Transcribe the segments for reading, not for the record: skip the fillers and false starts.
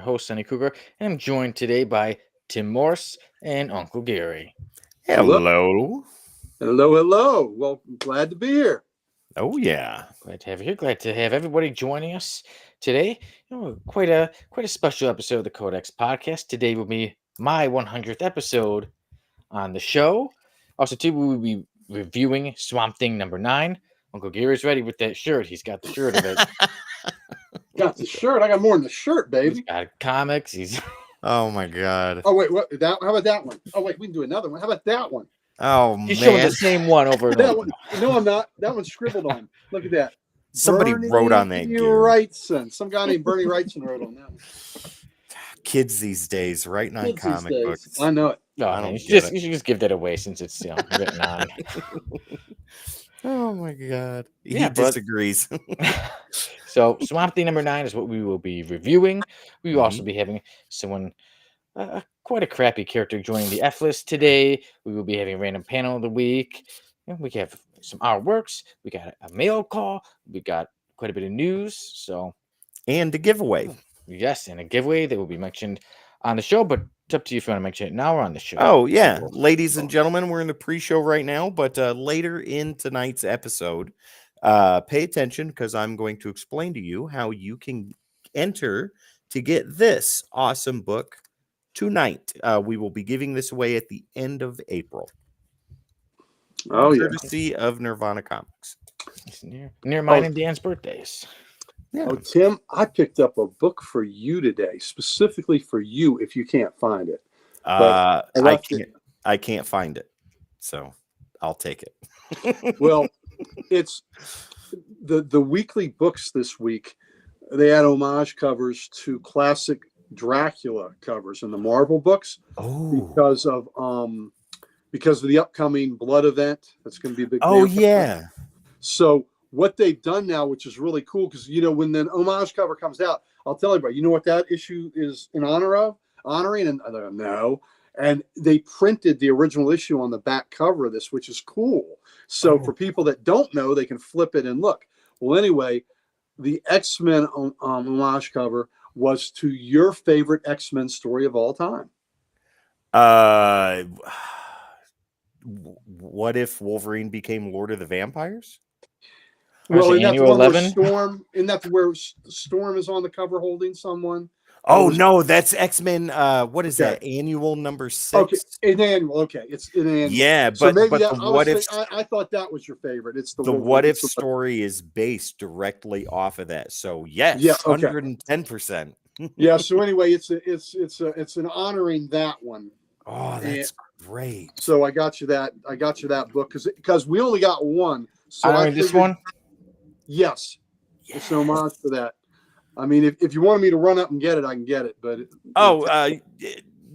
your host, Sonny Cougar, and I'm joined today by Tim Morse and Uncle Gary. Hello. Hello. Well, glad to be here. Oh yeah. Glad to have you here. Glad to have everybody joining us today. Quite a special episode of the Codex Podcast. Today will be my 100th episode on the show. Also, too, we will be reviewing Swamp Thing #9. Uncle Gary's ready with that shirt. He's got the shirt of it. Got the shirt. I got more than the shirt, baby. He's got comics. He's Oh my god. Oh wait, what? How about that one? Oh wait, we can do another one. How about that one? Oh He's showing the same one over and over. No, I'm not. That one's scribbled on. Look at that. Somebody wrote on that. Wrightson. Some guy named Bernie Wrightson wrote on that one. Kids these days writing on comic books. I know it. No, you should just give that away since it's written on. Oh my god. He disagrees. So Swamp Thing #9 is what we will be reviewing. We will also be having someone, quite a crappy character, joining the F list today. We will be having a random panel of the week. We have some artworks. We got a mail call. We got quite a bit of news. And a giveaway. Yes, and a giveaway that will be mentioned on the show, but it's up to you if you want to mention it now or on the show. Oh, yeah. Ladies and gentlemen, we're in the pre-show right now, but later in tonight's episode, pay attention because I'm going to explain to you how you can enter to get this awesome book tonight. We will be giving this away at the end of April. Oh, courtesy of Nirvana Comics. It's near mine and Dan's birthdays. Yeah. Oh, Tim, I picked up a book for you today, specifically for you if you can't find it. I can't find it, so I'll take it. Well, it's the weekly books this week. They had homage covers to classic Dracula covers in the Marvel books because of the upcoming Blood event. That's going to be a big. Oh yeah. So what they've done now, which is really cool, because when the homage cover comes out, I'll tell everybody, you know what that issue is in honor of? Honoring? And I go, no. And they printed the original issue on the back cover of this, which is cool. So for people that don't know, they can flip it and look. Well, anyway, the X-Men homage cover was to your favorite X-Men story of all time. What if Wolverine became Lord of the Vampires? Well, isn't that 11? Isn't that where Storm is on the cover holding someone? Oh, no, that's X-Men. What is that? Annual number 6? Okay, an annual. Okay, it's an annual. Yeah, but, so maybe I thought that was your favorite. It's the what if story is based directly off of that. So yes, 110%. Yeah. So anyway, it's an honoring that one. Oh, that's great. So I got you that book because we only got one. So honoring this one. Yes, it's no homage for that. I mean, if you wanted me to run up and get it, I can get it. But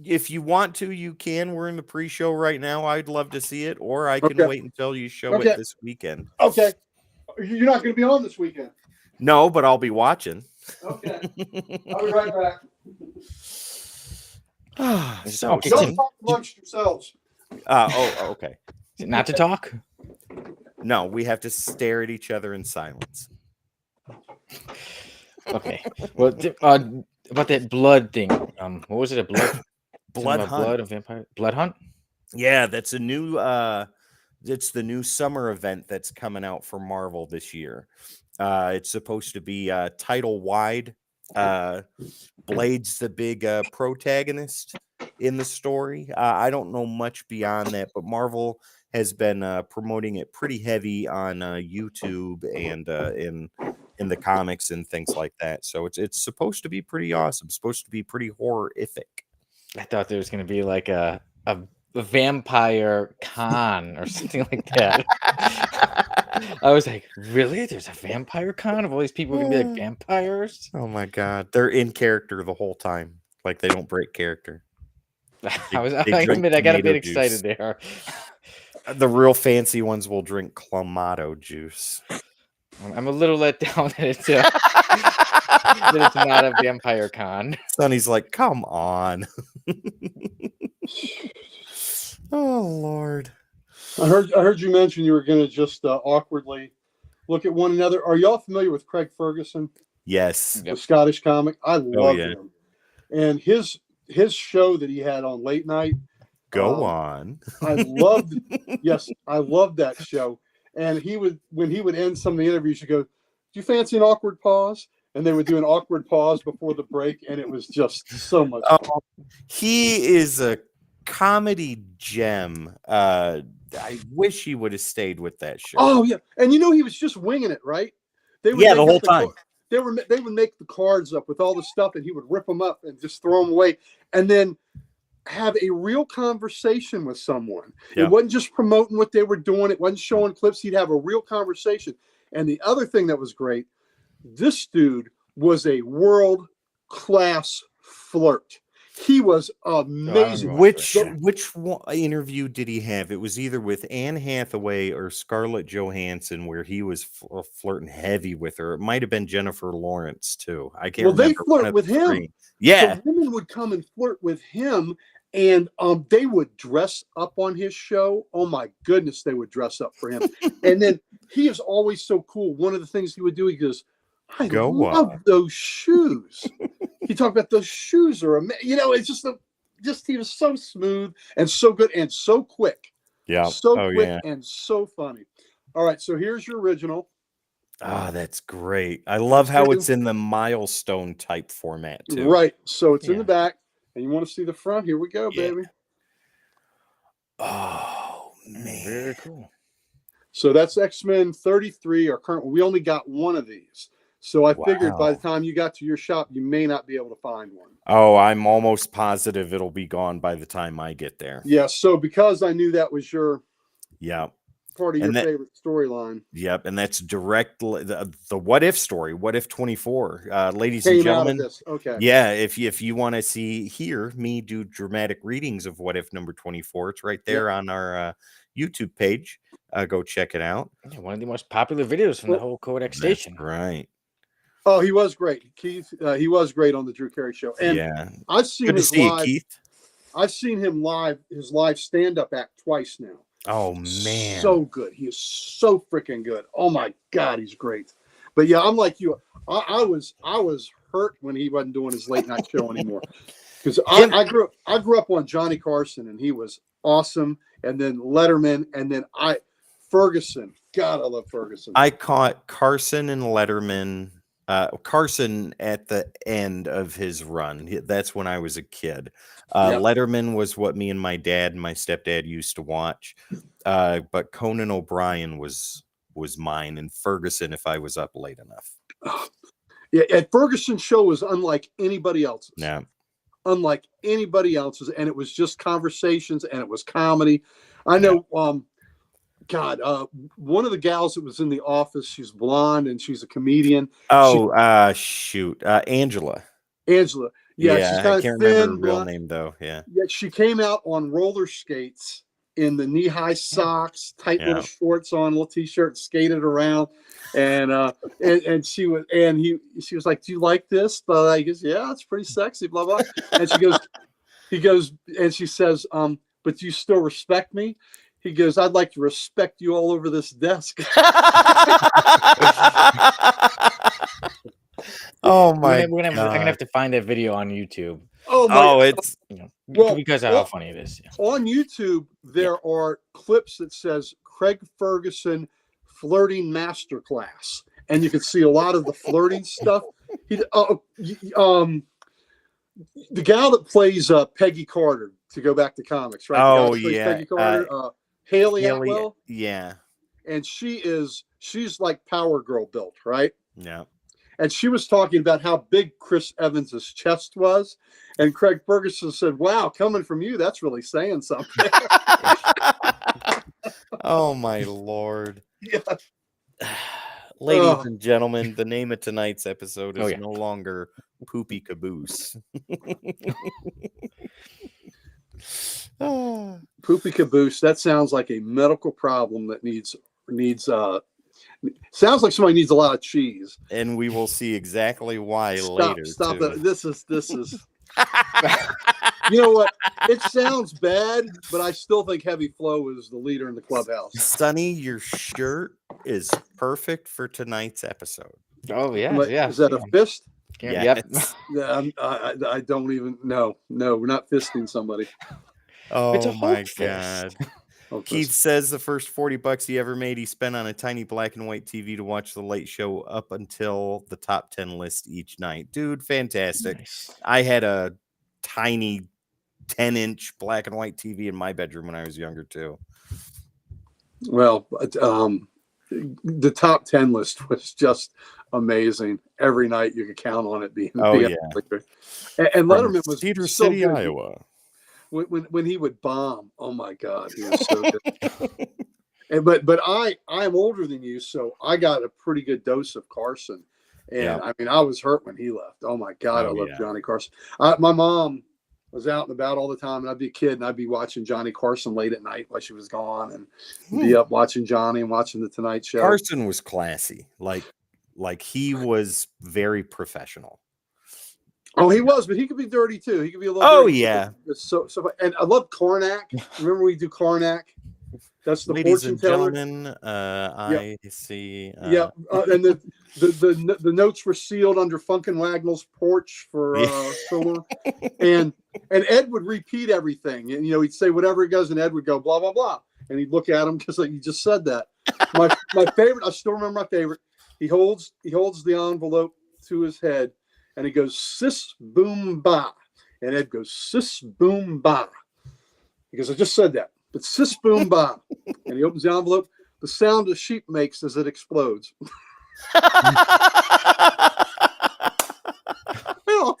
if you want to, you can. We're in the pre-show right now. I'd love to see it, or I can wait until you show it this weekend. Okay, you're not going to be on this weekend. No, but I'll be watching. Okay, I'll be right back. So don't talk amongst yourselves. Okay. Not to talk. No, we have to stare at each other in silence. Okay. Well, about that blood thing. What was it? A blood hunt? Blood of vampire blood hunt? Yeah, that's a new. It's the new summer event that's coming out for Marvel this year. It's supposed to be title wide. Blade's the big protagonist in the story. I don't know much beyond that, but Marvel has been promoting it pretty heavy on YouTube and in the comics and things like that. So it's supposed to be pretty awesome. It's supposed to be pretty horrific. I thought there was going to be like a vampire con or something like that. I was like, really? There's a vampire con of all these people going to be like vampires? Oh my god, they're in character the whole time. Like they don't break character. I admit I got a bit excited there. The real fancy ones will drink Clamato juice. I'm a little let down that it's not a vampire con. Sonny's like, come on. Oh Lord. I heard you mention you were going to just awkwardly look at one another. Are y'all familiar with Craig Ferguson? Yes. The Scottish comic. I love him. and his show that he had on late night. Go on. I loved. Yes, I loved that show. And when he would end some of the interviews, you go, "Do you fancy an awkward pause?" And they would do an awkward pause before the break, and it was just so much fun. He is a comedy gem. I wish he would have stayed with that show. Oh yeah, and he was just winging it, right? They would the whole time. They would make the cards up with all the stuff, and he would rip them up and just throw them away, and then have a real conversation with someone. Yeah. It wasn't just promoting what they were doing. It wasn't showing clips. He'd have a real conversation. And the other thing that was great, this dude was a world-class flirt. He was amazing. Which interview did he have? It was either with Anne Hathaway or Scarlett Johansson, where he was flirting heavy with her. It might have been Jennifer Lawrence too. I can't remember. Well, they flirt with him. Three. Yeah, the women would come and flirt with him, and they would dress up on his show. Oh my goodness, they would dress up for him. And then he is always so cool. One of the things he would do, he goes, "I love those shoes." He talked about those shoes are amazing. It's just he was so smooth and so good and so quick. Yeah. So quick and so funny. All right, so here's your original. Ah, that's great. I love how it's in the milestone type format too. Right. So it's in the back, and you want to see the front. Here we go, baby. Oh man. Very cool. So that's X-Men 33, our current. We only got one of these. So I figured by the time you got to your shop, you may not be able to find one. Oh, I'm almost positive it'll be gone by the time I get there. Yeah. So because I knew that was your part of your favorite storyline. Yep. And that's direct the What If story, What If 24. Ladies and gentlemen. Okay. Yeah. If you want to hear me do dramatic readings of What If number 24, it's right there on our YouTube page. Go check it out. Yeah, one of the most popular videos from the whole Codex station. Right. Oh, he was great, Keith. He was great on the Drew Carey Show, and I've seen his live. Keith. I've seen him live, his live stand-up act twice now. Oh man, so good. He is so freaking good. Oh my God, he's great. But yeah, I'm like you. I was hurt when he wasn't doing his late night show anymore, because I grew up on Johnny Carson, and he was awesome. And then Letterman, and then Ferguson. God, I love Ferguson. I caught Carson and Letterman. Carson at the end of his run. That's when I was a kid. Letterman was what me and my dad and my stepdad used to watch. But Conan O'Brien was mine, and Ferguson if I was up late enough. Yeah, and Ferguson's show was unlike anybody else's. Yeah. Unlike anybody else's, and it was just conversations, and it was comedy. I know one of the gals that was in the office, she's blonde and she's a comedian. Oh, Angela. Angela. Yeah, she's kind I of can't thin, remember her real blonde name though. Yeah. Yeah, she came out on roller skates in the knee-high socks, tight little shorts on, little t-shirt, skated around, and she was like, "Do you like this?" But I guess, "Yeah, it's pretty sexy." Blah blah. And she says, "But do you still respect me?" He goes, "I'd like to respect you all over this desk." Oh my! I'm gonna have to find that video on YouTube. It's because of how funny it is. Yeah. On YouTube, there are clips that says Craig Ferguson flirting masterclass, and you can see a lot of the flirting stuff. The gal that plays Peggy Carter, to go back to comics, right? Peggy Carter, Haley Atwell. Yeah. And she's like Power Girl built, right? Yeah. And she was talking about how big Chris Evans's chest was. And Craig Ferguson said, "Wow, coming from you, that's really saying something." Oh my Lord. Yeah. Ladies and gentlemen, the name of tonight's episode is no longer Poopy Caboose. Poopy Caboose. That sounds like a medical problem that needs sounds like somebody needs a lot of cheese. And we will see exactly why later. Stop that. This is you know what? It sounds bad, but I still think Heavy Flow is the leader in the clubhouse. Sonny, your shirt is perfect for tonight's episode. Oh yeah, Is that a fist? Yep. Yeah, I don't even. No, we're not fisting somebody. It's a Oh my Hulk fist. God. Oh, Keith says the first $40 he ever made, he spent on a tiny black and white TV to watch the Late Show up until the top 10 list each night. Dude, fantastic. Nice. I had a tiny 10-inch black and white TV in my bedroom when I was younger too. Well, the top 10 list was just amazing. Every night you could count on it being. Oh, yeah. And Letterman was Cedar so City, good. Iowa. When he would bomb, oh my God, he was so good. But I'm older than you, so I got a pretty good dose of Carson. And Yep. I mean, I was hurt when he left. Oh my God, I love Johnny Carson. My mom was out and about all the time, and I'd be a kid and I'd be watching Johnny Carson late at night while she was gone, and be up watching Johnny and watching the Tonight Show. Carson was classy. Like he was very professional. Oh, he was, but he could be dirty too. He could be a little. Oh, dirty. yeah. So, and I love Karnak. Remember we do Karnak? That's the Ladies fortune and teller. gentlemen, I see. And the notes were sealed under Funkin' Wagnall's porch for filler. And Ed would repeat everything, and he'd say whatever it goes, and Ed would go blah blah blah, and he'd look at him because like you just said that. My favorite, I still remember my favorite. He holds the envelope to his head, and he goes sis boom ba, and Ed goes sis boom ba, because I just said that. But sis boom ba, and he opens the envelope. The sound a sheep makes as it explodes.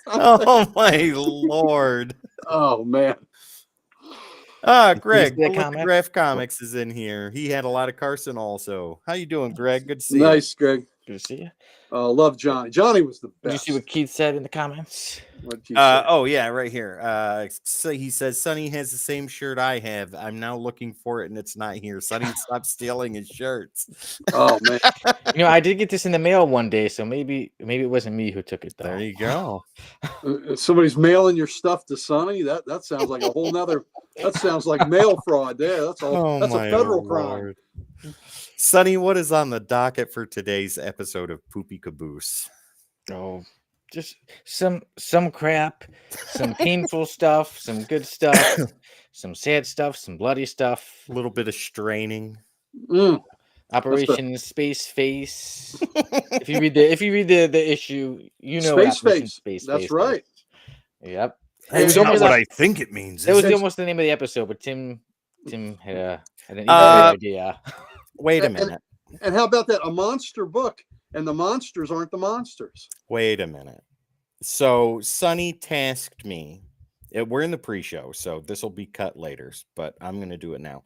Oh my Lord! Oh man! Greg, Graph Comics is in here. He had a lot of Carson also. How you doing, Greg? Good to see you. Nice, Greg. Good to see you. Love Johnny. Johnny was the best. Did you see what Keith said in the comments? Oh yeah, right here. So he says Sonny has the same shirt I have. I'm now looking for it and it's not here. Sonny, stop stealing his shirts. Oh man. I did get this in the mail one day, so maybe it wasn't me who took it though. There you go. Somebody's mailing your stuff to Sonny. That sounds like a whole nother. That sounds like mail fraud. There, that's all. Oh, that's a federal crime. Sonny, what is on the docket for today's episode of Poopy Caboose? Oh, just some crap, some painful stuff, some good stuff, some sad stuff, some bloody stuff. A little bit of straining. Operation Space Face. If you read the issue, Space Face. Space That's Face. right. Yep. That's not what I think it means. That was almost the name of the episode, but Tim had an idea. Wait a minute. And how about that? A monster book, and the monsters aren't the monsters. Wait a minute. So Sonny tasked me. We're in the pre-show, so this will be cut later, but I'm going to do it now.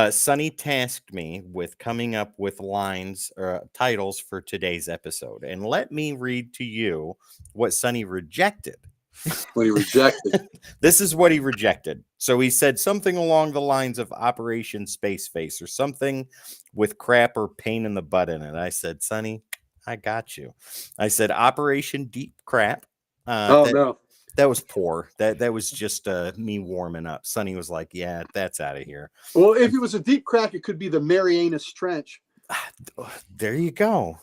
Sonny tasked me with coming up with lines or titles for today's episode. And let me read to you what Sonny rejected. What he rejected. This is what he rejected. So he said something along the lines of Operation Space Face or something with crap or pain in the butt in it. I said, Sonny, I got you. I said Operation Deep Crap. No. That was poor. That was just me warming up. Sonny was like, yeah, that's out of here. Well, if it was a deep crack, it could be the Marianas Trench. There you go.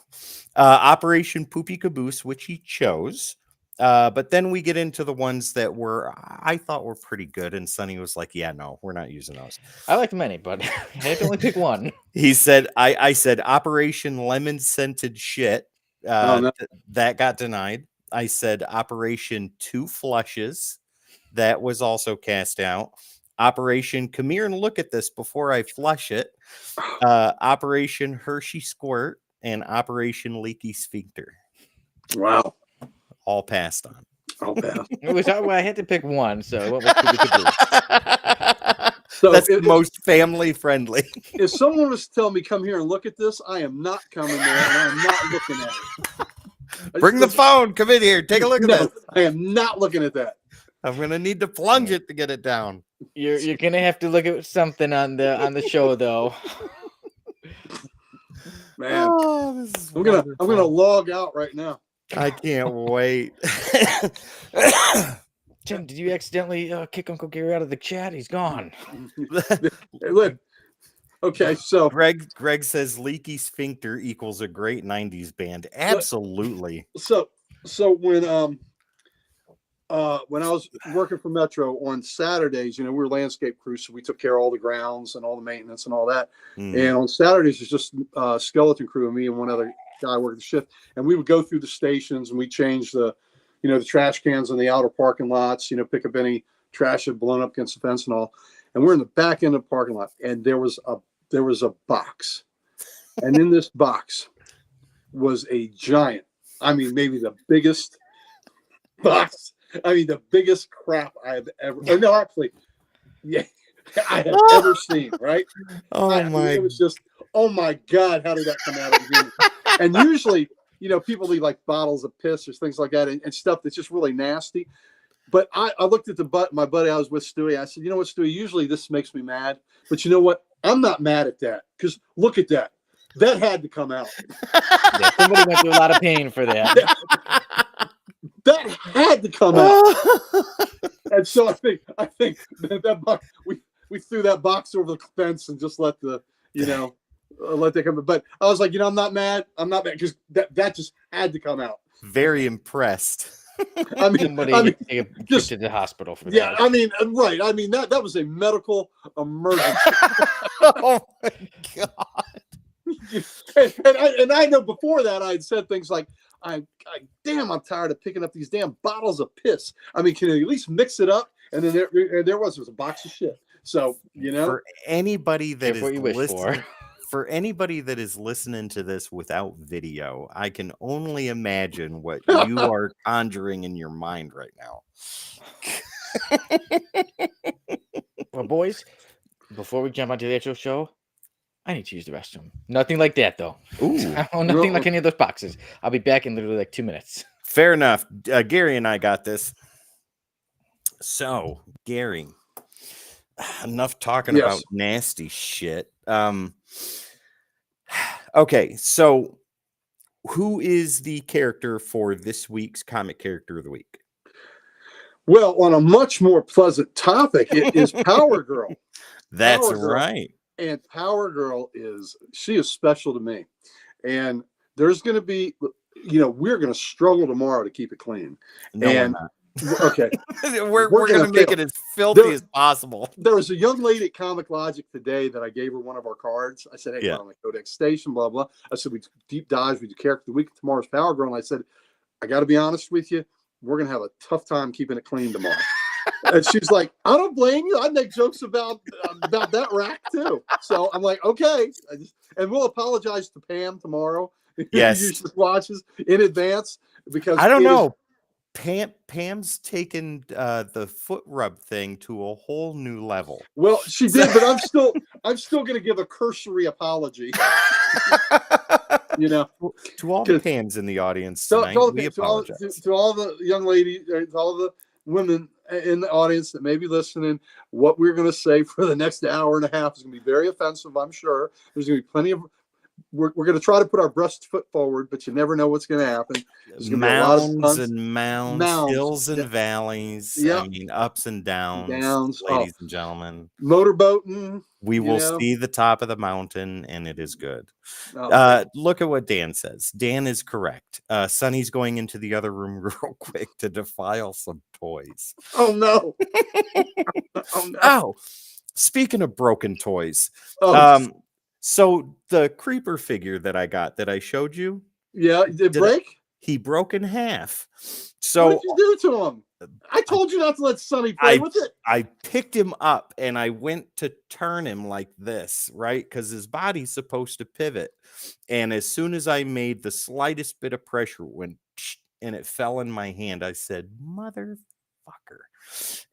Operation Poopy Caboose, which he chose. But then we get into the ones that I thought were pretty good. And Sonny was like, yeah, no, we're not using those. I liked many, but I had to only pick one. He said, I said Operation Lemon Scented Shit. No. That got denied. I said Operation Two Flushes. That was also cast out. Operation Come Here and Look at This Before I Flush It. Operation Hershey Squirt and Operation Leaky Sphincter. Wow. All passed on. All passed. I had to pick one, so what was So that's the most family friendly. If someone was to tell me, come here and look at this, I am not coming there and I am not looking at it. Bring the phone. Come in here. Take a look at this. I am not looking at that. I'm gonna need to plunge it to get it down. You're gonna have to look at something on the show though. Man, I'm gonna log out right now. I can't wait. Tim, did you accidentally kick Uncle Gary out of the chat? He's gone. Hey, look. Okay, so Greg says Leaky Sphincter equals a great 90s band. Absolutely. So So when I was working for Metro on Saturdays, we were landscape crews, so we took care of all the grounds and all the maintenance and all that. And on Saturdays, it's just skeleton crew and me and one other guy working the shift. And we would go through the stations and we change the trash cans in the outer parking lots, pick up any trash that had blown up against the fence and all. And we're in the back end of the parking lot, and there was a box. And in this box was a giant, maybe the biggest box. The biggest crap I have ever. No, actually, yeah, I have ever seen. Right? It was just, oh my God, how did that come out of the human? And usually, people leave like bottles of piss or things like that, and stuff that's just really nasty. But I looked at my buddy I was with, Stewie. I said, you know what, Stewie? Usually this makes me mad, but you know what? I'm not mad at that, because look at that. That had to come out. Yeah, somebody went through a lot of pain for that. That had to come out. And so I think that box, we threw that box over the fence and just let that come. But I was like, I'm not mad. I'm not mad, because that just had to come out. Very impressed. Somebody just to the hospital for that. Yeah, right. That was a medical emergency. Oh my God. and I know before that I had said things like, I'm tired of picking up these damn bottles of piss. Can you at least mix it up? And then there was a box of shit. So, for anybody that what you wish for. For anybody that is listening to this without video, I can only imagine what you are conjuring in your mind right now. Well, boys, before we jump onto the actual show, I need to use the restroom. Nothing like that, though. Ooh. Nothing like any of those boxes. I'll be back in literally like 2 minutes. Fair enough. Gary and I got this. So, Gary, enough talking about nasty shit. Okay, so who is the character for this week's comic character of the week? Well, on a much more pleasant topic, it is Power Girl. That's Power Girl. Right. And Power Girl is special to me. And there's going to be, we're going to struggle tomorrow to keep it clean. No, and okay, we're going to make it as filthy as possible. There was a young lady at Comic Logic today that I gave her one of our cards. I said, hey, Comic Codex Station, blah, blah. I said, we deep dive with the character of the week. Tomorrow's Power Girl. And I said, I got to be honest with you. We're going to have a tough time keeping it clean tomorrow. And she's like, I don't blame you. I make jokes about that rack too. So I'm like, okay. And we'll apologize to Pam tomorrow. Yes. Who usually watches in advance, because I don't know. Pam's taken the foot rub thing to a whole new level. Well, she did, but I'm still going to give a cursory apology. To all the Pams in the audience tonight, we apologize. To all the young ladies, to all the women in the audience that may be listening, what we're going to say for the next hour and a half is going to be very offensive, I'm sure. There's going to be plenty of... We're going to try to put our best foot forward, but you never know what's going to happen. There's going to be a lot of puns. Mounds, hills and valleys. Yep. Ups and downs, ladies and gentlemen. Motorboating. We will see the top of the mountain, and it is good. Look at what Dan says. Dan is correct. Sonny's going into the other room real quick to defile some toys. Oh, no. Oh, speaking of broken toys. So the creeper figure that I got that I showed you. Yeah, did it break? He broke in half. So what did you do to him? I told you not to let Sonny play with it. I picked him up and I went to turn him like this, right? Because his body's supposed to pivot. And as soon as I made the slightest bit of pressure, went and it fell in my hand, I said, motherfucker.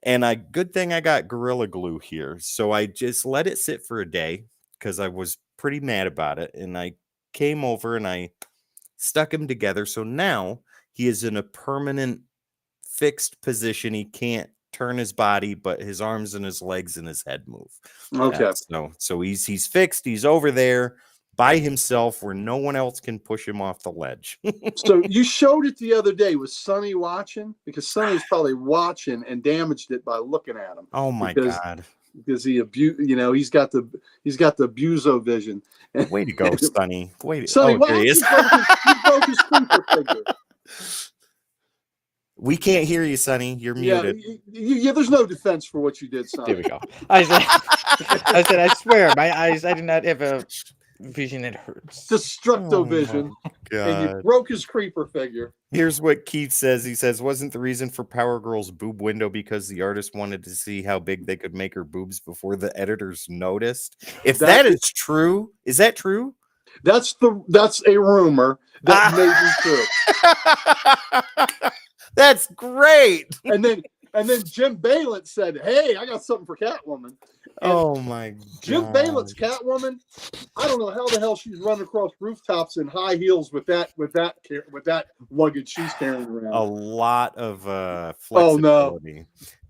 And good thing I got Gorilla Glue here. So I just let it sit for a day, because I was pretty mad about it. And I came over and I stuck him together. So now he is in a permanent fixed position. He can't turn his body, but his arms and his legs and his head move. Okay. So he's fixed. He's over there by himself where no one else can push him off the ledge. So you showed it the other day. Was Sonny watching? Because Sonny's probably watching and damaged it by looking at him. Oh my God. Because he's got the abuso vision. Way to go, Sonny. Sonny, there he is. You broke his creeper figure. We can't hear you, Sonny. You're muted. Yeah, there's no defense for what you did, son. There we go. I said, I swear, my eyes, I do not have a vision that hurts. Destructo vision. And you broke his creeper figure. Here's what Keith says. He says, wasn't the reason for Power Girl's boob window because the artist wanted to see how big they could make her boobs before the editors noticed? If that is true, is that true? That's a rumor that may be true. That's great. And then Jim Balint said, "Hey, I got something for Catwoman." And oh my God. Jim Balint's Catwoman, I don't know how the hell she's running across rooftops in high heels with that luggage she's carrying around. A lot of flexibility.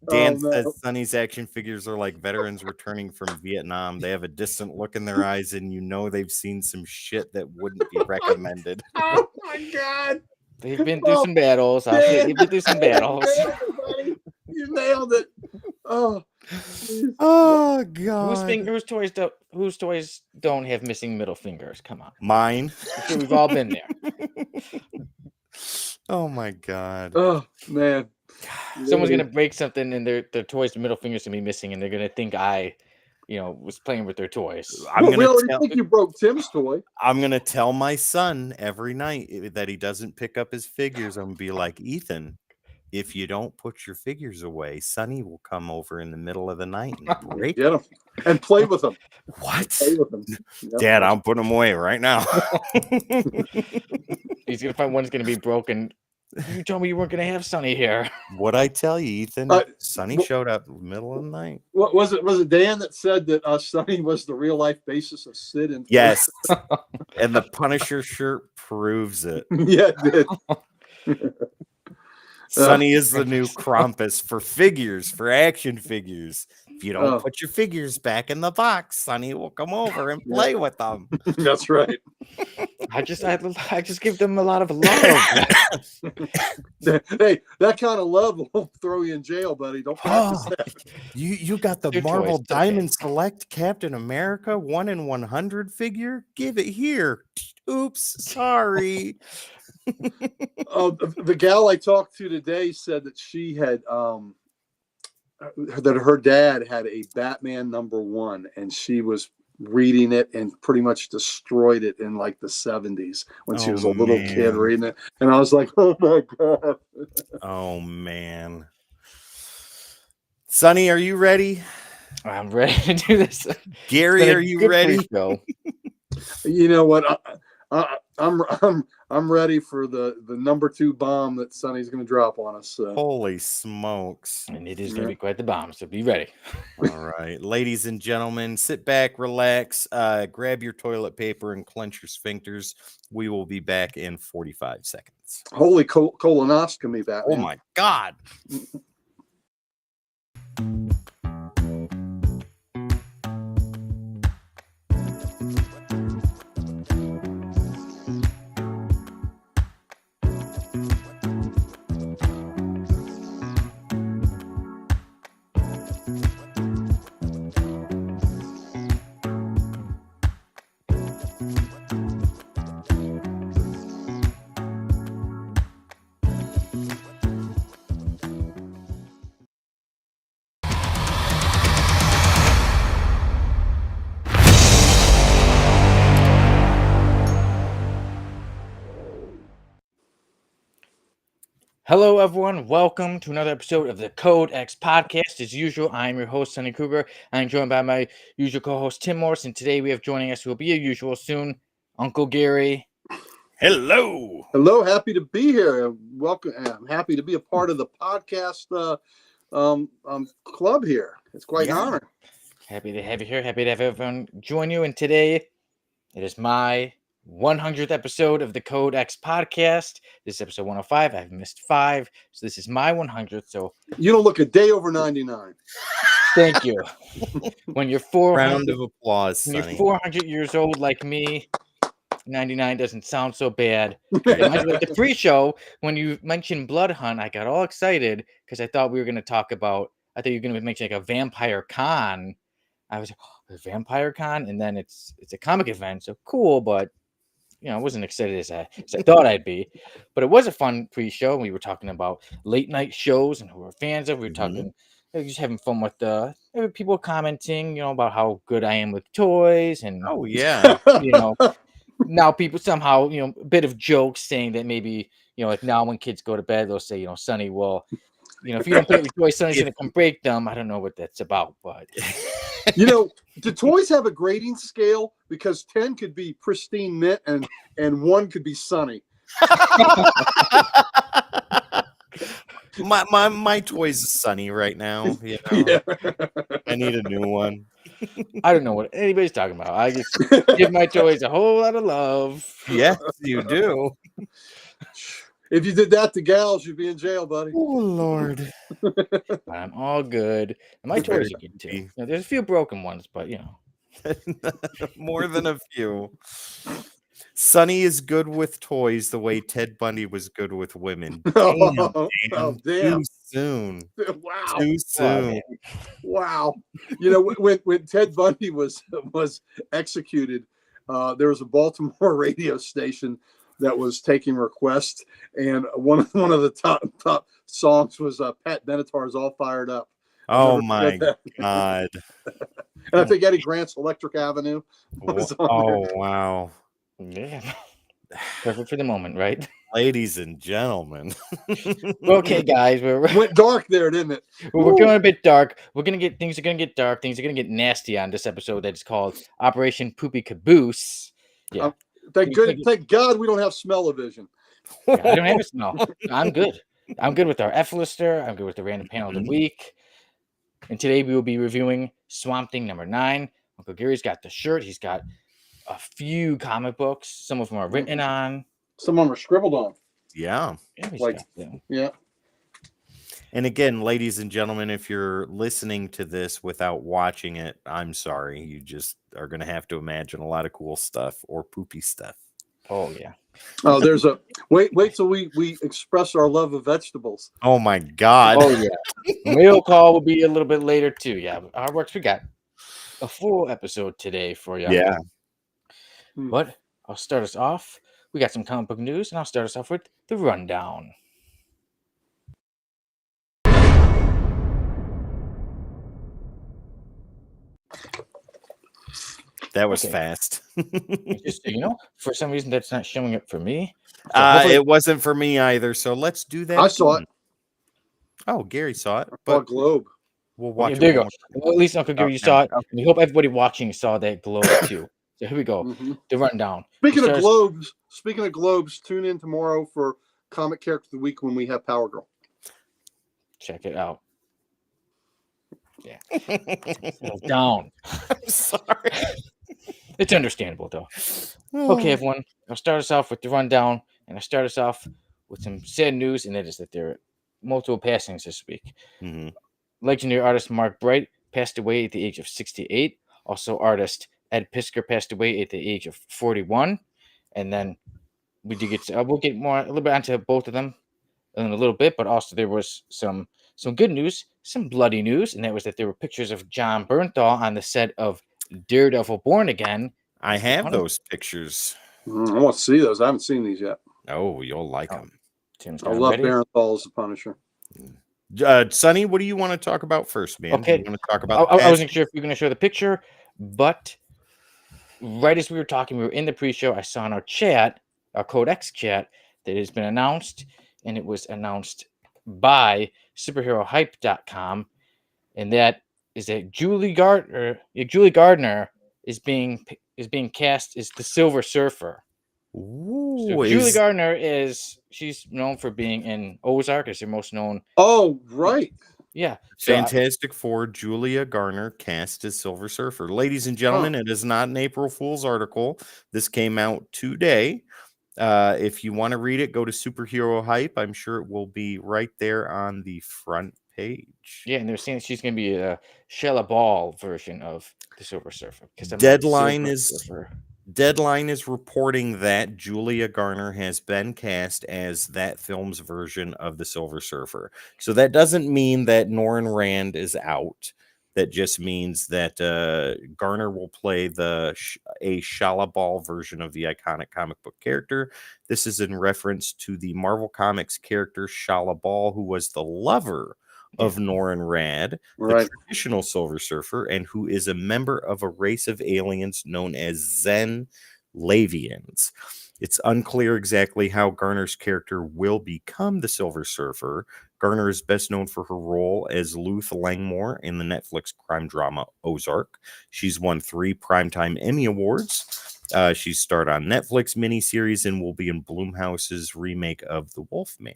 Dan says Sonny's action figures are like veterans returning from Vietnam. They have a distant look in their eyes, and you know they've seen some shit that wouldn't be recommended. Oh my God. They've been through some battles. They've been through some battles. You nailed it. Oh God. Whose toys don't have missing middle fingers? Come on. Mine. So we've all been there. Oh my God. Oh man. Someone's gonna break something and their toys' middle fingers gonna be missing, and they're gonna think I was playing with their toys. We already think you broke Tim's toy. I'm gonna tell my son every night that he doesn't pick up his figures. I'm gonna be like, Ethan, if you don't put your figures away, Sonny will come over in the middle of the night and break Get them and play with them. What? Play with them. Yep. Dad, I'm putting them away right now. He's gonna find one's gonna be broken. You told me you weren't gonna have Sonny here. What'd I tell you, Ethan? Sonny showed up in the middle of the night. What was it? Was it Dan that said that Sonny was the real life basis of Sid? And yes, and the Punisher shirt proves it. Yeah, it did. Sonny is the new Krampus for figures, for action figures. If you don't put your figures back in the box, Sonny will come over and play with them. That's right. I just give them a lot of love. Hey, that kind of love will throw you in jail, buddy. Don't practice that. You got the Marvel Diamond Select Captain America 1 in 100 figure? Give it here. Oops, sorry. The gal I talked to today said that she had that her dad had a Batman #1, and she was reading it and pretty much destroyed it in like the 70s when she was a little kid reading it. And I was like, oh my God. Oh man. Sonny, are you ready? I'm ready to do this. Gary, are you ready? You know what? I'm ready for the #2 bomb that Sonny's going to drop on us. So. Holy smokes! And it is going to be quite the bomb. So be ready. All right, ladies and gentlemen, sit back, relax, grab your toilet paper, and clench your sphincters. We will be back in 45 seconds. Holy colonoscopy, Batman! Oh my God! Hello, everyone. Welcome to another episode of the Code X podcast. As usual, I'm your host, Sonny Kruger. I'm joined by my usual co-host, Tim Morris, and today we have joining us, who will be a usual soon, Uncle Gary. Hello. Hello. Happy to be here. Welcome. I'm happy to be a part of the podcast club here. It's quite an honor. Happy to have you here. Happy to have everyone join you. And today, it is my 100th episode of the Code X podcast. This is episode 105. I've missed 5, so this is my 100th. So you don't look a day over 99. Thank you. When you're 400, round of applause. When Sonny. you're 400 years old like me, 99 doesn't sound so bad. The pre-show, when you mentioned Blood Hunt, I got all excited because I thought we were going to talk about. I thought you were going to mention like a vampire con. I was like, a vampire con, and then it's a comic event, so cool, but I wasn't excited as I thought I'd be, but it was a fun pre-show. We were talking about late night shows and who we're fans of. We were talking, just having fun with people commenting, about how good I am with toys, and Oh yeah. now people somehow, a bit of jokes saying that maybe, like now when kids go to bed, they'll say, Sonny, well, if you don't play with your toys, Sonny's gonna come break them. I don't know what that's about, but do toys have a grading scale? Because 10 could be pristine mint and 1 could be Sonny. my toys is Sonny right now. Yeah. I need a new one. I don't know what anybody's talking about. I just give my toys a whole lot of love. Yes, you do. If you did that to gals, you'd be in jail, buddy. Oh Lord. I'm all good. And my toys are good too. There's a few broken ones, but more than a few. Sonny is good with toys the way Ted Bundy was good with women. Damn. Too soon. Wow. Too soon. Wow. When Ted Bundy was executed, there was a Baltimore radio station that was taking requests, and one of the top songs was Pat Benatar's "All Fired Up." Oh my God. And I think Eddie Grant's "Electric Avenue" was on there. Wow. Yeah. Perfect for the moment, right? Ladies and gentlemen. Okay, guys, Went dark there, didn't it? We're going a bit dark. Things are gonna get dark. Things are gonna get nasty on this episode that's called Operation Poopy Caboose. Yeah. Thank God we don't have smell-o-vision. Yeah, I don't have a smell. I'm good. I'm good with our F-lister. I'm good with the random panel of the week. And today we will be reviewing Swamp Thing number 9. Uncle Gary's got the shirt. He's got a few comic books. Some of them are written on. Some of them are scribbled on. Yeah. Yeah. And again, ladies and gentlemen, if you're listening to this without watching it, I'm sorry. You just are going to have to imagine a lot of cool stuff or poopy stuff. Oh, yeah. Oh, there's a wait till we express our love of vegetables. Oh my God. Oh yeah. Mail call will be a little bit later too. Yeah. Our works, we got a full episode today for you. Yeah. But I'll start us off. We got some comic book news, and I'll start us off with the rundown. That was fast. Just so for some reason that's not showing up for me. So it wasn't for me either. So let's do that. I saw it. Oh, Gary saw it. But Globe. We'll watch there you go. Well, at least Uncle Gary, you saw it. And we hope everybody watching saw that globe too. So here we go. The rundown. Speaking of globes, tune in tomorrow for Comic Character of the Week when we have Power Girl. Check it out. Yeah. Down. I'm sorry. It's understandable though. Okay, everyone. I'll start us off with the rundown, and I'll start us off with some sad news, and that is that there are multiple passings this week. Legendary artist Mark Bright passed away at the age of 68. Also, artist Ed Piskor passed away at the age of 41. And then we do get we'll get a little bit onto both of them in a little bit, but also there was some good news, some bloody news, and that was that there were pictures of John Bernthal on the set of Daredevil Born Again. I have those pictures. I want to see those. I haven't seen these yet. Oh, you'll like them. I love Bernthal as the Punisher. Sonny, what do you want to talk about first, man? Okay. You want to talk about I wasn't sure if you were going to show the picture, but right as we were talking, we were in the pre-show. I saw in our chat, our Codex chat, that it has been announced, and it was announced by superherohype.com, and that is that Julie Gardner is being cast as the Silver Surfer. Ooh, so Julie Gardner she's known for being in Ozark, as her most known. Oh, right. Yeah. Fantastic Four, Julia Garner cast as Silver Surfer. Ladies and gentlemen, it is not an April Fool's article. This came out today. If you want to read it, go to Superhero Hype. I'm sure it will be right there on the front page. Yeah, and they're saying she's going to be a Shella Ball version of the Silver Surfer. Deadline is reporting that Julia Garner has been cast as that film's version of the Silver Surfer. So that doesn't mean that Norrin Rand is out. that just means that Garner will play a Shalabal version of the iconic comic book character. This is in reference to the Marvel Comics character Shalabal, who was the lover of Norrin Rad, the traditional Silver Surfer, and who is a member of a race of aliens known as Zen Lavians. It's unclear exactly how Garner's character will become the Silver Surfer. Garner is best known for her role as Luth Langmore in the Netflix crime drama Ozark. She's won 3 Primetime Emmy Awards. She's starred on Netflix miniseries and will be in Blumhouse's remake of The Wolfman.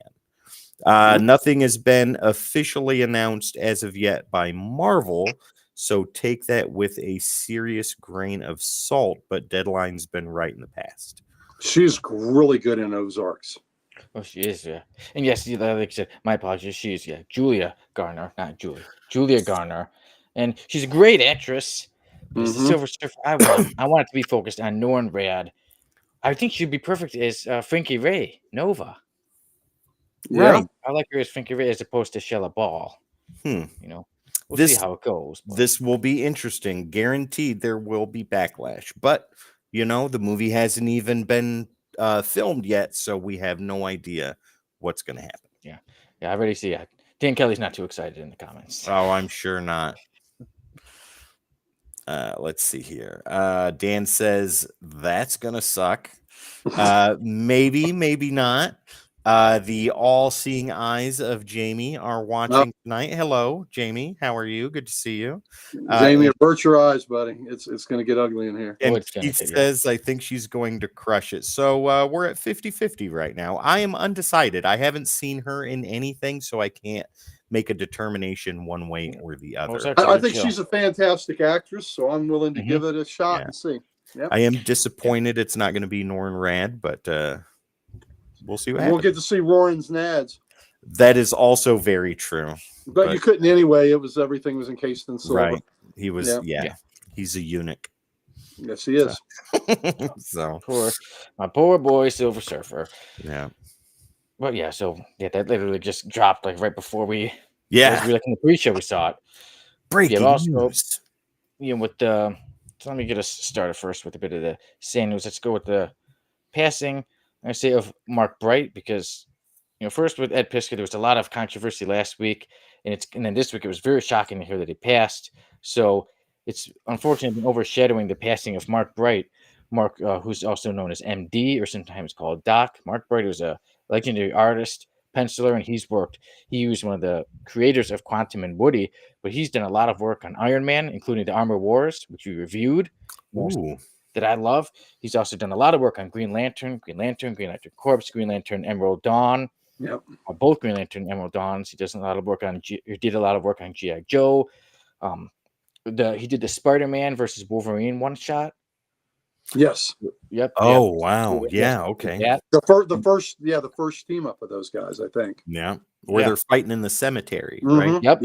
Nothing has been officially announced as of yet by Marvel, so take that with a serious grain of salt, but Deadline's been right in the past. She's really good in Ozarks. Oh, she is, yeah. And yes, like I said, my apologies. She's Julia Garner, not Julie. Julia Garner, and she's a great actress. But as the Silver Surfer, I want it to be focused on Norrin Rad. I think she'd be perfect as Frankie Ray Nova. Right. I like her as Frankie Ray as opposed to Shella Ball. You know, we'll see how it goes. But. This will be interesting. Guaranteed there will be backlash. But, the movie hasn't even been filmed yet, so we have no idea what's going to happen. Yeah, I already see it. Dan Kelly's not too excited in the comments. Oh, I'm sure not. Let's see here. Dan says, that's going to suck. Maybe not. The all-seeing eyes of Jamie are watching tonight. Hello, Jamie. How are you? Good to see you. Jamie, avert your eyes, buddy. It's going to get ugly in here. And Keith says, I think she's going to crush it. So we're at 50-50 right now. I am undecided. I haven't seen her in anything, so I can't make a determination one way or the other. I think she's a fantastic actress, so I'm willing to give it a shot and see. Yep. I am disappointed it's not going to be Norrin Rad, but we'll see what happens. We'll get to see Roran's nads. That is also very true. But you couldn't anyway. Everything was encased in silver. Right. He was, he's a eunuch. Yes, he is. So my poor boy Silver Surfer. Yeah. Well, that literally just dropped like right before we. Yeah. We like in the pre-show we saw it. Breaking news. With the. So let me get us started first with a bit of the sad news. Let's go with the passing. I say of Mark Bright because, first with Ed Piskor, there was a lot of controversy last week, and then this week it was very shocking to hear that he passed. So it's unfortunately been overshadowing the passing of Mark Bright. Mark, who's also known as MD or sometimes called Doc. Mark Bright was a legendary artist, penciler, and he was one of the creators of Quantum and Woody, but he's done a lot of work on Iron Man, including the Armor Wars, which we reviewed. That I love. He's also done a lot of work on Green Lantern Corps, Green Lantern Emerald Dawn. Yep. Both Green Lantern Emerald Dawns. He did a lot of work on G.I. Joe. He did the Spider-Man versus Wolverine one shot. Yes. Yep. Oh wow. Yeah. Okay. The first team up of those guys, I think. Yeah. Where they're fighting in the cemetery, right? Yep.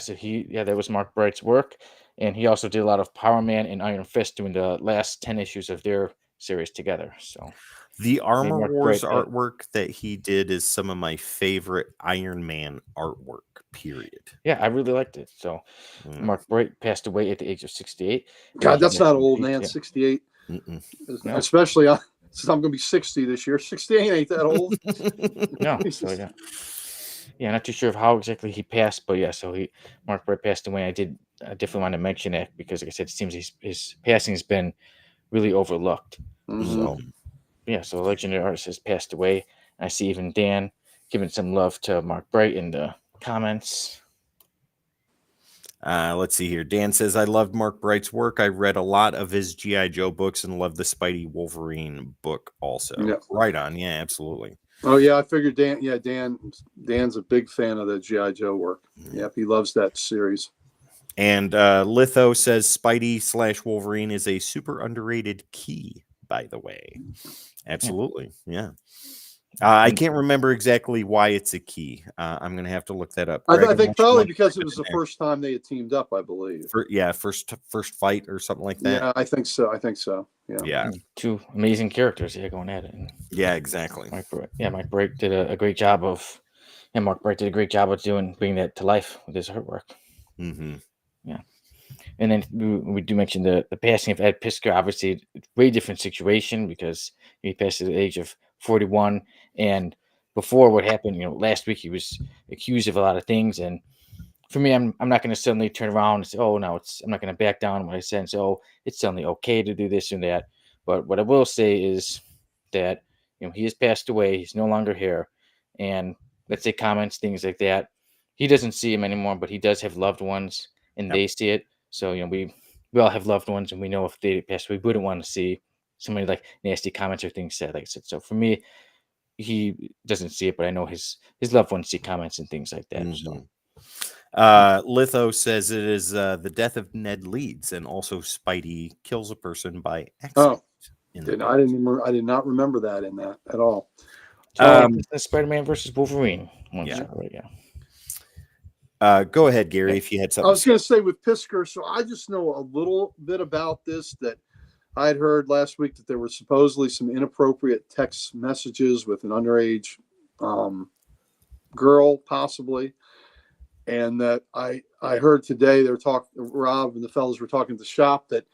So that was Mark Bright's work, and he also did a lot of Power Man and Iron Fist doing the last 10 issues of their series together. So the Armor Wars artwork that he did is some of my favorite Iron Man artwork. Period. Yeah, I really liked it. So Mark Bright passed away at the age of 68. God, that's not old, man. 68. No. Especially since I'm going to be 60 this year. 68 ain't that old. No. So, not too sure of how exactly he passed, but Mark Bright passed away. I definitely want to mention it because, like I said, it seems his passing has been really overlooked. So a legendary artist has passed away. I see even Dan giving some love to Mark Bright in the comments. Let's see here. Dan says, I loved Mark Bright's work. I read a lot of his G.I. Joe books and loved the Spidey Wolverine book also. Yeah. Right on. Yeah, absolutely. Oh, yeah. I figured Dan's a big fan of the G.I. Joe work. Yep. He loves that series. And Litho says Spidey / Wolverine is a super underrated key, by the way. Absolutely. Yeah. I can't remember exactly why it's a key. I'm going to have to look that up. I think probably because it was the first time they had teamed up, I believe. First fight or something like that. Yeah, I think so. Yeah. Two amazing characters going at it. Yeah, exactly. Mike Bright did a great job Mark Bright did a great job of bringing that to life with his artwork. Mm-hmm. Yeah. And then we do mention the passing of Ed Pisker. Obviously, it's a way different situation because he passed at the age of 41. And before what happened, last week he was accused of a lot of things. And for me, I'm not going to suddenly turn around and say, oh, no, I'm not going to back down on what I said and say, oh, it's suddenly okay to do this and that. But what I will say is that, he has passed away. He's no longer here. And let's say comments, things like that. He doesn't see him anymore, but he does have loved ones and Yep. they see it. So, we all have loved ones and we know if they passed, we wouldn't want to see somebody like nasty comments or things said, like I said. So for me, he doesn't see it, but I know his loved ones see comments and things like that. So Litho says it is the death of Ned Leeds, and also Spidey kills a person by accident. I did not remember that in that at all. Spider-Man versus Wolverine. Yeah. Right, yeah. Go ahead, Gary, if you had something. I was going to say with Pisker, so I just know a little bit about this, that I had heard last week that there were supposedly some inappropriate text messages with an underage girl, possibly. And that I heard today Rob and the fellas were talking at the shop that,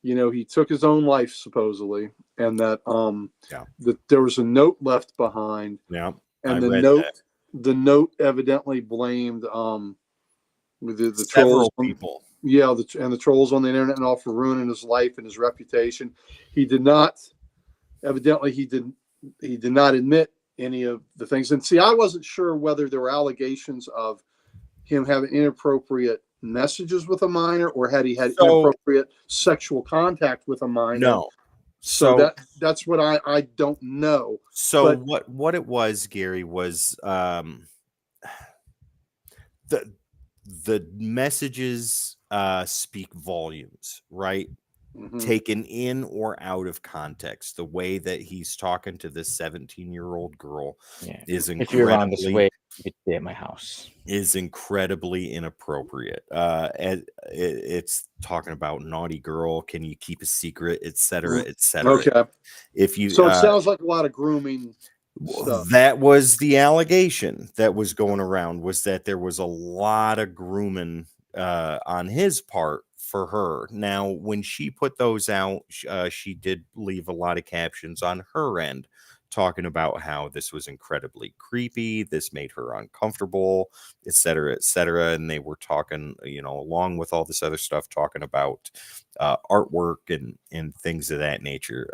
he took his own life supposedly, and that that there was a note left behind. Yeah. And the note evidently blamed the trolls people. Yeah, the trolls on the internet and all for ruining his life and his reputation. He did not admit any of the things. And see, I wasn't sure whether there were allegations of him having inappropriate messages with a minor, or had he had inappropriate sexual contact with a minor. No. So that's what I don't know. So what it was, Gary, was the messages speak volumes, right? Mm-hmm. Taken in or out of context. The way that he's talking to this 17-year-old girl is incredibly, if you're around this way, you could stay at my house, is incredibly inappropriate. It's talking about naughty girl, can you keep a secret, etc., etc. Okay. If you so it sounds like a lot of grooming stuff. That was the allegation that was going around, was that there was a lot of grooming on his part for her. Now, when she put those out, she did leave a lot of captions on her end talking about how this was incredibly creepy, this made her uncomfortable, etc., etc. And they were talking, along with all this other stuff, talking about artwork and things of that nature.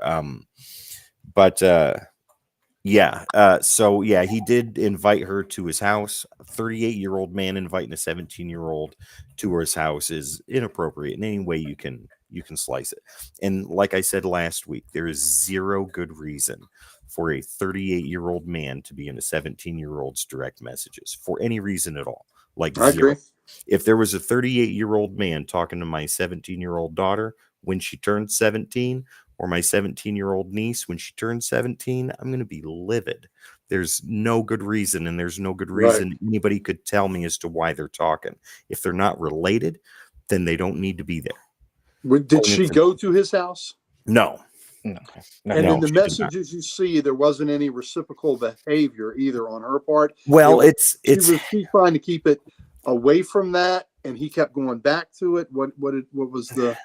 So he did invite her to his house. A 38-year-old man inviting a 17-year-old to his house is inappropriate in any way you can slice it. And like I said last week, there is zero good reason for a 38-year-old man to be in a 17-year-old's direct messages for any reason at all. Like I zero. agree. If there was a 38-year-old man talking to my 17-year-old daughter when she turned 17, or my 17-year-old niece when she turns 17, I'm going to be livid. There's no good reason, and there's no good reason anybody could tell me as to why they're talking. If they're not related, then they don't need to be there. Did she go to his house? No. And in the messages you see, there wasn't any reciprocal behavior either on her part. Well, she was trying to keep it away from that, and he kept going back to it. What was the...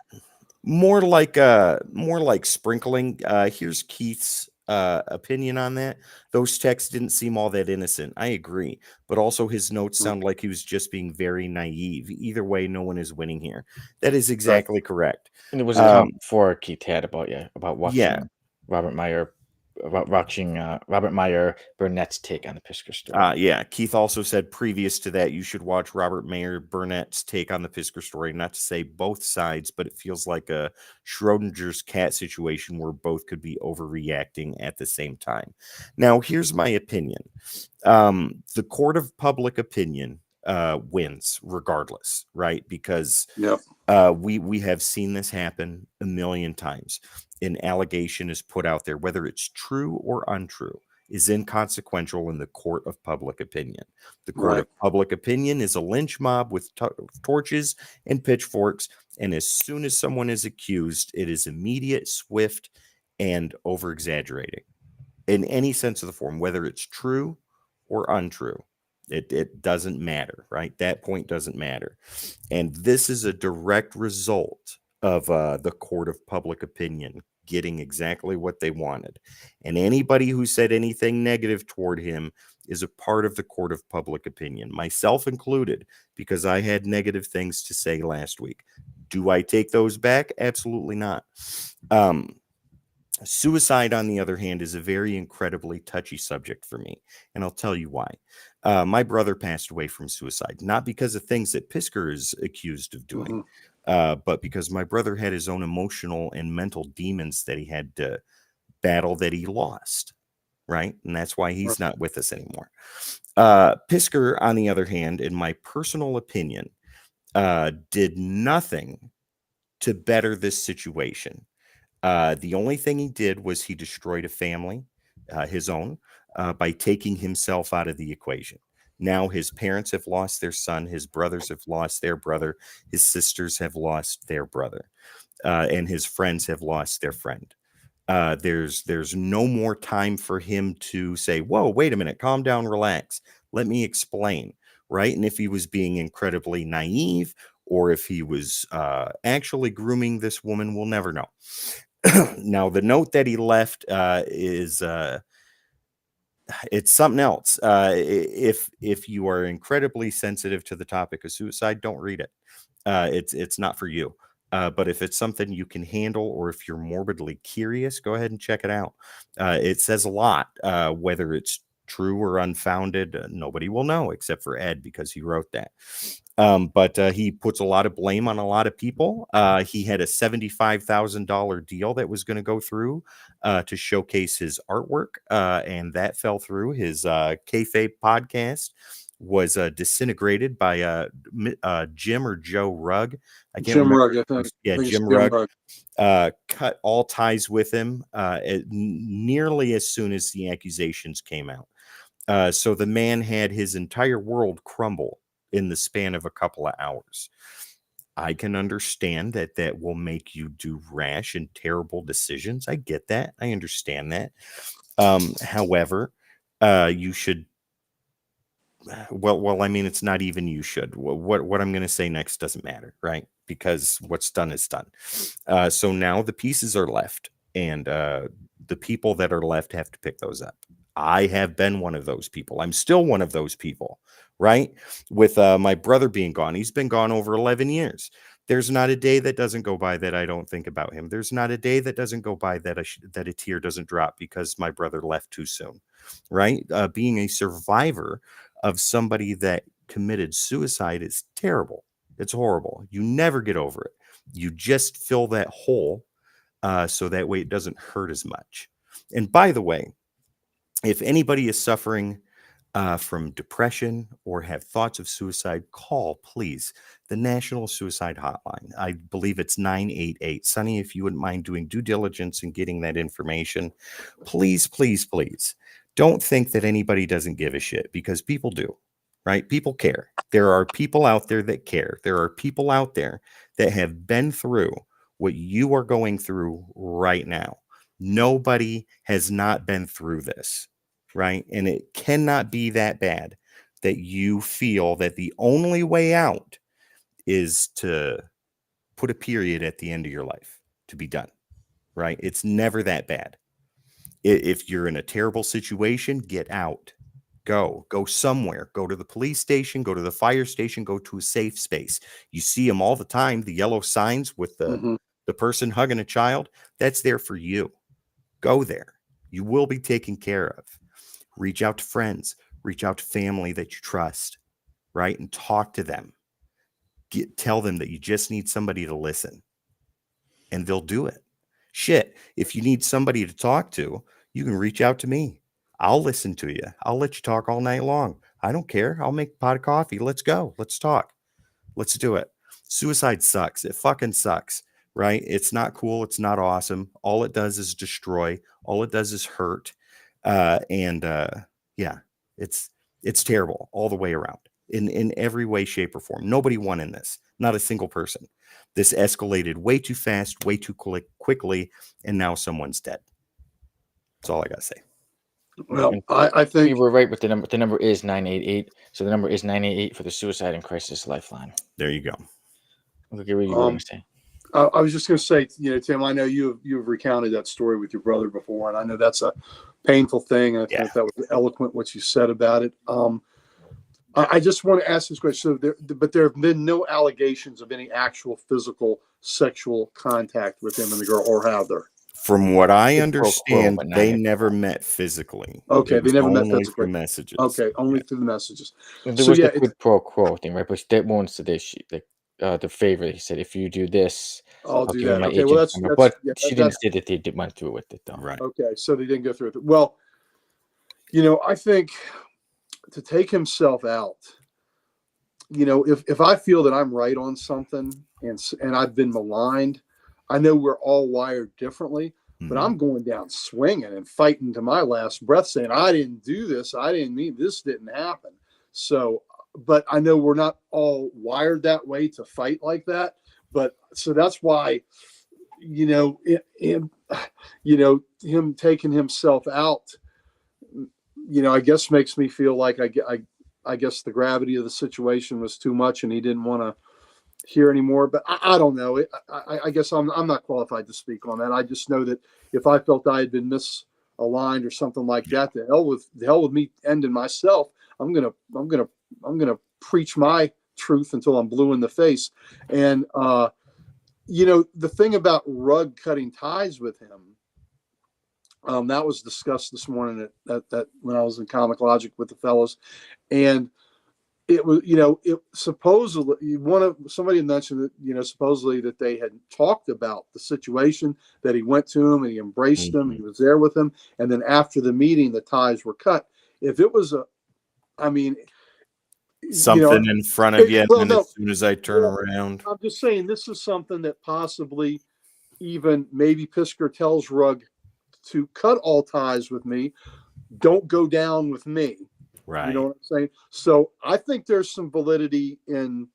More like sprinkling. Here's Keith's opinion on that. Those texts didn't seem all that innocent. I agree, but also his notes sound like he was just being very naive. Either way, no one is winning here. That is exactly correct. And there was a comment before Keith had about watching Robert Meyer Burnett's take on the Pisker story. Keith also said previous to that, you should watch Robert Meyer Burnett's take on the Pisker story. Not to say both sides, but it feels like a Schrodinger's cat situation where both could be overreacting at the same time. Now, here's my opinion. The court of public opinion wins regardless, right? Because we have seen this happen a million times. An allegation is put out there, whether it's true or untrue, is inconsequential in the court of public opinion. The court of public opinion is a lynch mob with torches and pitchforks, and as soon as someone is accused, it is immediate, swift, and over-exaggerating in any sense of the form, whether it's true or untrue. It doesn't matter, right? That point doesn't matter. And this is a direct result of the court of public opinion getting exactly what they wanted. And anybody who said anything negative toward him is a part of the court of public opinion, myself included, because I had negative things to say last week. Do I take those back? Absolutely not. Suicide, on the other hand, is a very incredibly touchy subject for me, and I'll tell you why. My brother passed away from suicide, not because of things that Pisker is accused of doing, but because my brother had his own emotional and mental demons that he had to battle that he lost, right? And that's why he's not with us anymore. Pisker, on the other hand, in my personal opinion, did nothing to better this situation. The only thing he did was he destroyed a family, his own, by taking himself out of the equation. Now his parents have lost their son, his brothers have lost their brother, his sisters have lost their brother, and his friends have lost their friend. There's no more time for him to say, "Whoa, wait a minute, calm down, relax. Let me explain." Right? And if he was being incredibly naive, or if he was actually grooming this woman, we'll never know. Now, the note that he left is it's something else. If you are incredibly sensitive to the topic of suicide, don't read it. It's not for you. But if it's something you can handle, or if you're morbidly curious, go ahead and check it out. It says a lot. Whether it's true or unfounded, nobody will know except for Ed, because he wrote that. But he puts a lot of blame on a lot of people. He had a $75,000 deal that was going to go through to showcase his artwork, and that fell through. His kayfabe podcast was disintegrated by Jim or Joe Rugg. I can't Jim remember. Rugg, I think. Yeah, I think it's Jim Rugg. Rugg. Cut all ties with him nearly as soon as the accusations came out. So the man had his entire world crumble in the span of a couple of hours. I can understand that that will make you do rash and terrible decisions. I get that. I understand that. However, you should. Well, I mean, it's not even you should. What I'm going to say next doesn't matter, right? Because what's done is done. So now the pieces are left, and the people that are left have to pick those up. I have been one of those people. I'm still one of those people, right? With my brother being gone, he's been gone over 11 years. There's not a day that doesn't go by that I don't think about him. There's not a day that doesn't go by that that a tear doesn't drop because my brother left too soon, right? Being a survivor of somebody that committed suicide is terrible. It's horrible. You never get over it. You just fill that hole so that way it doesn't hurt as much. And by the way, if anybody is suffering from depression or have thoughts of suicide, call, please, the National Suicide Hotline. I believe it's 988. Sonny, if you wouldn't mind doing due diligence and getting that information, please, please, please. Don't think that anybody doesn't give a shit, because people do, right? People care. There are people out there that care. There are people out there that have been through what you are going through right now. Nobody has not been through this, right? And it cannot be that bad that you feel that the only way out is to put a period at the end of your life, to be done, right? It's never that bad. If you're in a terrible situation, get out. Go somewhere. Go to the police station, go to the fire station, go to a safe space. You see them all the time, the yellow signs with the person hugging a child. That's there for you. Go there. You will be taken care of. Reach out to friends, reach out to family that you trust, right? And talk to them. Tell them that you just need somebody to listen, and they'll do it. Shit, if you need somebody to talk to, you can reach out to me. I'll listen to you. I'll let you talk all night long. I don't care. I'll make a pot of coffee. Let's go. Let's talk. Let's do it. Suicide sucks. It fucking sucks, right? It's not cool. It's not awesome. All it does is destroy. All it does is hurt. Yeah, it's terrible all the way around in every way, shape, or form. Nobody won in this. Not a single person. This escalated way too fast, way too quickly, and now someone's dead. That's all I gotta say. Well, And I we think were right with the number. The number is 988. So the number is 988 for the Suicide and Crisis Lifeline. There you go. Okay, what you were going to say? I was just going to say, Tim, I know you've recounted that story with your brother before, and I know that's a painful thing. And I Yeah. think that was eloquent what you said about it. I just want to ask this question. So but there have been no allegations of any actual physical sexual contact with him and the girl, or have there? From what I Quid pro quo, understand, but not they yet. never met physically. Okay, It they was never met only physically. through messages. Okay, only Yeah. through the messages. There So was yeah, the quid pro quo thing, right? But that one said that the favor. He said, if you do this, I'll I'll do give you that. my Okay, well agent's number. But yeah, she didn't that's say that they went through with it, though. Right. okay. So they didn't go through it. Well, I think to take himself out, if I feel that I'm right on something and I've been maligned, I know we're all wired differently, but Mhm. I'm going down swinging and fighting to my last breath, saying I didn't do this, I didn't mean this, didn't happen. So, but I know we're not all wired that way to fight like that. But so that's why, him taking himself out, I guess makes me feel like I guess the gravity of the situation was too much and he didn't want to hear anymore. But I don't know. I guess I'm not qualified to speak on that. I just know that if I felt I had been misaligned or something like that, the hell with me ending myself. I'm gonna preach my truth until I'm blue in the face. And the thing about Rugg cutting ties with him. That was discussed this morning at when I was in Comic Logic with the fellows, and it was it supposedly somebody mentioned that supposedly that they had talked about the situation, that he went to him and he embraced him, he was there with him, and then after the meeting the ties were cut. If it was I mean, Something in front of you, and well, then no, as soon as I turn around, I'm just saying this is something that possibly even maybe Pisker tells Rugg to cut all ties with me. Don't go down with me. right? You know what I'm saying? So I think there's some validity in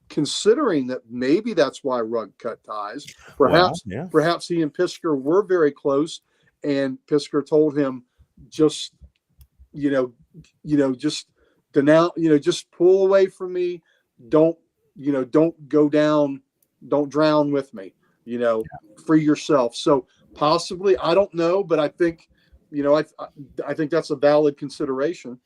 considering that maybe that's why Rugg cut ties. Well, Perhaps, yeah. perhaps he and Pisker were very close, and Pisker told him just, just denounce, just pull away from me. Don't go down, don't drown with me. Free yourself. So possibly, I don't know, but I think, I think that's a valid consideration.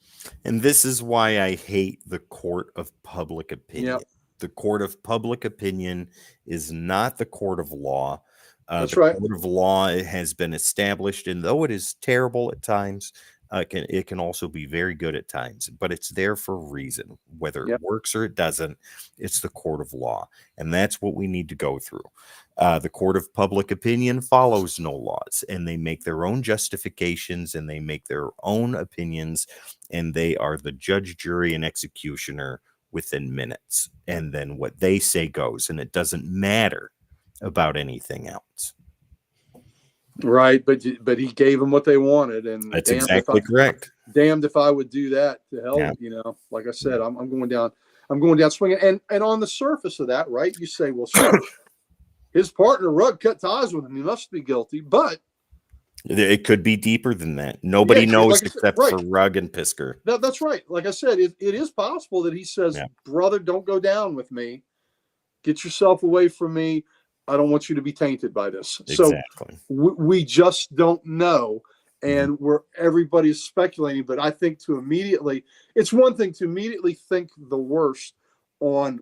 And this is why I hate the court of public opinion. Yep. The court of public opinion is not the court of law. That's The right. court of law has been established, and though it is terrible at times, it can also be very good at times. But it's there for a reason. Whether Yep. it works or it doesn't, it's the court of law, and that's what we need to go through. The court of public opinion follows no laws, and they make their own justifications and they make their own opinions, and they are the judge, jury, and executioner within minutes. And then what they say goes, and it doesn't matter about anything else. Right, but he gave them what they wanted, and That's exactly correct. damned if I would do that. To hell, Yeah. Like I said, I'm going down. I'm going down swinging, and on the surface of that, right? You say, well, sure, his partner Rugg cut ties with him. He must be guilty, but It could be deeper than that. Nobody knows like I said, except right. for Rugg and Pisker. That's right. Like I said, it is possible that he says, brother, don't go down with me. Get yourself away from me. I don't want you to be tainted by this. Exactly. So we just don't know. And everybody's speculating, but I think it's one thing to immediately think the worst on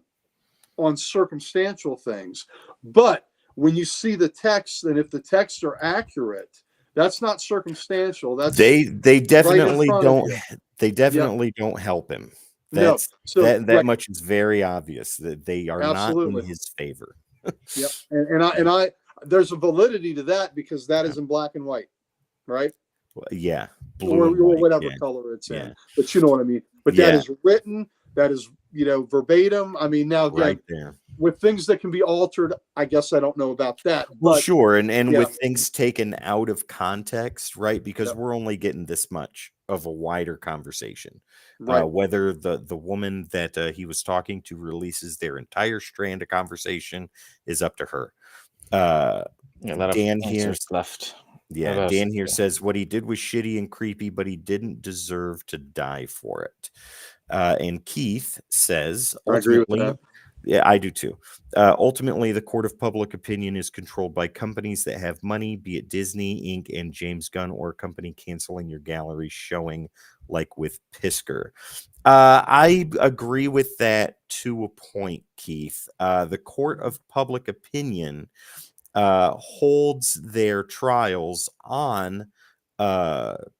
circumstantial things. But when you see the text, and if the texts are accurate, that's not circumstantial. That's they definitely right don't. They definitely don't help him. That's that much is very obvious that they are not in his favor. Yep. And I there's a validity to that because that is in black and white, right? Well, yeah. Blue or whatever color it's in. But you know what I mean. But that is written, that is, verbatim. I mean, now again, right there. With things that can be altered, I guess I don't know about that. Well, sure. And with things taken out of context, right? Because we're only getting this much of a wider conversation. Right. Whether the woman that he was talking to releases their entire strand of conversation is up to her. A lot of Dan answers left. Yeah, Dan here says what he did was shitty and creepy, but he didn't deserve to die for it. And Keith says, I agree with ultimately, that. yeah, I do too. Ultimately, the court of public opinion is controlled by companies that have money, be it Disney, Inc., and James Gunn, or a company canceling your gallery showing, like with Pisker. I agree with that to a point, Keith. The court of public opinion holds their trials on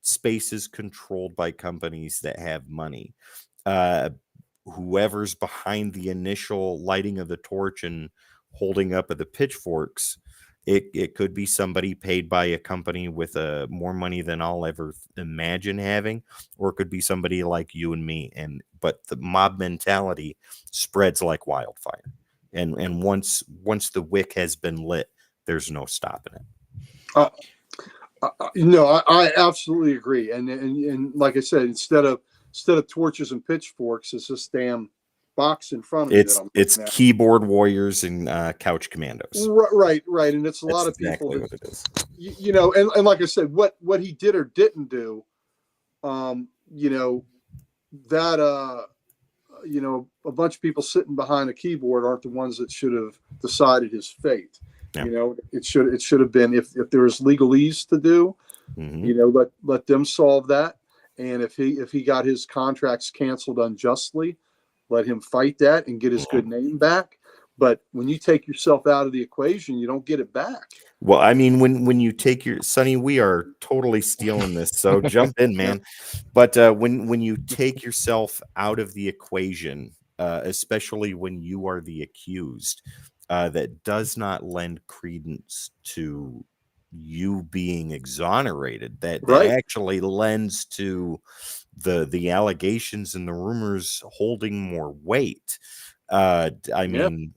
spaces controlled by companies that have money. Whoever's behind the initial lighting of the torch and holding up of the pitchforks, it could be somebody paid by a company with more money than I'll ever imagine having, or it could be somebody like you and me. But the mob mentality spreads like wildfire, and once the wick has been lit, there's no stopping it. No, I absolutely agree. And like I said, instead of torches and pitchforks, it's this damn box in front of me that I'm It's looking at. keyboard warriors and couch commandos. Right. And it's a lot of exactly people what it is. You know, and like I said, what he did or didn't do, you know, that you know, a bunch of people sitting behind a keyboard aren't the ones that should have decided his fate. Yeah. You know, it should have been, if there was legalese to do, you know, let them solve that. And if he got his contracts canceled unjustly, let him fight that and get his good name back. But when you take yourself out of the equation, you don't get it back. Well, I mean, when you take your Sonny, we are totally stealing this, so jump in, man. But when you take yourself out of the equation, especially when you are the accused, that does not lend credence to you being exonerated. That actually lends to the allegations and the rumors holding more weight. I mean,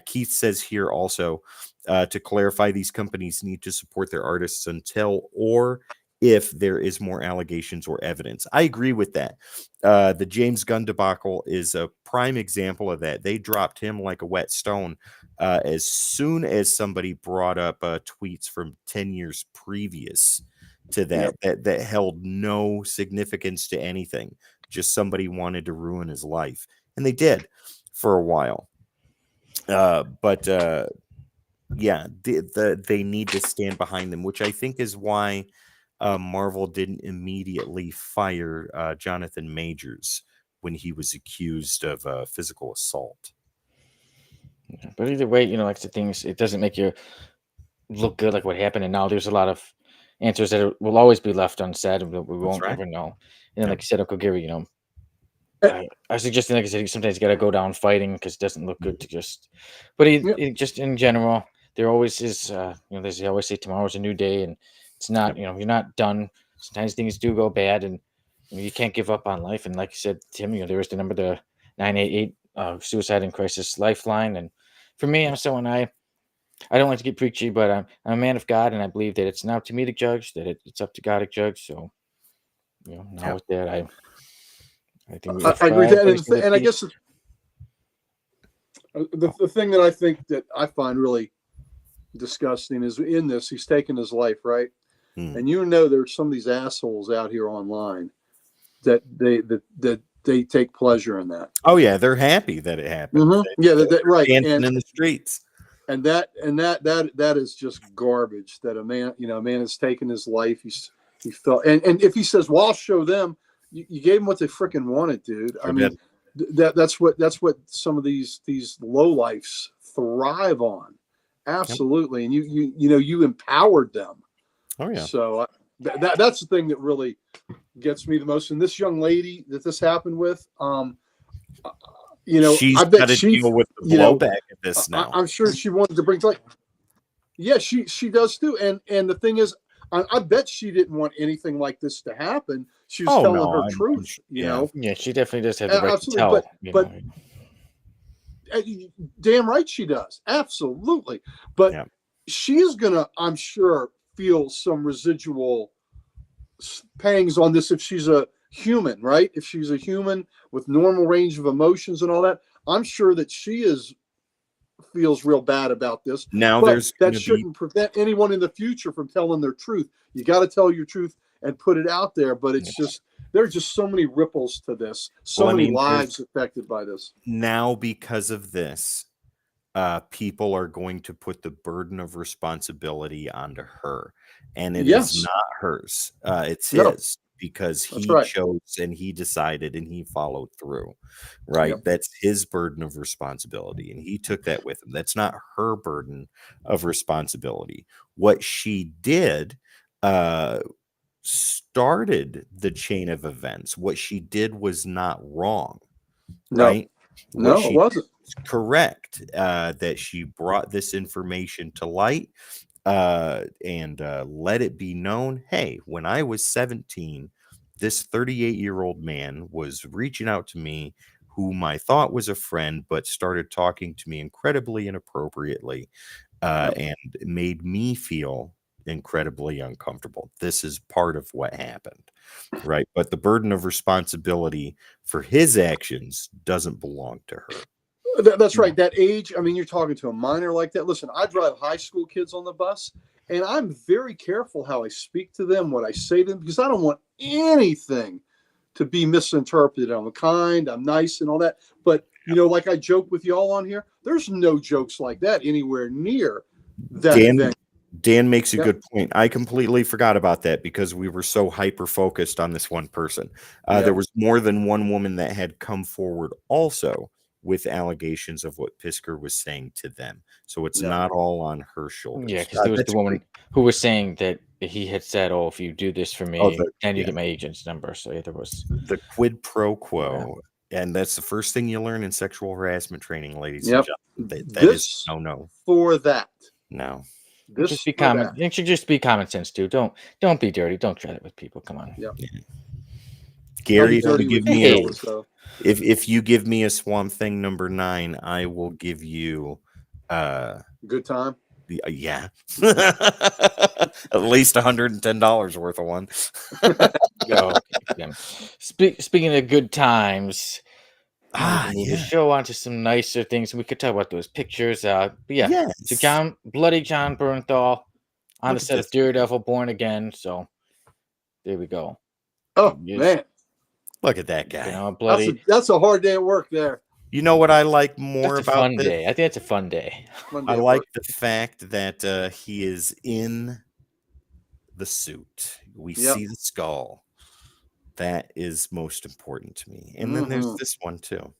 Keith says here also, to clarify, these companies need to support their artists until or if there is more allegations or evidence. I agree with that. The James Gunn debacle is a prime example of that. They dropped him like a wet stone as soon as somebody brought up tweets from 10 years previous to that held no significance to anything. Just somebody wanted to ruin his life. And they did for a while. But they need to stand behind them, which I think is why Marvel didn't immediately fire Jonathan Majors when he was accused of physical assault. But either way, you know, like the things, it doesn't make you look good, like what happened. And now there's a lot of answers that will always be left unsaid, and we won't ever know. And then, like you said, Uncle Gary, you know, I suggest, like I said, sometimes you got to go down fighting because it doesn't look good to just. But he just in general, there always is. You know, they always say tomorrow's a new day, and it's not. You know, you're not done. Sometimes things do go bad, and you know, you can't give up on life. And like you said, Tim, you know, there was the number, the 988 Suicide and Crisis Lifeline. And for me, I'm someone I don't like to get preachy, but I'm a man of God, and I believe that it's not up to me to judge, that it's up to God to judge. So, you know, now with that, I think I agree with that, and I guess the thing that I think that I find really disgusting is in this, he's taking his life, right? And you know, there's some of these assholes out here online that they take pleasure in that. Oh yeah, they're happy that it happened. Right, dancing in the streets. And that is just garbage. That a man has taken his life. He felt, and if he says, "Well, I'll show them," you gave them what they freaking wanted, dude. I mean, that's what some of these lowlifes thrive on. Absolutely, and you empowered them. Oh yeah. So that's the thing that really gets me the most. And this young lady that this happened with, you know, she's I bet got to deal with the blowback of this now. I'm sure she wanted to bring she does too. And the thing is, I bet she didn't want anything like this to happen. She was telling her truth, you know. Yeah, she definitely does have the right to tell. But damn right she does. Absolutely. But she's gonna, I'm sure, feel some residual pangs on this if she's a human, right? If she's a human with normal range of emotions and all that, I'm sure that she is feels real bad about this. Now But there's going that to be shouldn't prevent anyone in the future from telling their truth. You got to tell your truth and put it out there. But it's Yes. just there are just so many ripples to this, so Well, I many mean, lives affected by this. now because of this, people are going to put the burden of responsibility onto her, and it is Yes, not hers. It's no, his because that's he right. chose and he decided and he followed through. Right? Yep. That's his burden of responsibility, and he took that with him. That's not her burden of responsibility. What she did, uh, started the chain of events. What she did was not wrong, No, right? What no, it she wasn't. correct, that she brought this information to light, and let it be known, hey, when I was 17, this 38-year-old man was reaching out to me, whom I thought was a friend, but started talking to me incredibly inappropriately, Yep. and made me feel incredibly uncomfortable. This is part of what happened, right? But the burden of responsibility for his actions doesn't belong to her. That's Yeah. right. That age, I mean, you're talking to a minor like that. Listen, I drive high school kids on the bus, and I'm very careful how I speak to them, what I say to them, because I don't want anything to be misinterpreted. I'm kind, I'm nice, and all that. But, like I joke with y'all on here, there's no jokes like that anywhere near that Dan venue. Dan makes a Yep. good point. I completely forgot about that because we were so hyper focused on this one person. There Yep. was more than one woman that had come forward also with allegations of what Pisker was saying to them. So it's Yep. not all on her Yeah, shoulders. because there was the That's woman great. who was saying that he had said, "Oh, if you do this for Oh, me, then you yeah, get my agent's number." So yeah, there was. the quid pro Yeah. quo. And that's the first thing you learn in sexual harassment training, ladies and Yep. gentlemen. That is This no. for that. No. Just This be for common. that. It should just be common sense, dude. Don't be dirty. Don't try that with people. Come on. Yep. I'll Gary, be if you dirty give with you, me a fellas. So if you give me a Swamp Thing number 9, I will give you good time. yeah. At least $110 worth of one. Go. Speaking of good times, now we can move the Yeah. show on to some nicer things. We could talk about those pictures. But yeah, so Yes. Bloody John Bernthal on the Look at set of this. Daredevil, Born Again. So there we go. Oh Yes, man, Look at that guy. bloody. that's a hard day at work there. You know what I like more That's a about fun this? day. I think it's a fun day. One I day at like work. the fact that he is in the suit. We Yep. see the skull. That is most important to me. And then there's Mm-hmm. this one too.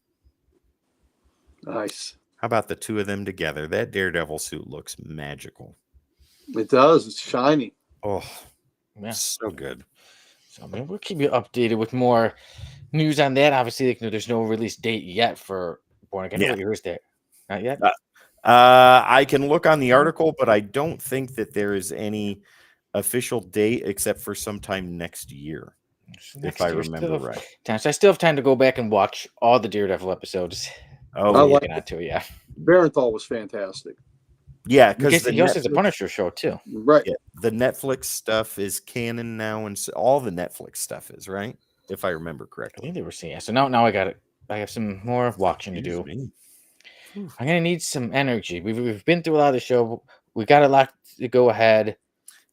Nice. How about the two of them together? That Daredevil suit looks magical. It does. It's shiny. Oh, Yeah. so good. So I mean, we'll keep you updated with more news on that. Obviously, there's no release date yet for Born Again. Yeah. What year is that? Not yet. I can look on the article, but I don't think that there is any official date except for sometime next year, So if next I year, remember right. time. So I still have time to go back and watch all the Daredevil episodes. Oh, I We're yeah. like looking at too, yeah. Barenthal was fantastic. Yeah, because He also has a Punisher show too. Right. the Netflix stuff is canon now, and all the Netflix stuff is, right? If I remember I correctly. think they were saying. So now I got it. I have some more watching to do. Excuse me. I'm gonna need some energy. We've been through a lot of the show. We got a lot to go ahead.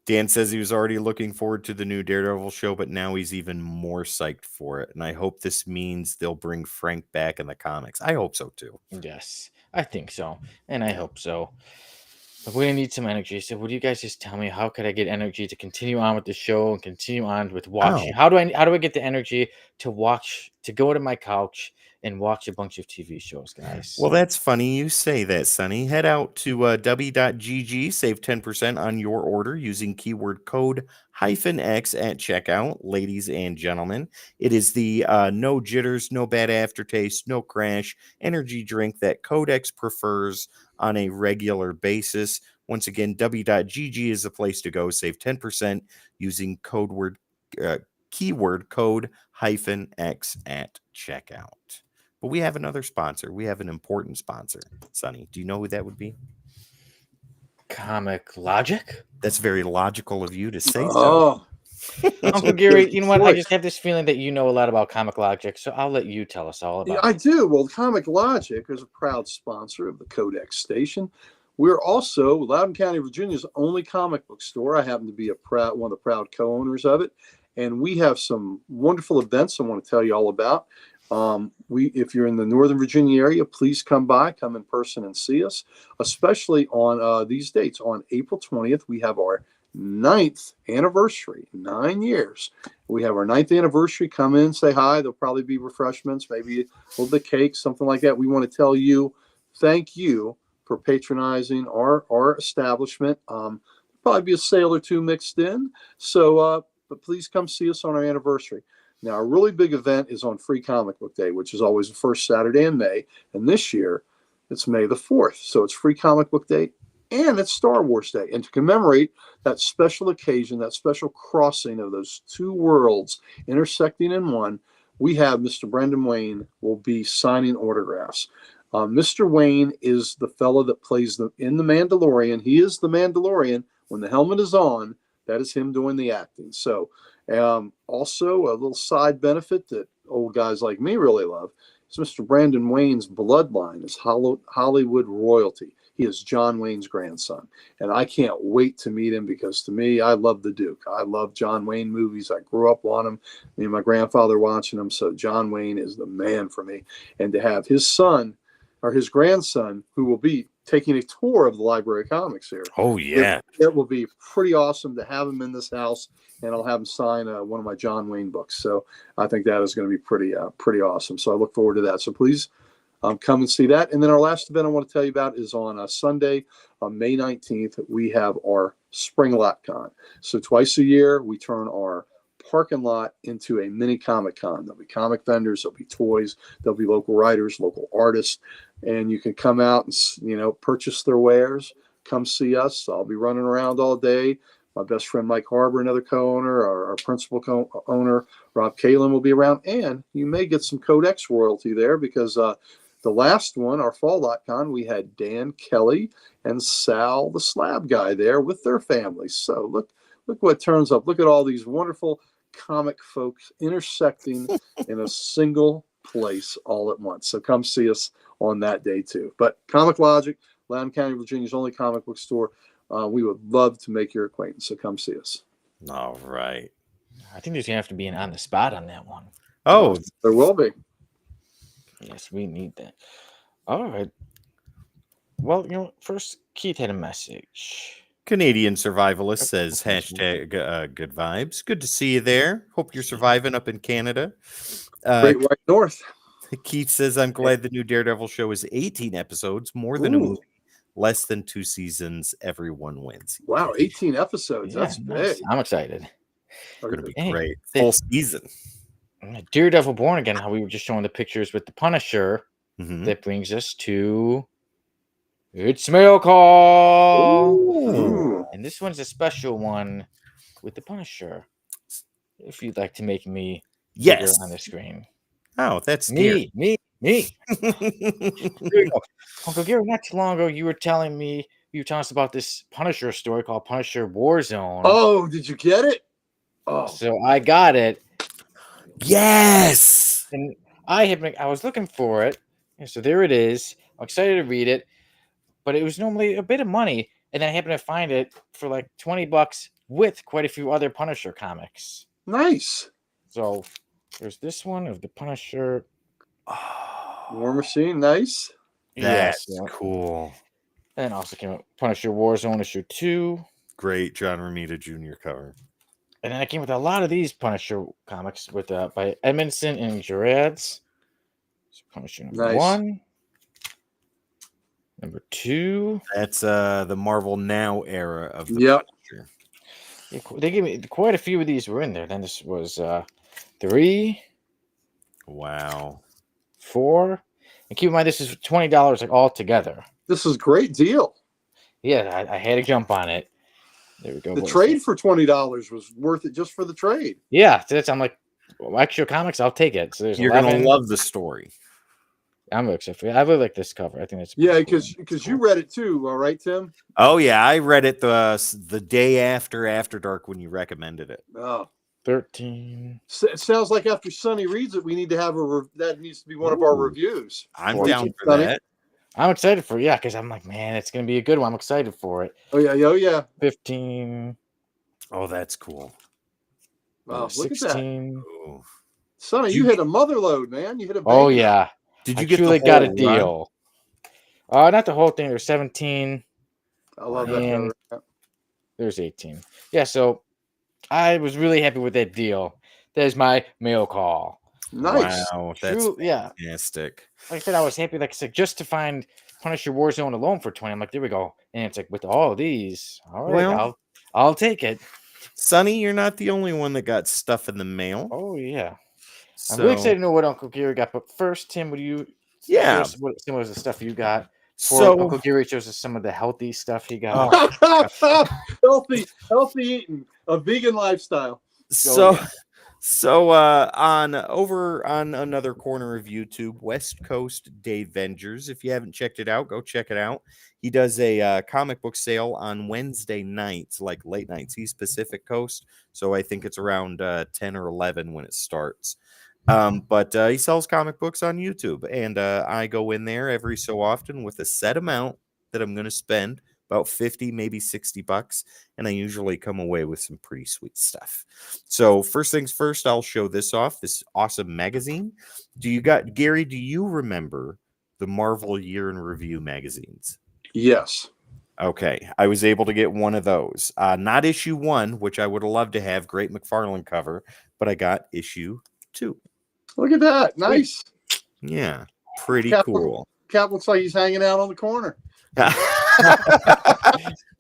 Dan says he was already looking forward to the new Daredevil show, but now he's even more psyched for it. And I hope this means they'll bring Frank back in the comics. I hope so too. Yes, I think so, and I hope so. But we're gonna need some energy. So, would you guys just tell me how could I get energy to continue on with the show and continue on with watching? Oh. How do I get the energy to watch, to go to my couch and watch a bunch of TV shows, guys? Well, that's funny you say that, Sonny. Head out to w.gg, save 10% on your order using keyword code -X at checkout, ladies and gentlemen. It is the no jitters, no bad aftertaste, no crash energy drink that Codex prefers on a regular basis. Once again, w.gg is the place to go. Save 10% using keyword code -X at checkout. But we have another sponsor. We have an important sponsor. Sonny, do you know who that would be? Comic Logic. That's very logical of you to say so. Oh, That's Uncle what Gary, kills you the know what? I story. just have this feeling that you know a lot about comic logic, so I'll let you tell us all Yeah, about I it. do. Well, Comic Logic is a proud sponsor of the Codex Station. We're also Loudoun County, Virginia's only comic book store. I happen to be one of the proud co-owners of it, and we have some wonderful events I want to tell you all about. If you're in the Northern Virginia area, please come by, come in person and see us. Especially on these dates. On April 20th, we have our 9th anniversary, 9 years. We have our 9th anniversary. Come in, say hi. There'll probably be refreshments, maybe a little bit of cake, something like that. We want to tell you, thank you for patronizing our establishment. Probably be a sale or two mixed in. So, but please come see us on our anniversary. Now, a really big event is on Free Comic Book Day, which is always the first Saturday in May. And this year, it's May the 4th. So it's Free Comic Book Day and it's Star Wars Day. And to commemorate that special occasion, that special crossing of those two worlds intersecting in one, we have Mr. Brendan Wayne will be signing autographs. Mr. Wayne is the fellow that plays in The Mandalorian. He is the Mandalorian. When the helmet is on, that is him doing the acting. So, also a little side benefit that old guys like me really love is Mr. Brandon Wayne's bloodline is Hollywood royalty. He is John Wayne's grandson. And I can't wait to meet him because to me, I love the Duke. I love John Wayne movies. I grew up on them. Me and my grandfather watching them. So John Wayne is the man for me. And to have his son or his grandson, who will be taking a tour of the Library of Comics here. Oh, yeah. It will be pretty awesome to have him in this house, and I'll have him sign one of my John Wayne books. So I think that is going to be pretty awesome. So I look forward to that. So please come and see that. And then our last event I want to tell you about is on Sunday, on May 19th. We have our Spring Lot Con. So twice a year, we turn our parking lot into a mini Comic Con. There'll be comic vendors, there'll be toys, there'll be local writers, local artists, and you can come out and purchase their wares. Come see us. I'll be running around all day. My best friend Mike Harbour, another co-owner, our principal co-owner Rob Kalin will be around, and you may get some Codex royalty there because the last one, our Fall Lot Con, we had Dan Kelly and Sal the Slab Guy there with their families. So look what turns up. Look at all these wonderful comic folks intersecting in a single place all at once. So come see us on that day too. But Comic Logic, Loudoun County, Virginia's only comic book store. We would love to make your acquaintance. So come see us. All right. I think there's gonna have to be an on the spot on that one. Oh, There will be. Yes, we need that. All right. Well, first Keith had a message. Canadian Survivalist says hashtag good vibes. Good to see you there. Hope you're surviving up in Canada. Great White North. Keith says, I'm glad the new Daredevil show is 18 episodes, more than a movie, less than 2 seasons. Everyone wins. Wow, 18 episodes. That's nice. big. I'm excited. It's going to be Hey, great. Full season. Daredevil Born Again, how we were just showing the pictures with the Punisher. That brings us to It's Mail Call. Ooh. And this one's a special one with the Punisher. If you'd like to make me bigger on the screen. Oh, that's me. There you go. Uncle Gary, not too long ago, you were telling us about this Punisher story called Punisher Warzone. Oh, did you get it? Oh, so I got it. Yes. And I was looking for it. And so there it is. I'm excited to read it. But it was normally a bit of money. And then I happened to find it for like $20 with quite a few other Punisher comics. Nice. So there's this one of the Punisher. War Machine, nice. That's cool. And also came out Punisher Warzone issue 2. Great John Romita Jr. cover. And then I came with a lot of these Punisher comics with by Edmondson and Gerads. So Punisher number 1. Number 2. That's the Marvel Now era of the Punisher. Yeah, they gave me quite a few of these were in there. Then this was 3. Wow. 4. And keep in mind this is $20 like all together. This is a great deal. Yeah, I had to jump on it. There we go. The trade for $20 was worth it just for the trade. Yeah, I'm like, extra comics, I'll take it. So you're gonna love the story. I'm excited for it. I really like this cover. I think that's because you read it too, all right, Tim? Oh yeah, I read it the day after Dark when you recommended it. Oh, 13. It sounds like after Sonny reads it, we need to have that needs to be one of our Ooh. reviews. I'm 14. down for Sonny? that. I'm excited for because I'm like, man, it's gonna be a good one. I'm excited for it. Oh yeah. 15. Oh, that's cool. Wow, look at that. 16. Oh. Sonny, you hit a mother load, man. You hit a banger. Oh yeah. Did I you get the truly whole got a run? deal. Not the whole thing. There's 17. I love And that. there's 18. Yeah, so I was really happy with that deal. There's my mail call. Nice. Wow, that's fantastic. Like I said, I was happy, like I said, just to find Punisher Warzone alone for 20. I'm like, there we go. And it's like with all of these, all right, Well, I'll take it. Sonny, you're not the only one that got stuff in the mail. Oh yeah. So, I'm really excited to know what Uncle Gary got. But first, Tim, would you yeah. show us what some of the stuff you got? So Uncle Gary shows us some of the healthy stuff he got. Healthy eating, a vegan lifestyle. So on over on another corner of YouTube, West Coast Dave Vengers. If you haven't checked it out, go check it out. He does a comic book sale on Wednesday nights, like late nights. He's Pacific Coast, so I think it's around 10 or 11 when it starts. But he sells comic books on YouTube, and I go in there every so often with a set amount that I'm going to spend, about 50, maybe $60, and I usually come away with some pretty sweet stuff. So first things first, I'll show this off, this awesome magazine. Gary, do you remember the Marvel Year in Review magazines? Yes. Okay, I was able to get one of those. Not issue 1, which I would have loved to have, great McFarlane cover, but I got issue 2. Look at that. Nice. Yeah, pretty cool. Cap looks like he's hanging out on the corner.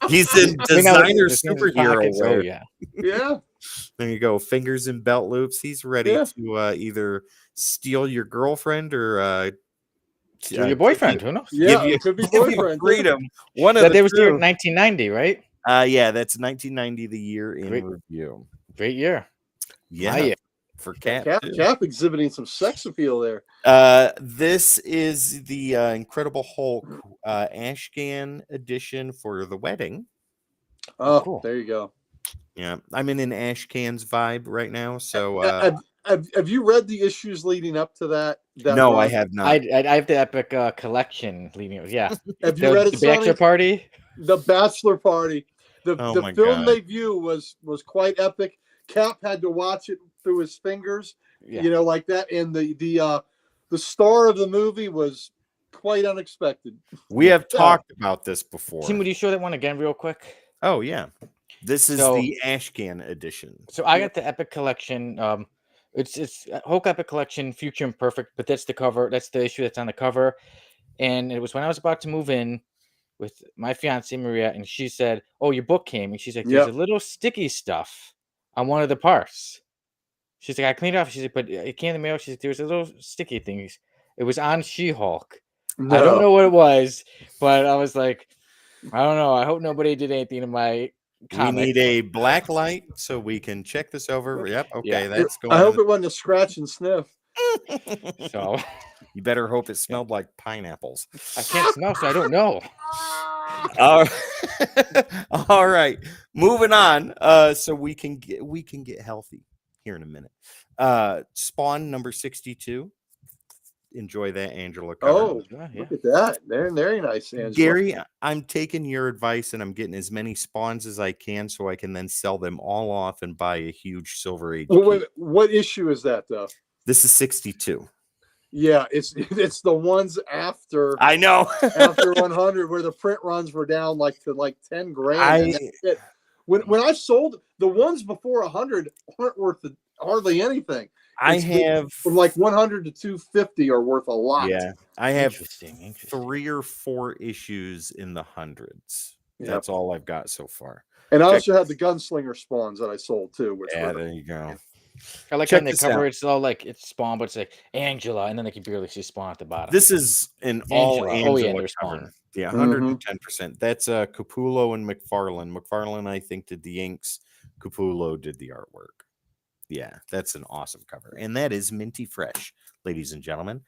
He's in designer superhero wear. Oh yeah. Yeah. There you go. Fingers in belt loops. He's ready to either steal your girlfriend or Steal your boyfriend. Who knows? Yeah, it could be boyfriend. Freedom. One of that the was here in 1990, right? Yeah, that's 1990, the year in review. Great year. Yeah. For Cap exhibiting some sex appeal there. This is the Incredible Hulk Ashcan edition for the wedding. Oh, cool. There you go. Yeah, I'm in an Ashcan's vibe right now. So have you read the issues leading up to that? No, I have not. I have the Epic collection leading up. Yeah. Have you read it? The Bachelor Party? The Bachelor Party. The film they view was quite epic. Cap had to watch it through his fingers, like that. And the star of the movie was quite unexpected. We have talked about this before. Tim, would you show that one again real quick? Oh yeah, this is the Ashcan edition. So I got the Epic collection. It's Hulk Epic Collection, Future Imperfect, but that's the cover. That's the issue that's on the cover. And it was when I was about to move in with my fiance Maria, and she said, "Oh, your book came," and she's like, "There's a little sticky stuff on one of the parts." She's like, "I cleaned it off." She's like, "But it came in the mail." She's like, "There's a little sticky thing." It was on She-Hulk. No. I don't know what it was, but I was like, I don't know. I hope nobody did anything to my comic. We need a black light so we can check this over. Yep. Okay, that's going. I hope it wasn't a scratch and sniff. So you better hope it smelled like pineapples. I can't smell, so I don't know. All right, moving on. So we can get healthy here in a minute. Spawn number 62. Enjoy that, Angela cover. Oh, look at that. They're very nice, Angela. Gary, I'm taking your advice and I'm getting as many spawns as I can so I can then sell them all off and buy a huge Silver Age. What issue is that, though? This is 62. Yeah, it's the ones after. I know. After 100, where the print runs were down to 10 grand. When I sold the ones before 100 aren't worth hardly anything. I have from 100 to 250 are worth a lot. Yeah, I have 3 or 4 issues in the hundreds. Yep. That's all I've got so far. And I also had the Gunslinger spawns that I sold too. Which there you go. I like when they cover it's all like it's Spawn, but it's like Angela, and then they can barely see Spawn at the bottom. This is an all Angela cover. Yeah, 110%. That's Capullo and McFarlane. McFarlane, I think, did the inks. Capullo did the artwork. Yeah, that's an awesome cover. And that is minty fresh, ladies and gentlemen.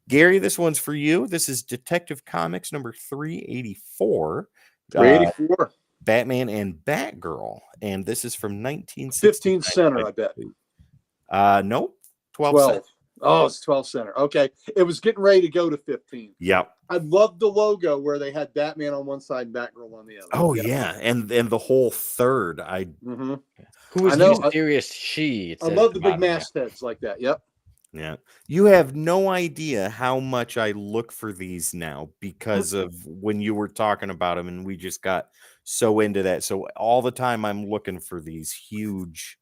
Gary, this one's for you. This is Detective Comics number 384. 384. Batman and Batgirl, and this is from 15 1969. center, I bet. Nope, 12 12. cents. Oh, it's 12 center. Okay. It was getting ready to go to 15. Yep. I loved the logo where they had Batman on one side and Batgirl on the other. Oh yeah, and the whole third. Mm-hmm. Who was I know. the mysterious she? I love the big mastheads like that. Yep. Yeah. You have no idea how much I look for these now because of when you were talking about them, and we just got so into that. So all the time I'm looking for these huge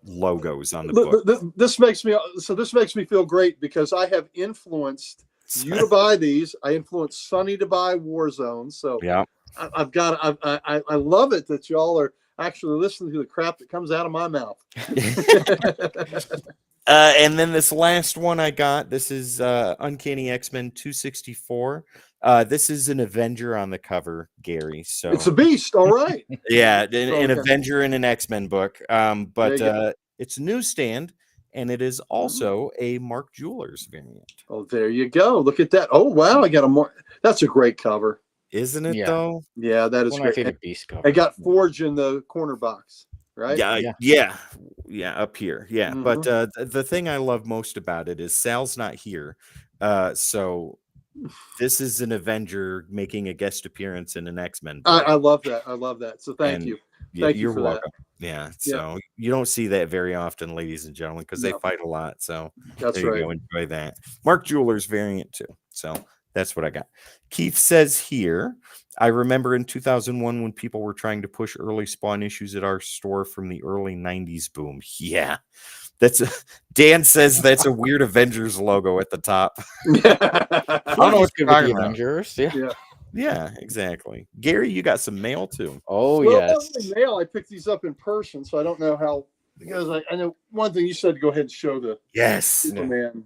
logos on the book. This makes me feel great because I have influenced you to buy these. I influenced Sonny to buy Warzone. So Yeah. I love it that y'all are actually listening to the crap that comes out of my mouth. And then this last one I got, this is Uncanny X-Men 264. This is an Avenger on the cover, Gary. So it's a beast, all right. Yeah, an Avenger in an X-Men book. But it's a newsstand, and it is also a Mark Jewelers variant. Oh, there you go. Look at that. Oh, wow. I got a more. That's a great cover. Isn't it, though? Yeah, that is one great. of my favorite beast covers. I got Forge in the corner box, right? Yeah, up here. Yeah, but the thing I love most about it is Sal's not here. So this is an Avenger making a guest appearance in an X-Men book. I love that. So thank you. Thank you for welcome. that. Yeah, so you don't see that very often, ladies and gentlemen, because they fight a lot. So that's there you go. Enjoy that. Mark Jewelers variant too. So that's what I got. Keith says here, I remember in 2001 when people were trying to push early Spawn issues at our store from the early 90s boom. Yeah. Dan says that's a weird Avengers logo at the top. I don't know what's good with the Avengers. Yeah, exactly. Gary, you got some mail too. Oh, well, yes. Mail. I picked these up in person, so I don't know how, because I know one thing you said to go ahead and show the Superman. Yeah.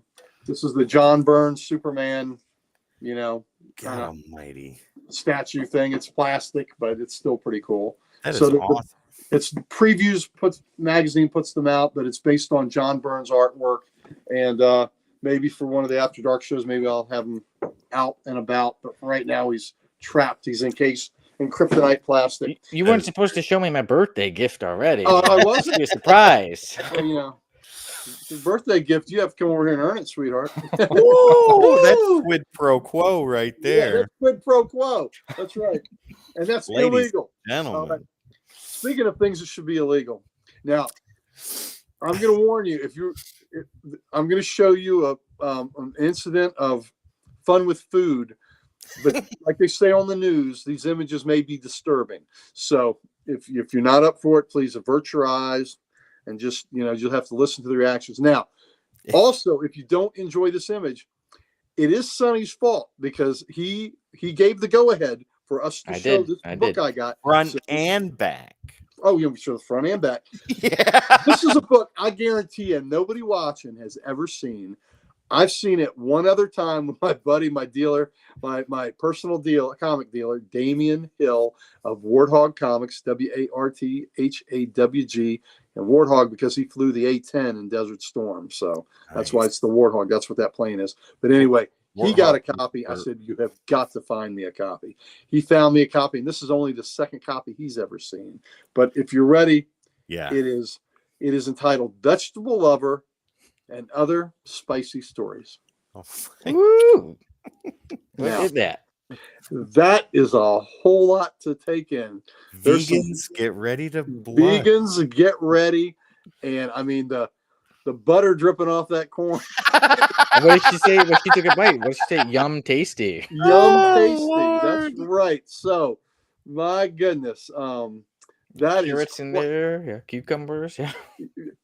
This is the John Burns Superman, God almighty statue thing. It's plastic, but it's still pretty cool. That is awesome. It's Previews magazine puts them out, but it's based on John Burns artwork. And maybe for one of the After Dark shows, maybe I'll have him out and about. But right now he's trapped. He's encased in kryptonite plastic. You weren't supposed to show me my birthday gift already. Oh, I wasn't. Be a surprise. Well, the birthday gift, you have to come over here and earn it, sweetheart. Oh, that's quid pro quo right there. Yeah, that's quid pro quo. That's right. And that's illegal. Gentlemen. Speaking of things that should be illegal, now I'm going to warn you. I'm going to show you an incident of fun with food, but like they say on the news, these images may be disturbing. So if you're not up for it, please avert your eyes and just you'll have to listen to the reactions. Now, also, if you don't enjoy this image, it is Sonny's fault because he gave the go ahead for us to show this book I got. Front and back. Oh, yeah, we show the front and back. Yeah. This is a book I guarantee you nobody watching has ever seen. I've seen it one other time with my buddy, my dealer, my personal comic dealer, Damian Hill of Warthog Comics, WARTHAWG, and Warthog because he flew the A-10 in Desert Storm. So that's why it's the Warthog. That's what that plane is. But anyway, he got a copy. I said, you have got to find me a copy. He found me a copy, and this is only the second copy he's ever seen. But if you're ready, it is entitled Vegetable Lover and Other Spicy Stories. Woo! What is that? That is a whole lot to take in. Vegans, get ready to blood. Vegans, get ready. And I mean, the butter dripping off that corn. What did she say? When she took a bite, what did she say? Yum tasty. Yum tasty. Lord. That's right. So, my goodness. That carrots in there, yeah, cucumbers,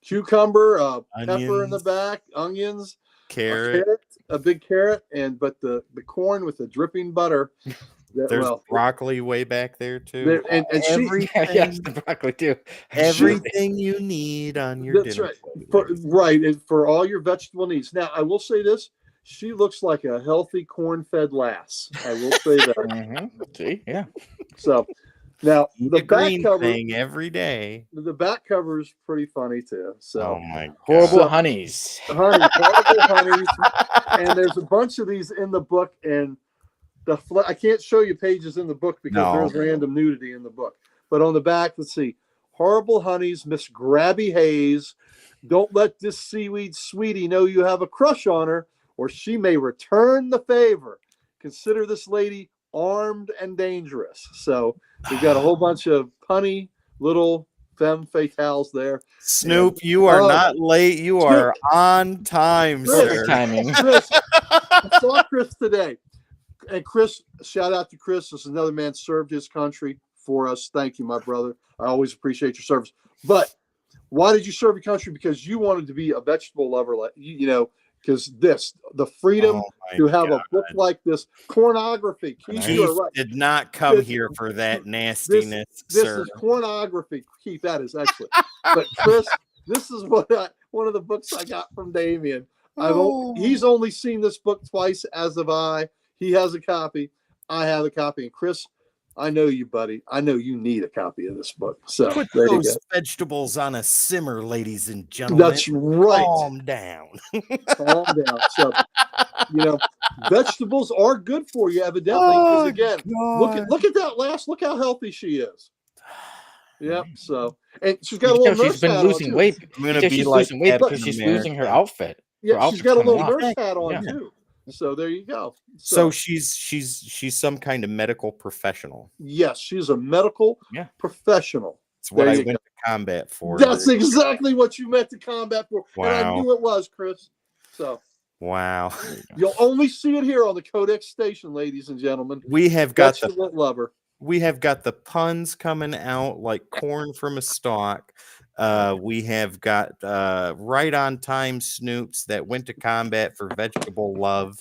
cucumber, pepper in the back, onions, carrot, a big carrot, but the corn with the dripping butter. There's broccoli way back there too. And yes, the broccoli too. Everything you need on your dinner. Right. And for all your vegetable needs. Now, I will say this. She looks like a healthy corn-fed lass. I will say that. See, yeah. So, now the back cover thing every day. The back cover is pretty funny too. So, oh my God. Horrible honeys. Horrible honeys. And there's a bunch of these in the book, and I can't show you pages in the book because there's random nudity in the book. But on the back, let's see. Horrible honeys, Miss Grabby Hayes. Don't let this seaweed sweetie know you have a crush on her, or she may return the favor. Consider this lady armed and dangerous. So we've got a whole bunch of punny little femme fatales there. Snoop, you are not late. You are on time, Perfect sir. timing. Chris, I saw Chris today. And Chris, shout out to Chris. This is another man served his country for us. Thank you, my brother. I always appreciate your service. But why did you serve your country? Because you wanted to be a vegetable lover, like because the freedom to have a book like this, pornography. Keith right. did not come here for that nastiness, this sir. is pornography. Keith, that is excellent. But Chris, this is one of the books I got from Damien. He's only seen this book twice, as have I. He has a copy. I have a copy. And Chris, I know you, buddy. I know you need a copy of this book. So put there those you go. vegetables on a simmer, ladies and gentlemen. That's right. Calm down. Calm down. So, vegetables are good for you, evidently. Because again, look at that last. Look how healthy she is. Yep. So, and she's got a little nurse she's been hat losing on, weight. I'm gonna be she's like losing weight because she's losing her outfit. Yeah, she's got a little nurse hat on too. So there you go. So she's some kind of medical professional. Yes, she's a medical professional. It's what I went to combat for. That's exactly what you meant to combat for. Wow. And I knew it was, Chris. So wow. You'll only see it here on the Codex station, ladies and gentlemen. We have got lover. We have got the puns coming out like corn from a stalk. We have got right on time Snoops that went to combat for vegetable love.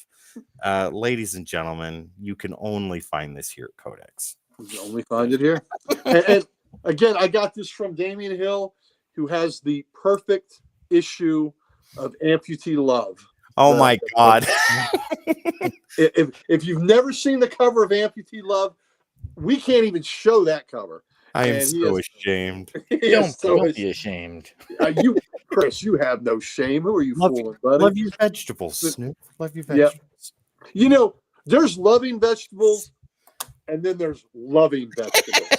Ladies and gentlemen, you can only find this here at Codex. You can only find it here. and again, I got this from Damien Hill, who has the perfect issue of Amputee Love. Oh my God. If you've never seen the cover of Amputee Love, we can't even show that cover. I am so ashamed. Don't be ashamed. Chris, you have no shame. Who are you fooling, buddy? Love your vegetables, Snoop. Love your vegetables. Yep. There's loving vegetables, and then there's loving vegetables.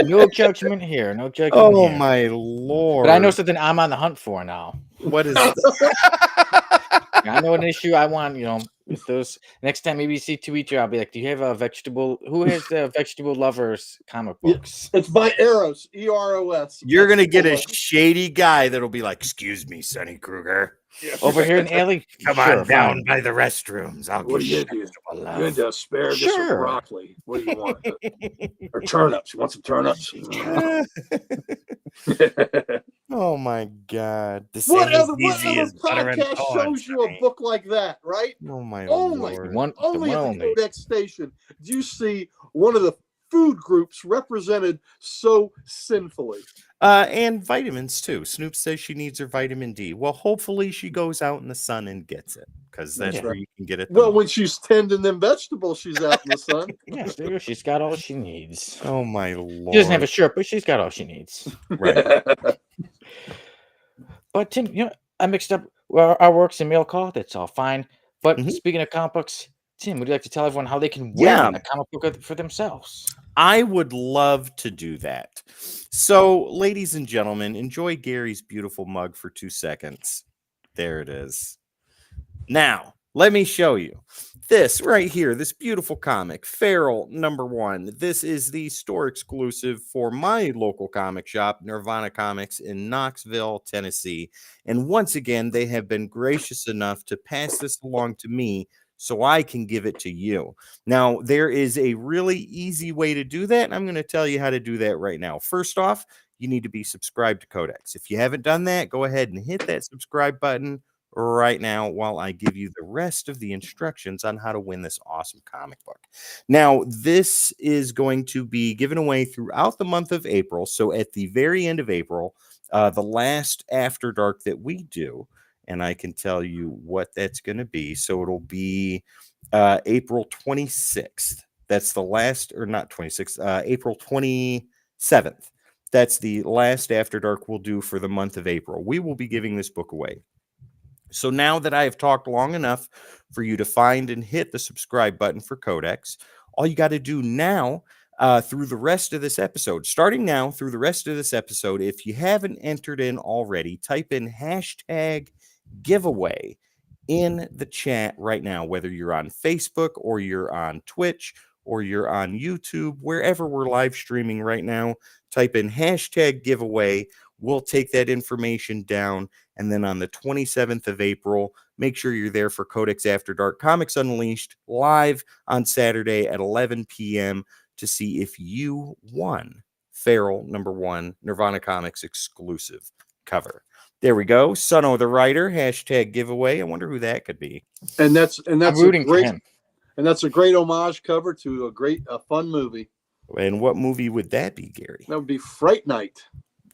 No judgment here. No judgment. Oh here. My Lord! But I know something I'm on the hunt for now. What is? I know an issue I want. With those next time maybe you see two each, I'll be like, "Do you have a vegetable? Who has the vegetable lovers comic books?" It's by Eros, EROS. You're gonna get a shady guy that'll be like, "Excuse me, Sonny Kruger." Yeah. Over here in Alley, come on down by the restrooms. I'll what get you into asparagus or broccoli? What do you want? Or turnips? You want some turnips? Oh my God! Whatever podcast shows you a book like that, right? Oh my Lord! Only at the Codex station do you see one of the food groups represented so sinfully. And vitamins too. Snoop says she needs her vitamin D. Well, hopefully she goes out in the sun and gets it, because that's where you can get it. Well, when she's tending them vegetables, she's out in the sun. Yeah, she's got all she needs. Oh my Lord! She doesn't have a shirt, but she's got all she needs. Right. But Tim, I mixed up our works and mail call. That's all fine. But speaking of comic books, Tim, would you like to tell everyone how they can win a comic book for themselves? I would love to do that. So, ladies and gentlemen, enjoy Gary's beautiful mug for 2 seconds. There it is. Now, let me show you this right here, this beautiful comic, Feral #1. This is the store exclusive for my local comic shop, Nirvana Comics in Knoxville, Tennessee. And once again, they have been gracious enough to pass this along to me so I can give it to you. Now, there is a really easy way to do that, and I'm going to tell you how to do that right now. First off, you need to be subscribed to Codex. If you haven't done that, go ahead and hit that subscribe button right now while I give you the rest of the instructions on how to win this awesome comic book. Now, this is going to be given away throughout the month of April. So at the very end of April, the last After Dark that we do, and I can tell you what that's going to be. So it'll be April 26th. That's the last, or not 26th, April 27th. That's the last After Dark we'll do for the month of April. We will be giving this book away. So now that I have talked long enough for you to find and hit the subscribe button for Codex, all you got to do now through the rest of this episode, starting now through the rest of this episode, if you haven't entered in already, type in hashtag giveaway in the chat right now, whether you're on Facebook or you're on Twitch or you're on YouTube, wherever we're live streaming right now, type in hashtag giveaway. We'll take that information down. And then on the 27th of April, make sure you're there for Codex After Dark Comics Unleashed live on Saturday at 11 p.m. to see if you won Feral #1 Nirvana Comics exclusive cover. There we go. Sonny the writer, hashtag giveaway. I wonder who that could be. And that's I'm a rooting for great him. and that's a great homage cover to a fun movie. And what movie would that be, Gary? That would be Fright Night.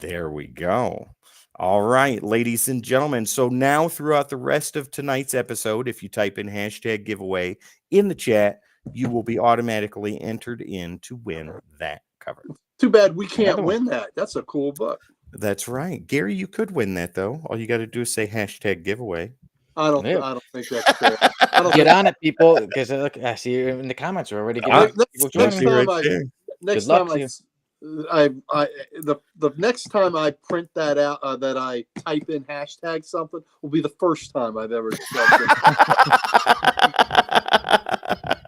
There we go. All right, ladies and gentlemen. So now throughout the rest of tonight's episode, if you type in hashtag giveaway in the chat, you will be automatically entered in to win that cover. Too bad we can't Another one. win that. That's a cool book. That's right. Gary, you could win that, though. All you got to do is say hashtag giveaway. I don't think that's fair. I don't Get think- on it, people, because look, I see you in the comments are already getting people next joining. time next Good luck time to the next time I print that out, that I type in hashtag something, will be the first time I've ever done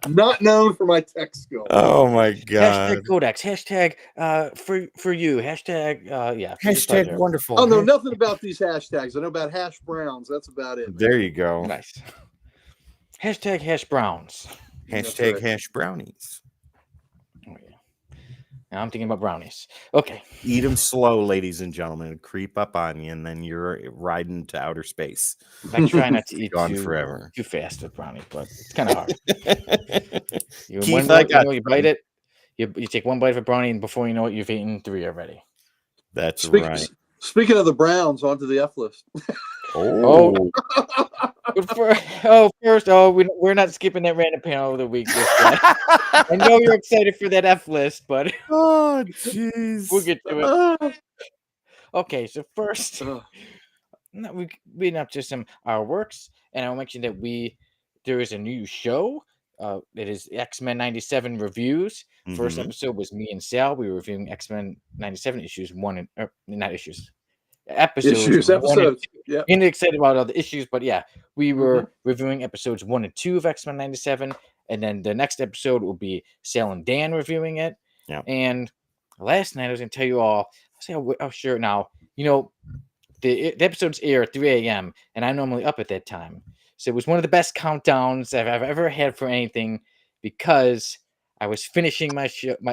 not known for my tech skills. Oh my god. Hashtag Codex. Hashtag for you. Hashtag yeah. Hashtag wonderful. I know nothing about these hashtags. I know about hash browns. That's about it. There you go. Nice. Hashtag hash browns. Hashtag right. hash brownies. Oh, yeah. Now I'm thinking about brownies. Okay. Eat them slow, ladies and gentlemen. Creep up on you, and then you're riding to outer space. I try not to eat Gone forever. too fast with brownie, but it's kind of hard. You, Keith, one I bite, got you bite it. You take one bite of a brownie, and before you know it, you've eaten 3 already. That's right. Speaking of the Browns, onto the F list. Oh, First, we're not skipping that random panel of the week. I know you're excited for that F list, but oh, jeez. we'll get to it. Okay, so first, Ugh. we've been up to some our works, and I'll mention that there is a new show. It is X-Men 97 reviews. First Mhm. episode was me and Sal. We were reviewing X-Men 97 issues 1 and not issues. Episodes. Episodes. Yeah. Getting excited about all the issues, but yeah, we were reviewing episodes 1 and 2 of X-Men 97, and then the next episode will be Sal and Dan reviewing it. Yeah. And last night I was gonna tell you all. I'll share it now. You know, the episodes air at 3 a.m. and I'm normally up at that time, so it was one of the best countdowns I've ever had for anything because I was finishing my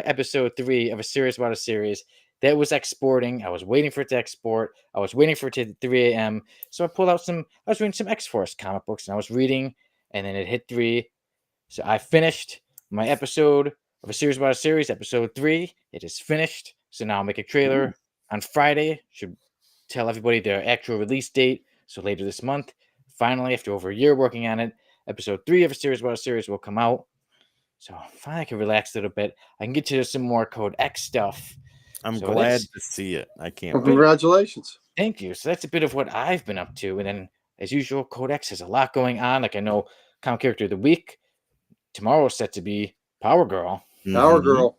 episode 3 of a series about a series. That was exporting. I was waiting for it to export. I was waiting for it to 3 a.m. So I pulled out I was reading some X-Force comic books, and I was reading, and then it hit 3. So I finished my episode of a series about a series, episode 3. It is finished. So now I'll make a trailer on Friday. Should tell everybody their actual release date. So later this month, finally, after over a year working on it, episode 3 of a series about a series will come out. So finally I can relax a little bit. I can get to some more Code X stuff. I'm So glad that's- to see it. I can't Well, wait. congratulations. Thank you. So that's a bit of what I've been up to. And then, as usual, Codex has a lot going on. Like I know Comic Character of the Week. Tomorrow's set to be Power Girl. Power Mhm. Girl.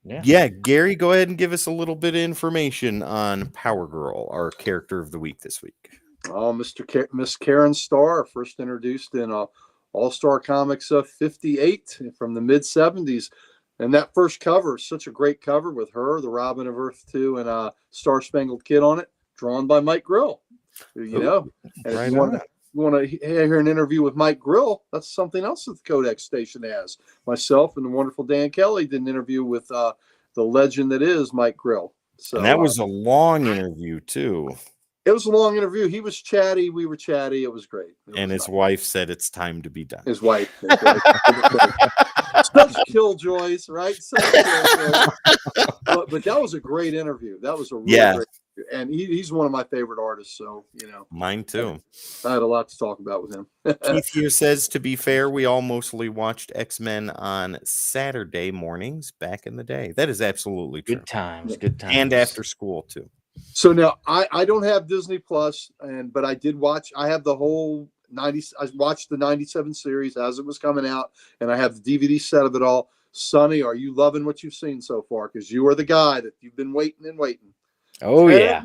Yeah, Gary, go ahead and give us a little bit of information on Power Girl, our character of the week this week. Oh, Miss Karen Starr, first introduced in All-Star Comics 58 from the mid-70s. And that first cover is such a great cover with her, the Robin of Earth 2, and Star Spangled Kid on it, drawn by Mike Grill. You know, and right if you want to hear an interview with Mike Grill, that's something else that the Codex station has. Myself and the wonderful Dan Kelly did an interview with the legend that is Mike Grill. So And that was a long interview, too. it was a long interview. He was chatty. We were chatty. It was great. And his wife said it's time to be done. His wife. Such killjoys, right? Such killjoys. But that was a great interview. That was a really great interview. And he's one of my favorite artists. So, you know. Mine too. I had a lot to talk about with him. Keith here says, to be fair, we all mostly watched X-Men on Saturday mornings back in the day. That is absolutely true. Good times. Good times. And after school, too. So now I don't have Disney Plus, but I did watch. I have the whole 90. I watched the 97 series as it was coming out, and I have the DVD set of it all. Sonny, are you loving what you've seen so far? Because you are the guy that you've been waiting and waiting. Oh yeah.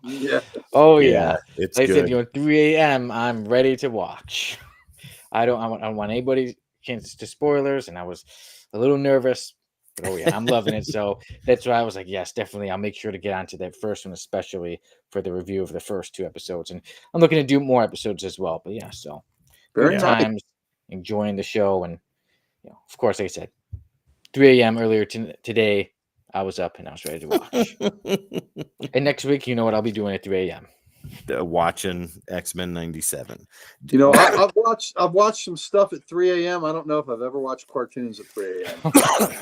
Yeah. Oh Yeah, yeah. it's Like I said, good. 3 a.m. I'm ready to watch. I don't want anybody chance to spoilers, and I was a little nervous. But oh yeah, I'm loving it. So that's why I was like, yes, definitely. I'll make sure to get onto that first one, especially for the review of the first 2 episodes. And I'm looking to do more episodes as well. But yeah, so Very good nice. times, enjoying the show, and of course, like I said, 3 a.m. earlier today, I was up and I was ready to watch. And next week, you know what I'll be doing at 3 a.m. Watching X-Men 97. You know, I've watched some stuff at 3 a.m. I don't know if I've ever watched cartoons at 3 a.m.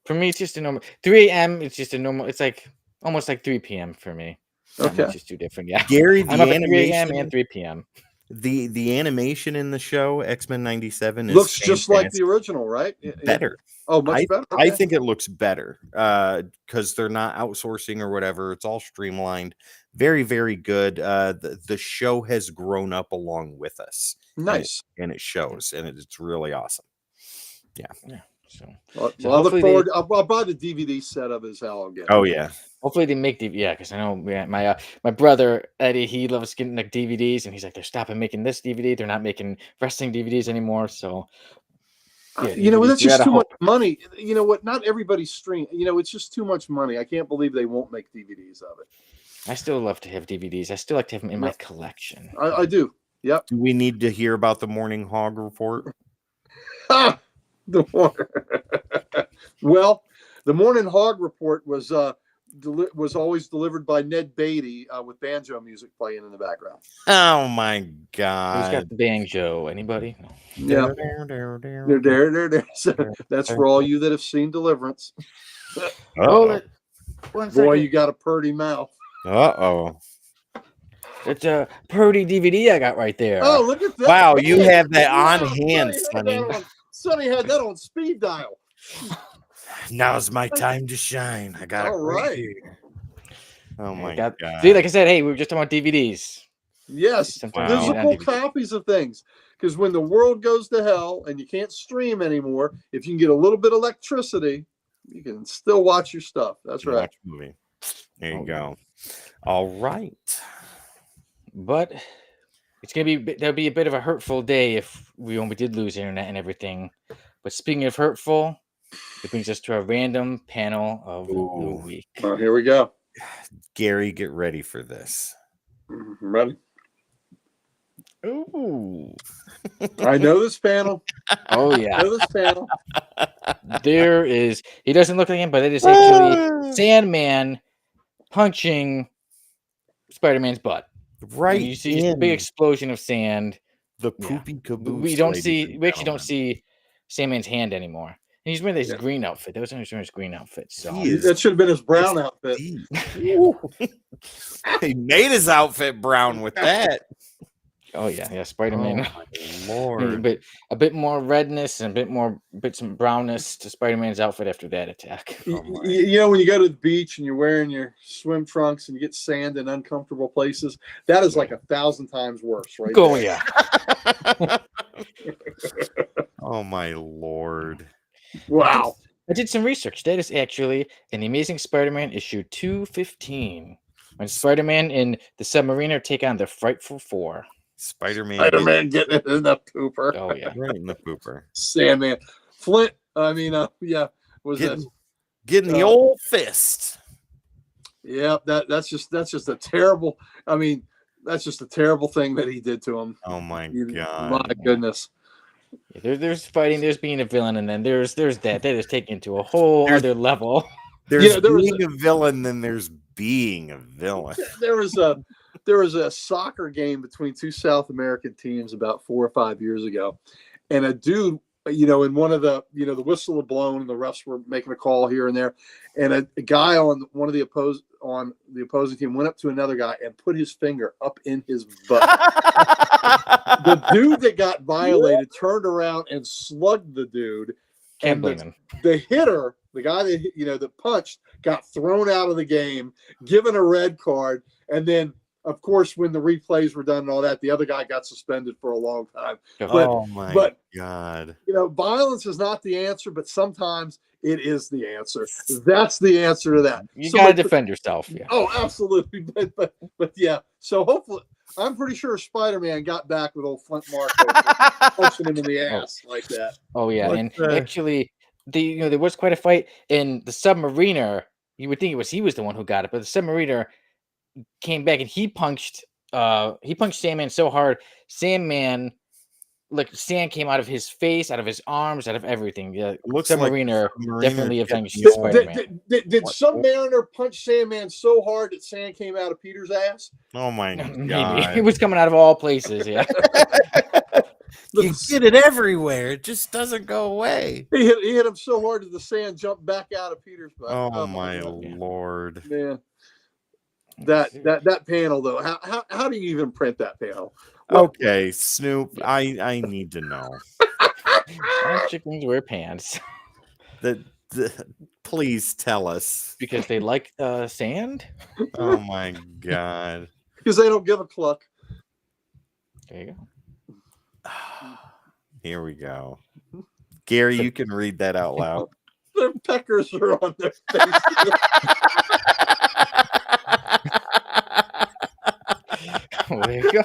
For me, it's just a normal 3 a.m. It's just a normal. It's like almost like 3 p.m. for me. Okay. It's just too different. Yeah, Gary, the I'm up at 3 a.m. animation and 3 p.m. The animation in the show X-Men 97 is Looks just like the fantastic. original, right? Better. Oh, much better. I Okay. think it looks better because they're not outsourcing or whatever. It's all streamlined. Very, very good. The show has grown up along with us. Nice. And it shows, and it's really awesome. Yeah. So, Well, so I look hopefully forward. I'll buy the DVD set of his how I'll get. Oh yeah. hopefully they make because I know my brother Eddie, he loves getting like DVDs, and he's like, they're stopping making this DVD. They're not making wrestling DVDs anymore. So yeah, You know, DVDs, that's we just gotta too much hope. money. You know what? Not everybody's stream. You know, it's just too much money. I can't believe they won't make DVDs of it. I still love to have DVDs. I still like to have them in my Yep. collection. I do. Yep. Do we need to hear about the Morning Hog report? Ah, well, the Morning Hog report was always delivered by Ned Beatty with banjo music playing in the background. Oh my Who's god. got the banjo? Anybody? No. Yeah. There. So that's for all you that have seen Deliverance. Uh-oh. One Boy, second. you got a purty mouth. Uh-oh. It's a purdy DVD I got right there. Oh, look at that! Wow, you have that on Sonny hand, had Sonny. that on- Sonny had that on speed dial. Now's my time to shine. I got it All right right. here. Oh I my got- god. See, like I said, hey, we were just talking about DVDs. Yes, Sometimes Wow. you need it on physical DVD. copies of things. Because when the world goes to hell and you can't stream anymore, if you can get a little bit of electricity, you can still watch your stuff. That's right. Watch a movie. There you Oh, go. All right. But it's gonna be there'll be a bit of a hurtful day if we did lose internet and everything. But speaking of hurtful, it brings us to our random panel of the Ooh. week. Well, here we go. Gary, get ready for this. Ready? Ooh. I know this panel. Oh I yeah. know this panel. There is he doesn't look like him, but it is actually Sandman punching Spider-Man's butt. Right. And you see just a big explosion of sand. the Yeah. Poopy Caboose. We don't ladies see and we actually don't gentlemen. see Sandman's hand anymore. And he's wearing this Yeah. green outfit. That was when he was wearing his green outfit. So He is That should have been his brown outfit. deep. He made his outfit brown with that. oh yeah, Oh Spider-Man. my lord. But a bit more redness and some brownness to Spider-Man's outfit after that attack. Oh my. You know, when you go to the beach and you're wearing your swim trunks and you get sand in uncomfortable places, that is like 1,000 times worse, right? Oh there. yeah. Oh my lord. Wow. I did some research. That is actually in the Amazing Spider-Man issue 215. When Spider-Man and the Submariner take on the Frightful Four. Spider-Man. Spider-Man getting it in the pooper. Oh yeah. Right in the pooper. Sandman. Flint. I mean, yeah. Was that? Getting the old fist. Yeah. That's just a terrible. I mean, that's just a terrible thing that he did to him. Oh my My god. goodness. There's fighting, there's being a villain, and then there's that. That is taken to a whole There's- other level. There's Yeah, there was being a villain, then there's being a villain. There was a soccer game between two South American teams about 4 or 5 years ago, and a dude, you know, in one of the, you know, the whistle had blown and the refs were making a call here and there, and a guy on one of the opposing team went up to another guy and put his finger up in his butt. The dude that got violated turned around and slugged the dude. Can't And blame him. the hitter the guy that that punched got thrown out of the game, given a red card, and then of course when the replays were done and all that, the other guy got suspended for a long time. Oh my God! Violence is not the answer, but sometimes it is the answer. That's the answer to that. You gotta defend yourself. Yeah. Oh, absolutely. But yeah. So hopefully, I'm pretty sure Spider-Man got back with old Flint Marko punching him in the ass like that. Oh yeah, and actually, there was quite a fight in the Submariner. You would think he was the one who got it, but the Submariner came back and he punched Sandman so hard, Sandman, like sand came out of his face, out of his arms, out of everything. The Submariner definitely avenged Spider-Man. Did Submariner punch Sandman so hard that sand came out of Peter's ass? Oh my God! Maybe it was coming out of all places. Yeah. You get it everywhere. It just doesn't go away. He hit him so hard that the sand jumped back out of Peter's butt. Oh my Lord! Man, that panel though. How do you even print that panel? Okay, Snoop. I need to know. Why chickens wear pants? Please tell us. Because they like sand. Oh my God! Because they don't give a cluck. There you go. Here we go. Gary, you can read that out loud. Their peckers are on their face. There you go.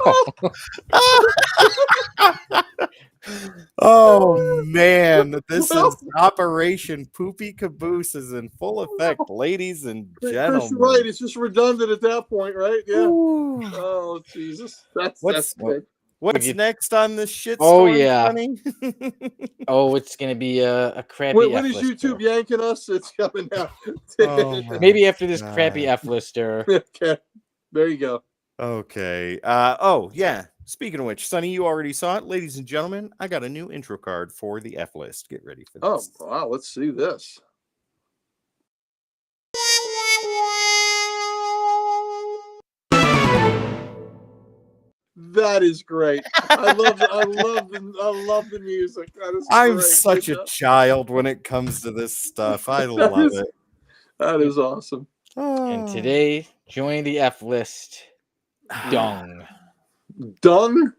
Oh man, this is Operation Poopy Caboose is in full effect, ladies and gentlemen. Right, it's just redundant at that point, right? Yeah. Ooh. Oh Jesus, that's good. What's next on this shit? Oh yeah. Oh, it's gonna be a crappy. When is YouTube yanking us? It's coming out. Maybe after this crappy F-lister. Okay, there you go. Okay. Oh yeah. Speaking of which, Sonny, you already saw it, ladies and gentlemen. I got a new intro card for the F list. Get ready for this. Oh wow, let's see this. That is great. I love the music. That is I'm great. such a child when it comes to this stuff. I love it. That is awesome. And today, join the F list. Dung. Dung?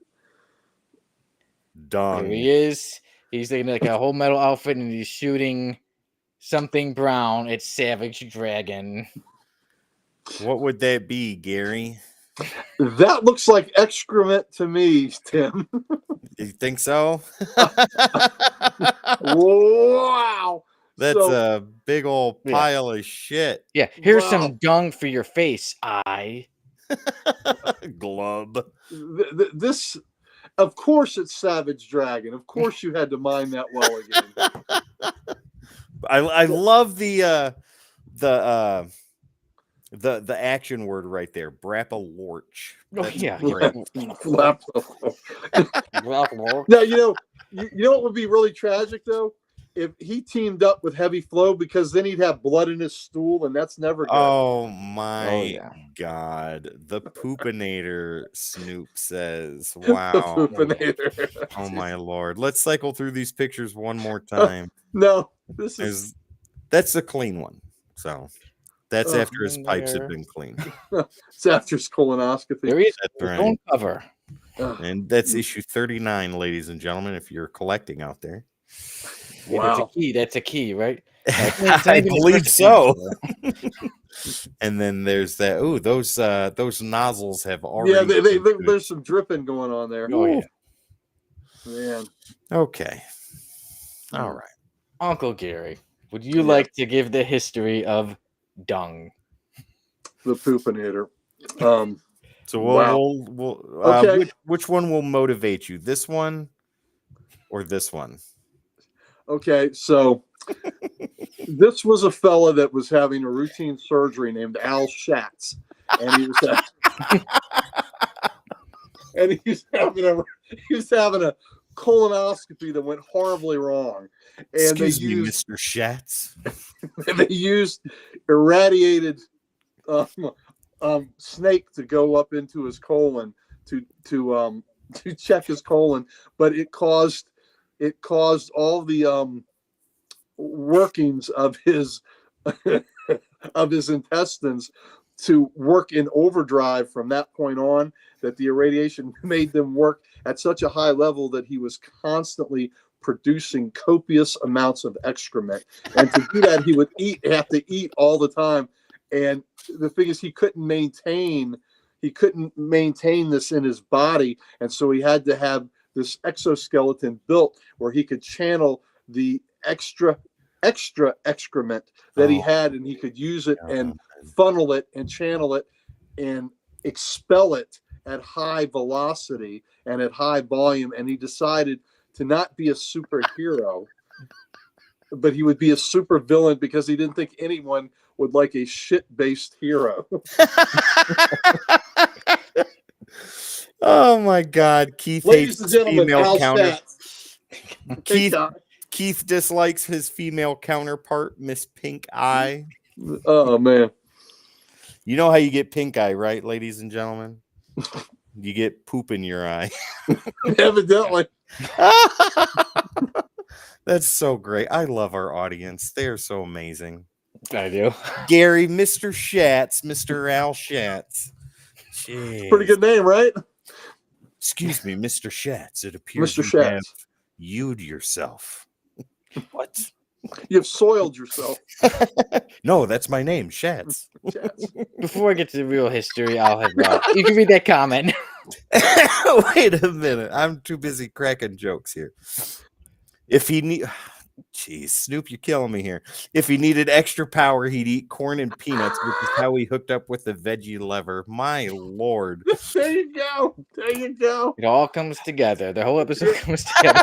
Dung. Here he is. He's in like a whole metal outfit and he's shooting something brown. It's Savage Dragon. What would that be, Gary? That looks like excrement to me, Tim. You think so? Wow. That's a big old pile of shit. Yeah, here's some dung for your face, Glub. This, of course, it's Savage Dragon. Of course, you had to mine that well again. I love the action word right there, Brappa-lorch. Oh yeah. Now you know what would be really tragic though, if he teamed up with Heavy Flow, because then he'd have blood in his stool, and that's never good. Oh my God, the Poopinator, Snoop says. Wow. The Poopinator. Oh my Lord. Let's cycle through these pictures one more time. No, that's a clean one. So that's after his pipes have been cleaned. It's after his colonoscopy. There is a phone cover. And that's issue 39, ladies and gentlemen, if you're collecting out there. Wow. That's a key, right? I believe so. And then there's that. Oh, those nozzles have already. Yeah, there's some dripping going on there. Oh yeah. Man. Okay. All right. Uncle Gary, would you like to give the history of dung? The Poopinator. So we'll which one will motivate you? This one or this one? Okay, so this was a fella that was having a routine surgery named Al Schatz, and he was having a colonoscopy that went horribly wrong. And Excuse me, Mr. Schatz. They used irradiated snake to go up into his colon to check his colon, but it caused all the workings of his of his intestines to work in overdrive from that point on, that the irradiation made them work at such a high level that he was constantly producing copious amounts of excrement. And to do that, he would have to eat all the time. And the thing is, he couldn't maintain this in his body. And so he had to have this exoskeleton built where he could channel the extra excrement that he had, and he could use it and funnel it and channel it and expel it at high velocity and at high volume. And he decided to not be a superhero, but he would be a super villain, because he didn't think anyone would like a shit-based hero. Oh my God, Keith Ladies hates and gentlemen, female Al counter. Stats. Keith dislikes his female counterpart, Miss Pink Eye. Oh man. You know how you get pink eye, right, ladies and gentlemen? You get poop in your eye. Evidently. That's so great. I love our audience. They are so amazing. I do. Gary, Mr. Schatz, Mr. Al Schatz. Jeez. Pretty good name, right? Excuse me, Mr. Schatz. It appears Mr. you have Schatz. you'd yourself. What? You've soiled yourself. No, that's my name, Schatz. Before I get to the real history, I'll have you can read that comment. Wait a minute. I'm too busy cracking jokes here. If he need Jeez, Snoop, you're killing me here. If he needed extra power, he'd eat corn and peanuts, which is how he hooked up with the veggie lever. My Lord. There you go. There you go. It all comes together. The whole episode comes together.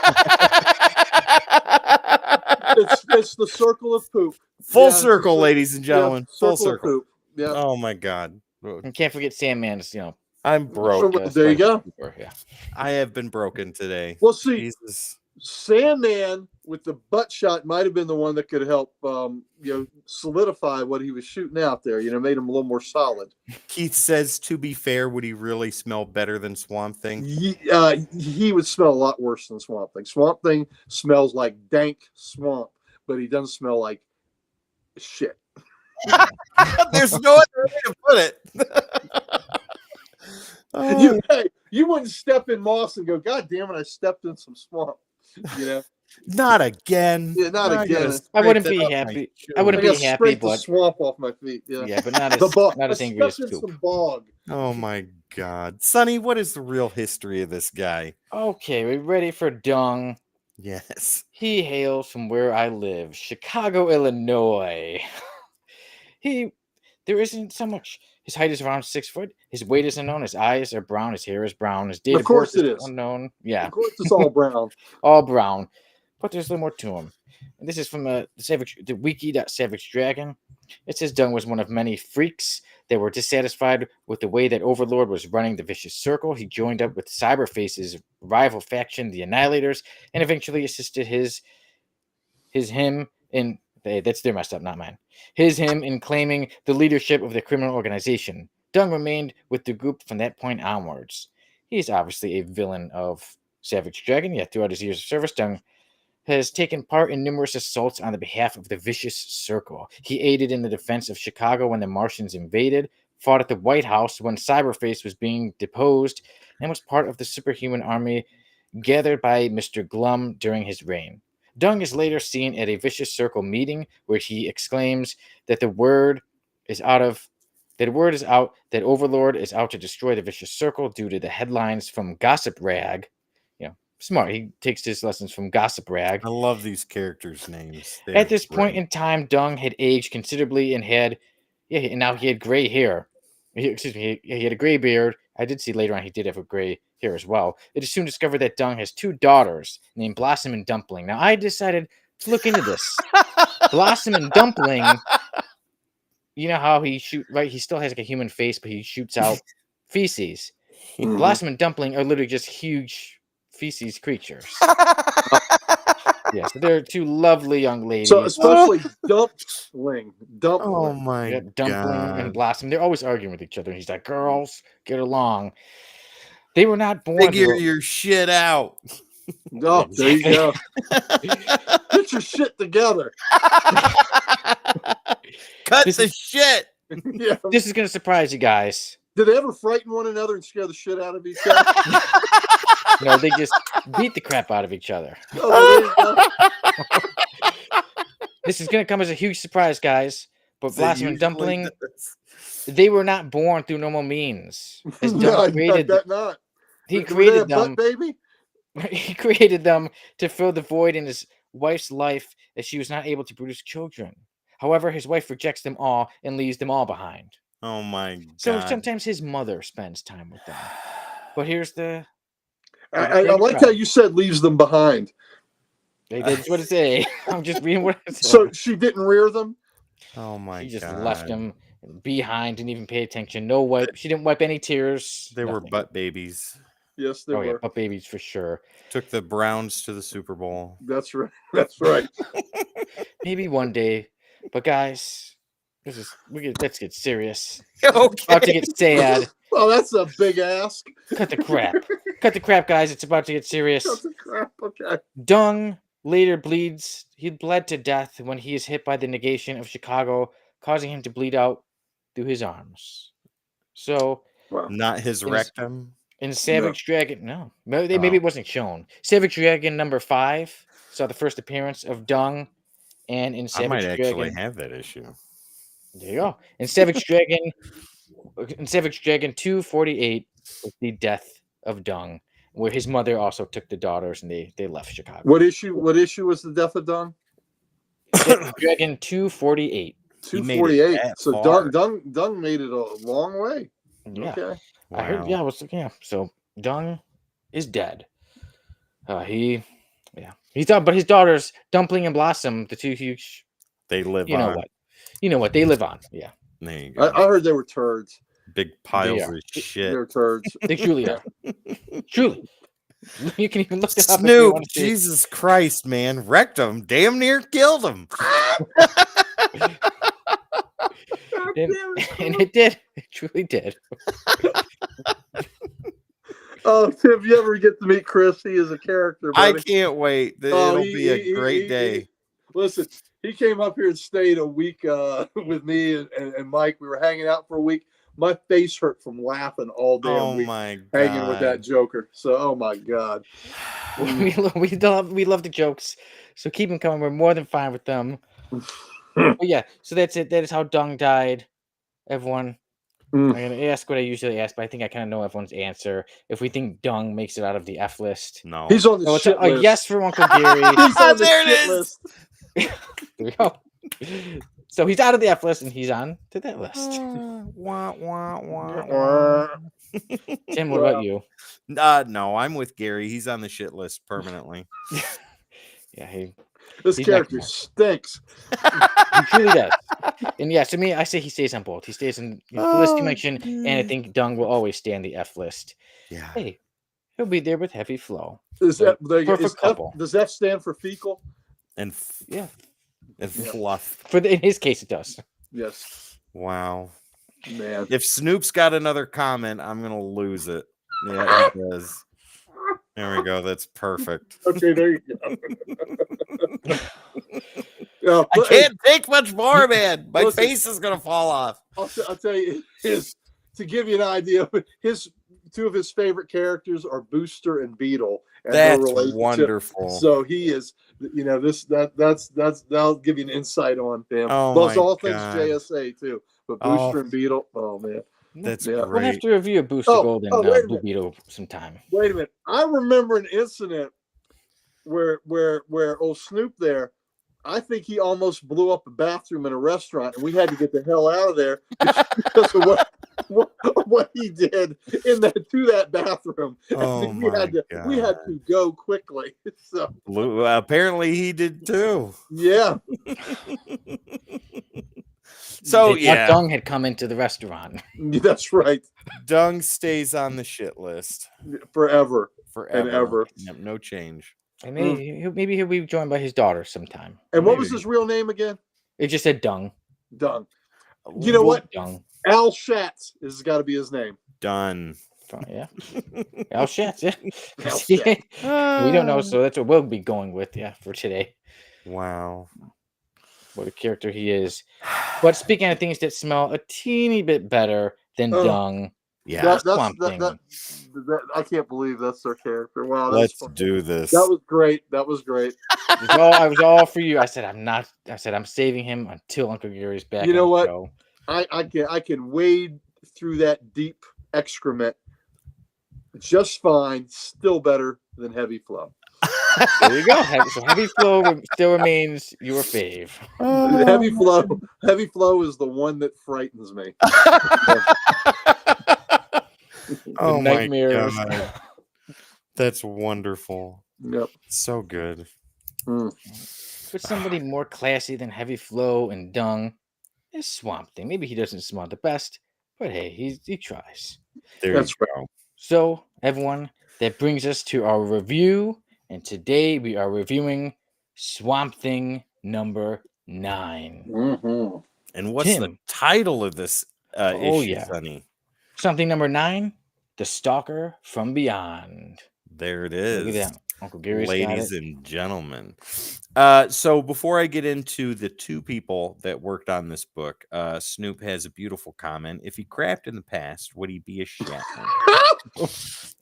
It's the circle of poop. Full circle, ladies and gentlemen. Full circle. Poop. Yeah. Oh my God. And can't forget Sandman's, I'm broke. There you go. Yeah. I have been broken today. Well, see, Jesus. Sandman with the butt shot might have been the one that could help, solidify what he was shooting out there. Made him a little more solid. Keith says, to be fair, would he really smell better than Swamp Thing? He would smell a lot worse than Swamp Thing. Swamp Thing smells like dank swamp, but he doesn't smell like shit. There's no other way to put it. Oh. You wouldn't step in moss and go, God damn it, I stepped in some swamp. Not again. Yeah, not again. I wouldn't be happy. I wouldn't be happy, the but swamp off my feet. Yeah, but not as angry as Coop. Some bog. Oh my God, Sonny, what is the real history of this guy? Okay, we ready for Dung? Yes. He hails from where I live, Chicago, Illinois. There isn't so much. His height is around 6 foot. His weight is unknown. His eyes are brown. His hair is brown. His date of birth is unknown. Yeah, of course it's all brown. All brown. But there's a little more to him. And this is from the wiki.Savage Dragon. It says Dung was one of many freaks that were dissatisfied with the way that Overlord was running the Vicious Circle. He joined up with Cyberface's rival faction, the Annihilators, and eventually assisted him in. That's their messed up, not mine. Him in claiming the leadership of the criminal organization. Dung remained with the group from that point onwards. He's obviously a villain of Savage Dragon, yet throughout his years of service, Dung has taken part in numerous assaults on the behalf of the Vicious Circle. He aided in the defense of Chicago when the Martians invaded, fought at the White House when Cyberface was being deposed, and was part of the superhuman army gathered by Mr. Glum during his reign. Dung is later seen at a Vicious Circle meeting where he exclaims that the word is out that Overlord is out to destroy the Vicious Circle due to the headlines from Gossip Rag. Smart. He takes his lessons from Gossip Rag. I love these characters' names. At this point in time, Dung had aged considerably and and now he had gray hair. He had a gray beard. I did see later on he did have a gray hair as well. It is soon discovered that Dung has 2 daughters named Blossom and Dumpling. Now, I decided to look into this. Blossom and Dumpling, you know how he right? He still has like a human face, but he shoots out feces. Blossom and Dumpling are literally just huge feces creatures. So they're 2 lovely young ladies. So especially Dumpling. Oh my Dumpling God. and Blossom. They're always arguing with each other. He's like, girls, get along. They were not born. Figure your shit out. No, there you go. Get your shit together. Cut This the is- shit. Yeah. This is gonna surprise you guys. Did they ever frighten one another and scare the shit out of each other? No, they just beat the crap out of each other. Oh, there you go. This is gonna come as a huge surprise, guys. But It Blossom and usually Dumpling, does. they were not born through normal means. As No, Dung I created, bet not. he Were they a created butt them. baby? He created them to fill the void in his wife's life as she was not able to produce children. However, his wife rejects them all and leaves them all behind. Oh my god. So sometimes his mother spends time with them. But here's the I like how you said leaves them behind. that's what it say. I'm just reading what it said. So she didn't rear them? Oh my She just god. left him behind, didn't even pay attention. No wipe. She didn't wipe any tears. They were nothing. butt babies. Yes, they Oh yeah, were. butt babies for sure. Took the Browns to the Super Bowl. That's right. That's right. Maybe one day. But guys, let's get serious. Okay. About to get sad. Oh, that's a big ask. Cut the crap. Cut the crap, guys. It's about to get serious. That's a crap. Okay. Dung later bleeds. He bled to death when he is hit by the negation of Chicago, causing him to bleed out through his arms. So Wow. Not his Yes. rectum. in Savage Dragon, no, maybe it wasn't shown. Savage Dragon number 5 saw the first appearance of Dung, and in I Savage might actually Dragon, have that issue. there you go. In Savage Dragon 248 was the death of Dung, where his mother also took the daughters and they left Chicago. What issue was the death of Dung? Savage Dragon 248. He made it 248. that So far. Dung made it a long way. Yeah. Okay. I heard. Wow. Yeah, So Dung is dead. He's done, but his daughters, Dumpling and Blossom, the two huge. They live You know on. what? You know what? They live on. Yeah, There you go. I heard they were turds. Big piles are. of shit. They're turds. they truly are. Truly, you can even look it up. If you Snoop, want to see. Jesus Christ, man. Wrecked him. Damn near killed him. And it did. It truly did. Oh, if you ever get to meet Chris, he is a character. I Buddy. can't wait. Oh, It'll be a great day. Listen, he came up here and stayed a week with me and Mike. We were hanging out for a week. My face hurt from laughing all day. Oh week, my god. hanging with that Joker. So, oh my god. we love the jokes, so keep them coming. We're more than fine with them. But yeah, so that's it. That is how Dung died. Everyone, Mm. I'm gonna ask what I usually ask, but I think I kind of know everyone's answer. If we think Dung makes it out of the F list, No. He's on the so it's shit a list. yes from Uncle Gary. He's on the There it shit is. list. There we go. So he's out of the F list and he's on to that list. Wah, wah, wah, wah. Tim, what about you? No, I'm with Gary. He's on the shit list permanently. Yeah, This He's character next stinks. he truly does. And yeah, to me, I say he stays on both. He stays in the list you mentioned, and I think Dung will always stay on the F list. Yeah. Hey, he'll be there with Heavy Flow. Is that, there you go. Perfect Is F, couple. does F stand for fecal? And Yeah, and fluff. in his case, it does. Yes. Wow. Man. If Snoop's got another comment, I'm gonna lose it. Yeah, he does. There we go. That's perfect. Okay, there you go. I can't take much more, man. My Listen. face is gonna fall off. I'll tell you, to give you an idea, two of his favorite characters are Booster and Beetle. And their That's relationship. wonderful. So he is, that'll give you an insight on him. Oh Those my all things God. JSA too, but Oh. Booster and Beetle. Oh man, That's Yeah. We'll have great. to review a Booster Gold and wait a Blue minute. Beetle sometime. wait a minute. I remember an incident where old Snoop there. I think he almost blew up a bathroom in a restaurant, and we had to get the hell out of there because of what he did to that bathroom. Oh And we had to go quickly. So Blue, apparently he did too. yeah, So They thought yeah, Dung had come into the restaurant. that's right. Dung stays on the shit list Forever. forever. ever. Yep, no change. And maybe he'll be joined by his daughter sometime. And what was Maybe. his real name again? It just said Dung. Dung. You know what? Dung. Al Schatz has got to be his name. Done. Yeah. Oh shit. Yeah. Oh, shit. We don't know, so that's what we'll be going with. Yeah, for today. Wow. What a character he is. But speaking of things that smell a teeny bit better than Oh, dung, Yeah. Swamp Thing. I can't believe that's their character. Wow, that's Let's do this. that was great. That was great. I was all for you. I said I'm saving him until Uncle Gary's back You on know the what? show. I can wade through that deep excrement just fine. Still better than heavy flow. There you go. So Heavy Flow still remains your fave. Heavy flow is the one that frightens me. Oh my nightmares. God. That's wonderful. Yep. So good. Mm. But somebody more classy than Heavy Flow and Dung is Swamp Thing. Maybe he doesn't smell the best, but hey, he tries. There That's you go. So, everyone, that brings us to our review. And today we are reviewing Swamp Thing number 9. Mm-hmm. And what's the Tim. title of this issue, Yeah. Sonny? Something number 9, The Stalker from Beyond. There it Look is. at that. Uncle Gary's got Ladies it. and gentlemen. So before I get into the two people that worked on this book, Snoop has a beautiful comment. If he crapped in the past, would he be a Shatner?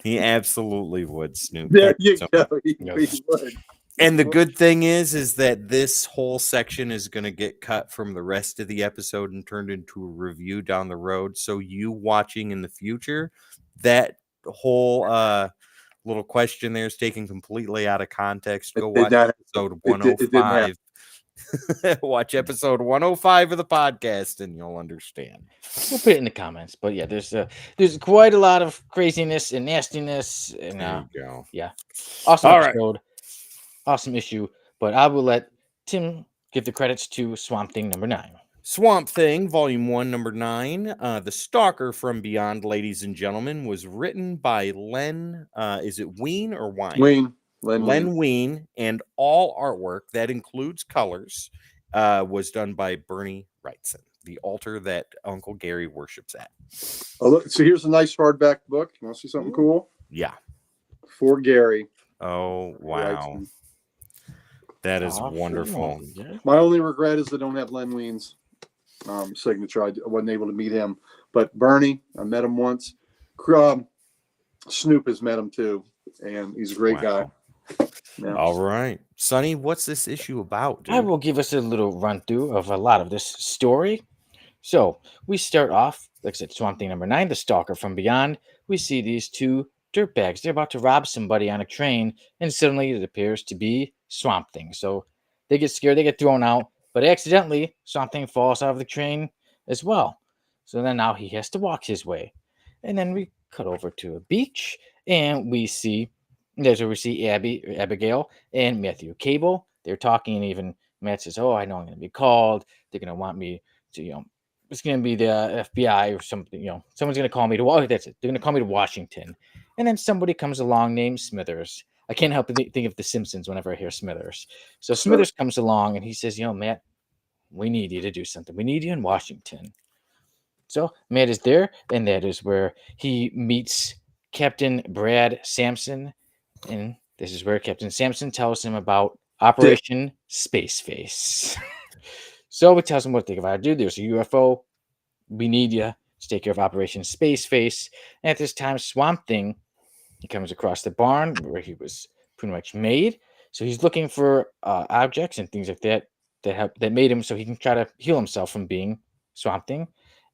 He absolutely would, Snoop. There Thank you so go. much. He would. And the good thing is that this whole section is going to get cut from the rest of the episode and turned into a review down the road. So you watching in the future, that whole little question there is taken completely out of context. Go watch episode 105. Watch episode 105 of the podcast and you'll understand. We'll put it in the comments. But yeah, there's quite a lot of craziness and nastiness. And There you go. yeah. Awesome All right. episode. Awesome issue. But I will let Tim give the credits to Swamp Thing number 9. Swamp Thing, Volume 1, Number 9. The Stalker from Beyond, ladies and gentlemen, was written by Len. Is it Wein or Wine? Len Wein. And all artwork, that includes colors, was done by Bernie Wrightson, the altar that Uncle Gary worships at. Oh, look, so here's a nice hardback book. You want to see something cool? Yeah. For Gary. Oh, wow. That is wonderful. My only regret is I don't have Len Wein's signature. I wasn't able to meet him. But Bernie, I met him once. Snoop has met him too. And he's a great guy. Yeah. All right. Sonny, what's this issue about, dude? I will give us a little run through of a lot of this story. So we start off, like I said, Swamp Thing number 9, The Stalker from Beyond. We see these two dirtbags. They're about to rob somebody on a train, and suddenly it appears to be Swamp Thing. So they get scared, they get thrown out, but accidentally Swamp Thing falls out of the train as well. So then now he has to walk his way. And then we cut over to a beach, and we see Abigail and Matthew Cable. They're talking, and even Matt says, "Oh, I know I'm going to be called. They're going to want me to, it's going to be the FBI or something. Someone's going to call me to. Oh, that's it. They're going to call me to Washington." And then somebody comes along named Smithers. I can't help but think of The Simpsons whenever I hear Smithers. So Smithers comes along and he says, "Matt, we need you to do something. We need you in Washington." So Matt is there, and that is where he meets Captain Brad Sampson. And this is where Captain Sampson tells him about Operation Space Face. So he tells him what they gotta do. There's a UFO. We need you to take care of Operation Space Face. And at this time, Swamp Thing, he comes across the barn where he was pretty much made. So he's looking for objects and things like that that made him so he can try to heal himself from being Swamp Thing.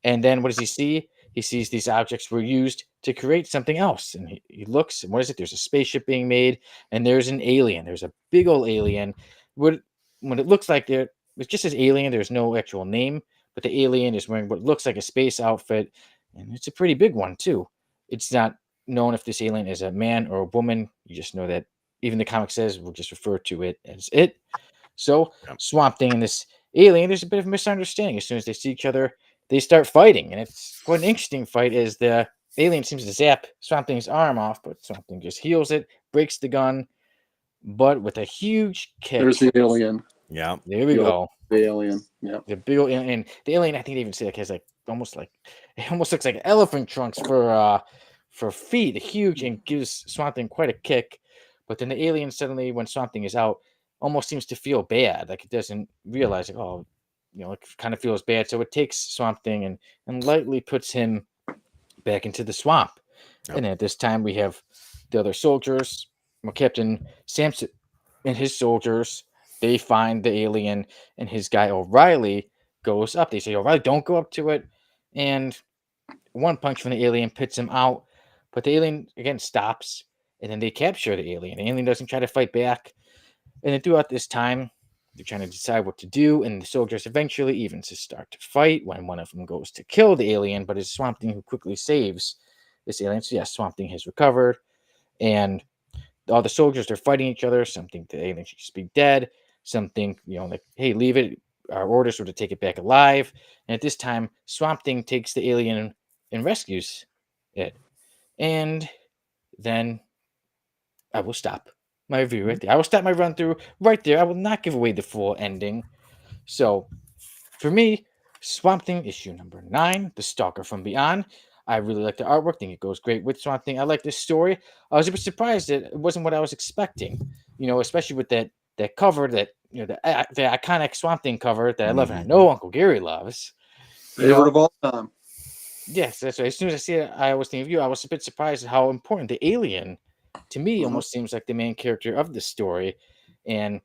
And then what does he see? He sees these objects were used to create something else. And he looks, and what is it? There's a spaceship being made, and there's an alien. There's a big old alien. When it looks like it's just as alien, there's no actual name, but the alien is wearing what looks like a space outfit, and it's a pretty big one, too. It's not known if this alien is a man or a woman. You just know that even the comic says we'll just refer to it as it. So Swamp Thing and this alien, there's a bit of misunderstanding. As soon as they see each other, they start fighting, and it's quite an interesting fight as the alien seems to zap Swamp Thing's arm off, but Swamp Thing just heals it, breaks the gun, but with a huge kick. There's the alien. Yeah. There we go. The alien. Yeah. The big old alien. The alien, I think they even say, has almost looks like elephant trunks for feet, huge, and gives Swamp Thing quite a kick. But then the alien suddenly, when Swamp Thing is out, almost seems to feel bad. Like it doesn't realize, like, oh, it kind of feels bad. So it takes Swamp Thing and lightly puts him back into the swamp. Yep. And at this time, we have the other soldiers, Captain Samson and his soldiers. They find the alien, and his guy O'Reilly goes up. They say, O'Reilly, don't go up to it. And one punch from the alien pits him out. But the alien, again, stops. And then they capture the alien. The alien doesn't try to fight back. And then throughout this time, they're trying to decide what to do. And the soldiers eventually even start to fight when one of them goes to kill the alien. But it's Swamp Thing who quickly saves this alien. So, yes, Swamp Thing has recovered. And all the soldiers are fighting each other. Some think the alien should just be dead. Some think, like, hey, leave it. Our orders were to take it back alive. And at this time, Swamp Thing takes the alien and rescues it. And then I will stop my review right there. I will stop my run through right there. I will not give away the full ending. So, for me, Swamp Thing issue number 9, The Stalker from Beyond. I really like the artwork. Think it goes great with Swamp Thing. I like this story. I was a bit surprised that it wasn't what I was expecting. Especially with that cover, that the iconic Swamp Thing cover that I love, and I know Uncle Gary loves. Favorite of all time. Yes, that's right. As soon as I see it, I was thinking of you. I was a bit surprised at how important the alien, to me, almost seems like the main character of the story. And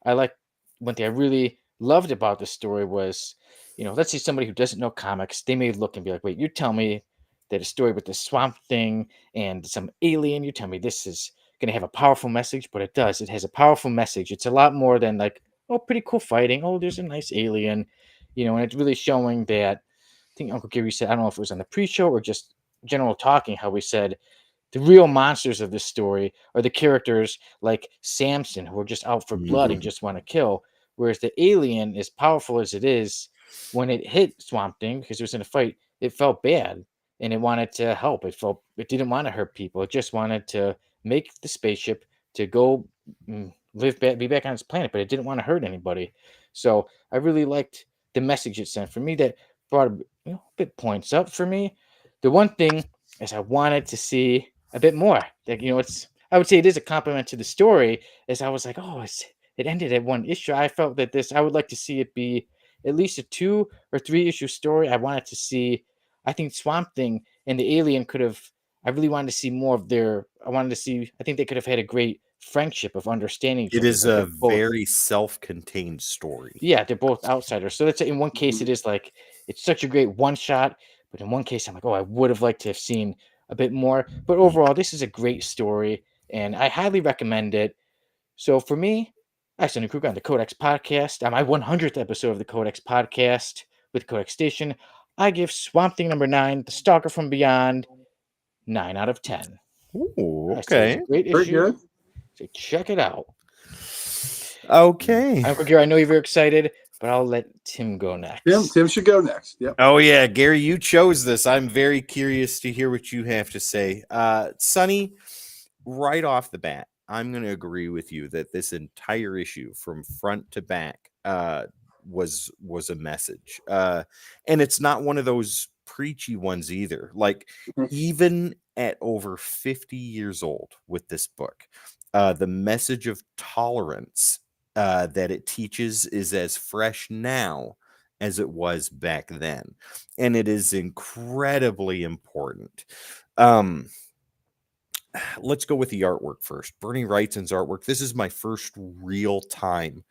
I like one thing I really loved about the story was, let's say somebody who doesn't know comics, they may look and be like, wait, you tell me that a story with the Swamp Thing and some alien, you tell me this is going to have a powerful message, but it does. It has a powerful message. It's a lot more than like, oh, pretty cool fighting. Oh, there's a nice alien, and it's really showing that. I think Uncle Gary said, I don't know if it was on the pre-show or just general talking, how we said the real monsters of this story are the characters like Samson, who are just out for blood and just want to kill. Whereas the alien, as powerful as it is, when it hit Swamp Thing, because it was in a fight, it felt bad and it wanted to help. It didn't want to hurt people. It just wanted to make the spaceship to go be back on its planet, but it didn't want to hurt anybody. So I really liked the message it sent. For me, that brought a bit points up for me. The one thing is I wanted to see a bit more. Like, I would say it is a compliment to the story, as I was like, oh, it ended at one issue. I felt that I would like to see it be at least a 2 or 3 issue story. I wanted to see, I think Swamp Thing and the alien I really wanted to see more of I think they could have had a great friendship of understanding each It other. is Like a they're both, very self-contained story. yeah, they're both outsiders. So that's in one case, it is like, it's such a great one shot. But in one case, I'm like, oh, I would have liked to have seen a bit more. But overall, this is a great story, and I highly recommend it. So for me, I Sonny Kruger on the Codex Podcast, on my 100th episode of the Codex Podcast with Codex Station, I give Swamp Thing number 9, The Stalker from Beyond, 9 out of 10. Ooh, I say it's a okay. great Very issue. good. So check it out. Okay. Uncle Gary, I know you're very excited, but I'll let Tim go next. Tim should go next. Yep. Oh yeah, Gary, you chose this. I'm very curious to hear what you have to say. Sonny, right off the bat, I'm going to agree with you that this entire issue from front to back was a message. And it's not one of those preachy ones either. Like even at over 50 years old with this book, the message of tolerance that it teaches is as fresh now as it was back then, and it is incredibly important. Let's go with the artwork first. Bernie Wrightson's artwork. This is my first real time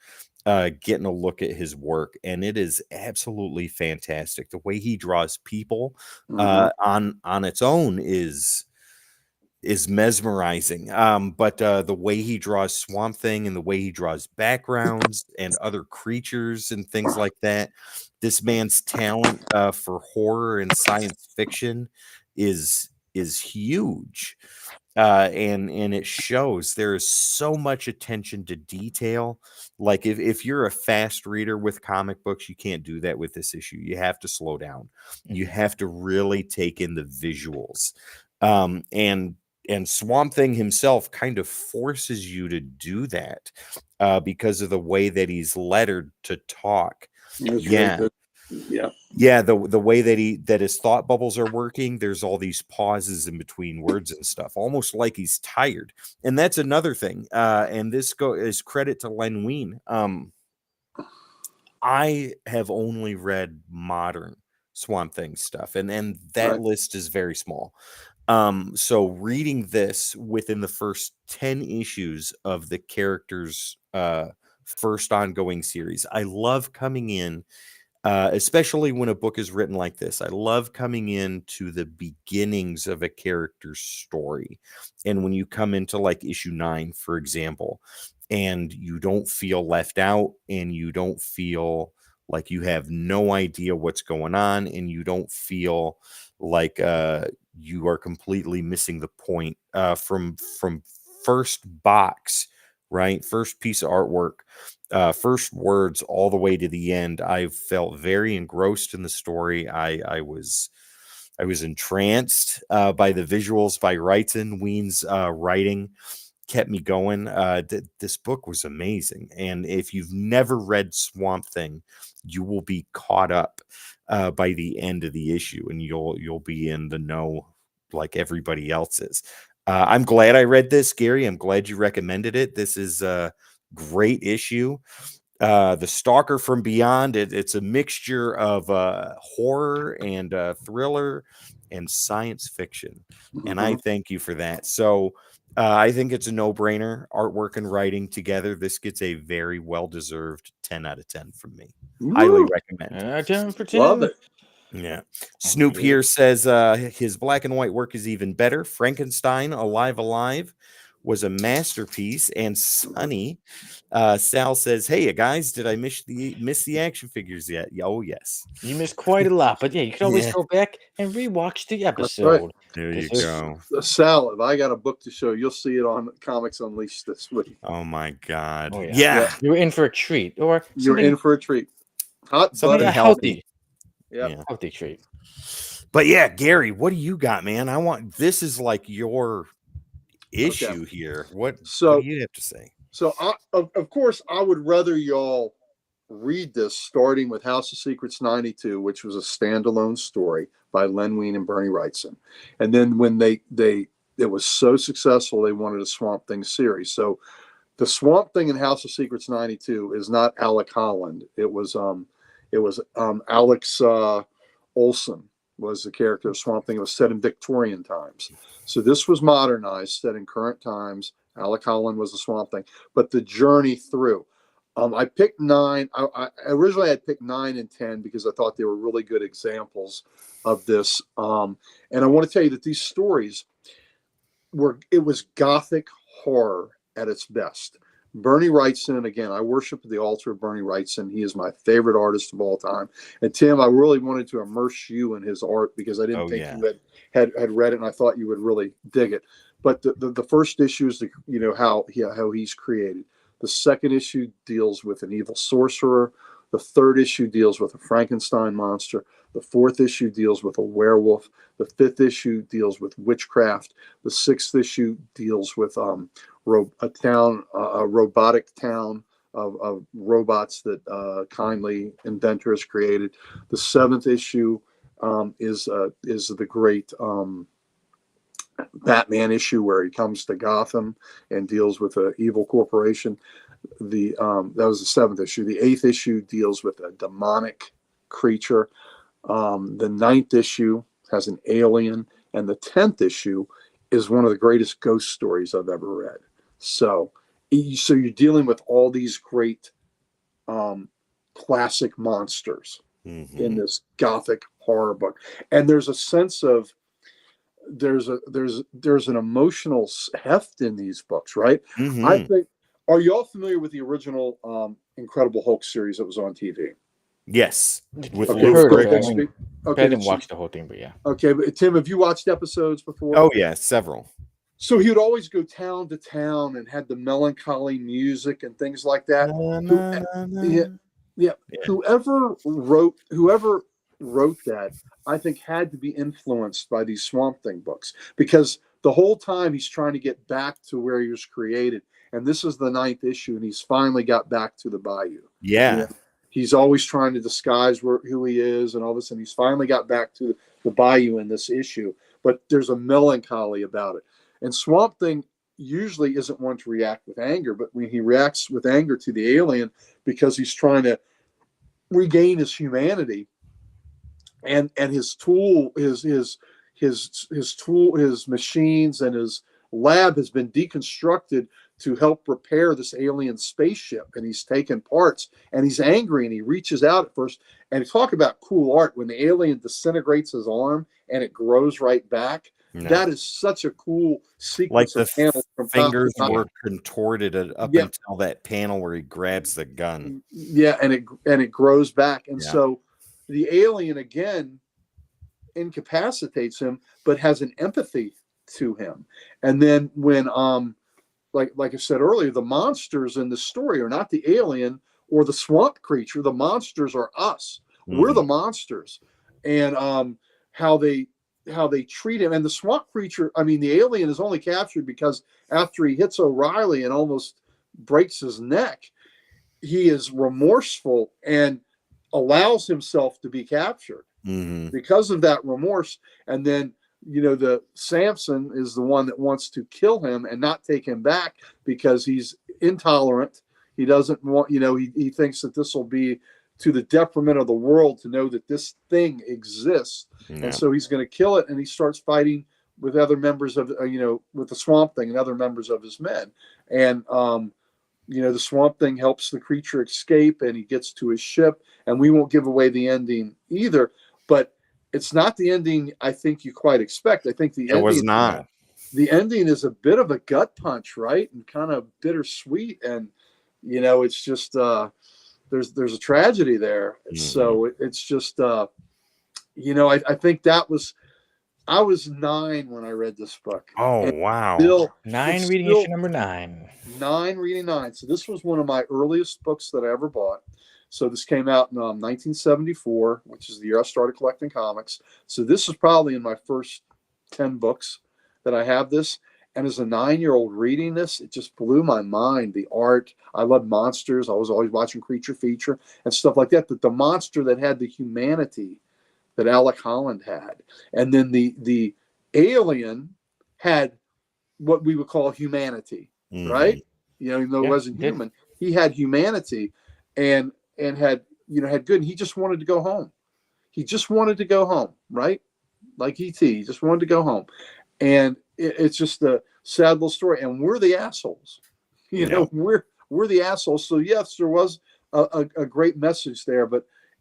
getting a look at his work, and it is absolutely fantastic. The way he draws people on its own is mesmerizing. But the way he draws Swamp Thing and the way he draws backgrounds and other creatures and things like that, this man's talent for horror and science fiction is huge. And it shows. There is so much attention to detail. Like if you're a fast reader with comic books, you can't do that with this issue. You have to slow down. You have to really take in the visuals. And Swamp Thing himself kind of forces you to do that because of the way that he's lettered to talk. That's Yeah. really good. Yeah. Yeah, the way that his thought bubbles are working, there's all these pauses in between words and stuff, almost like he's tired. And that's another thing. And this is credit to Len Wein. I have only read modern Swamp Thing stuff, and that Right. list is very small. So reading this within the first 10 issues of the character's first ongoing series, I love coming in, especially when a book is written like this. I love coming into the beginnings of a character's story. And when you come into like issue 9, for example, and you don't feel left out and you don't feel like you have no idea what's going on and you don't feel like you are completely missing the point from first box, right? First piece of artwork, first words all the way to the end. I felt very engrossed in the story. I was entranced by the visuals, by Wrightson. Wein's writing kept me going. This book was amazing, and if you've never read Swamp Thing, you will be caught up by the end of the issue, and you'll be in the know like everybody else is. I'm glad I read this, Gary. I'm glad you recommended it. This is a great issue. The Stalker from Beyond, it's a mixture of horror and thriller and science fiction, and I thank you for that. So I think it's a no-brainer. Artwork and writing together, this gets a very well-deserved 10 out of 10 from me. Highly recommend. 10 for Love 10. it. Yeah. Snoop yeah. here says his black and white work is even better. Frankenstein, Alive Alive was a masterpiece. And Sonny, Sal says, hey, guys, did I miss the action figures yet? Oh, yes. You missed quite a lot, but yeah, you can always Yeah. go back and rewatch the That's right. episode. There you 'cause go. Sal, if I got a book to show, you'll see it on Comics Unleashed this week. Oh, my God. Oh, yeah. Yeah. You're in for a treat, or You're something, in for a treat. Hot Something butter. healthy. Yep. Yeah. healthy treat. But yeah, Gary, what do you got, man? This is like your issue here. What do you have to say? So, of course, I would rather y'all read this starting with House of Secrets 92, which was a standalone story by Len Wein and Bernie Wrightson. And then when it was so successful, they wanted a Swamp Thing series. So the Swamp Thing in House of Secrets 92 is not Alec Holland. It was Alex Olson was the character of Swamp Thing. It was set in Victorian times. So this was modernized, set in current times. Alec Holland was the Swamp Thing. But the journey through. I picked 9. I originally had picked 9 and 10 because I thought they were really good examples of this. And I want to tell you that these stories it was gothic horror at its best. Bernie Wrightson, again, I worship at the altar of Bernie Wrightson. He is my favorite artist of all time. And Tim, I really wanted to immerse you in his art because I didn't think you had read it, and I thought you would really dig it. But the first issue is how he's created. The second issue deals with an evil sorcerer. The third issue deals with a Frankenstein monster. The fourth issue deals with a werewolf. The fifth issue deals with witchcraft. The sixth issue deals with a robotic town of robots that kindly inventor has created. The seventh issue is the great Batman issue where he comes to Gotham and deals with an evil corporation. That was the seventh issue. The eighth issue deals with a demonic creature. The ninth issue has an alien, and the 10th issue is one of the greatest ghost stories I've ever read. So you're dealing with all these great classic monsters in this gothic horror book, and there's a sense of there's an emotional heft in these books, right? I think. Are you all familiar with the original Incredible Hulk series that was on TV? Yes. With Okay, Lou heard of Ferrigno. it. I didn't watch the whole thing, but yeah. Okay, but Tim, have you watched episodes before? Oh yeah, several. So he would always go town to town and had the melancholy music and things like that. Yeah. Whoever wrote that, I think, had to be influenced by these Swamp Thing books because the whole time he's trying to get back to where he was created. And this is the ninth issue, and he's finally got back to the bayou. Yeah. he's always trying to disguise who he is and all this. And he's finally got back to the bayou in this issue. But there's a melancholy about it. And Swamp Thing usually isn't one to react with anger, but when he reacts with anger to the alien because he's trying to regain his humanity, and his tool, his machines and his lab has been deconstructed to help repair this alien spaceship, and he's taken parts, and he's angry, and he reaches out at first, and talk about cool art when the alien disintegrates his arm and it grows right back. No. That is such a cool sequence. Like the fingers were contorted up until that panel where he grabs the gun. Yeah, and it grows back, and so the alien again incapacitates him, but has an empathy to him. And then when like I said earlier, the monsters in the story are not the alien or the swamp creature. The monsters are us. Mm-hmm. We're the monsters, and how they treat him. And the swamp creature, I mean, the alien is only captured because after he hits O'Reilly and almost breaks his neck, he is remorseful and allows himself to be captured because of that remorse. And then, the Samson is the one that wants to kill him and not take him back because he's intolerant. He doesn't want, he thinks that this will be to the detriment of the world to know that this thing exists. Yeah. And so he's going to kill it. And he starts fighting with other members of, with the Swamp Thing and other members of his men. And, the Swamp Thing helps the creature escape, and he gets to his ship. And we won't give away the ending either, but it's not the ending I think you quite expect. I think the ending was not. The ending is a bit of a gut punch, right? And kind of bittersweet. And, it's just, there's a tragedy there. So it's just, I think I was 9 when I read this book. Oh, and wow. 9 reading issue number 9. 9 reading 9. So this was one of my earliest books that I ever bought. So this came out in 1974, which is the year I started collecting comics. So this is probably in my first 10 books that I have this. And as a 9-year-old reading this, it just blew my mind. The art, I love monsters. I was always watching Creature Feature and stuff like that. But the monster that had the humanity that Alec Holland had. And then the alien had what we would call humanity, right? Even though it wasn't human, he had humanity and had good. And he just wanted to go home. He just wanted to go home, right? Like E.T., he just wanted to go home. And it's just a sad little story. And we're the assholes. We're the assholes. So yes, there was a great message there,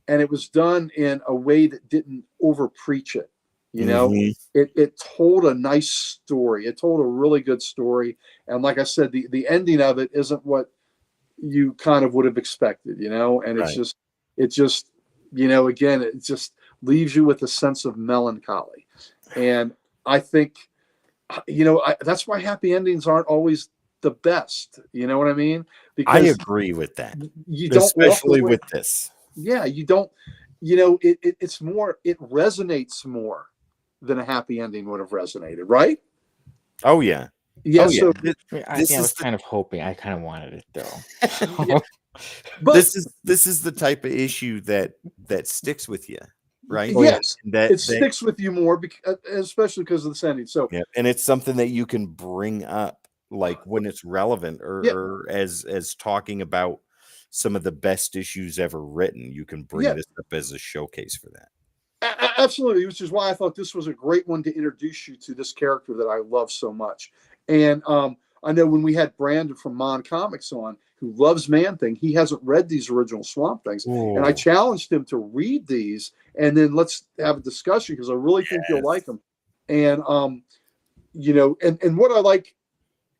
and it was done in a way that didn't over preach it. It told a nice story. It told a really good story. And like I said, the ending of it isn't what you kind of would have expected, and right. it just, again, it just leaves you with a sense of melancholy. And I think, that's why happy endings aren't always the best. You know what I mean? Because I agree with that. You don't, especially with this. Yeah, you don't, it's more, it resonates more than a happy ending would have resonated, right? Oh, yeah. Yeah, so I was kind of hoping. I kind of wanted it though. But this is the type of issue that sticks with you, right? Yes, it sticks with you more, especially because of the ending. So and it's something that you can bring up, like when it's relevant, or as talking about some of the best issues ever written. You can bring this up as a showcase for that. Absolutely, which is why I thought this was a great one to introduce you to this character that I love so much. And I know when we had Brandon from Mon Comics on, who loves Man-Thing, he hasn't read these original Swamp Things. Ooh. And I challenged him to read these, and then let's have a discussion, because I really think you'll like them. And, and what I like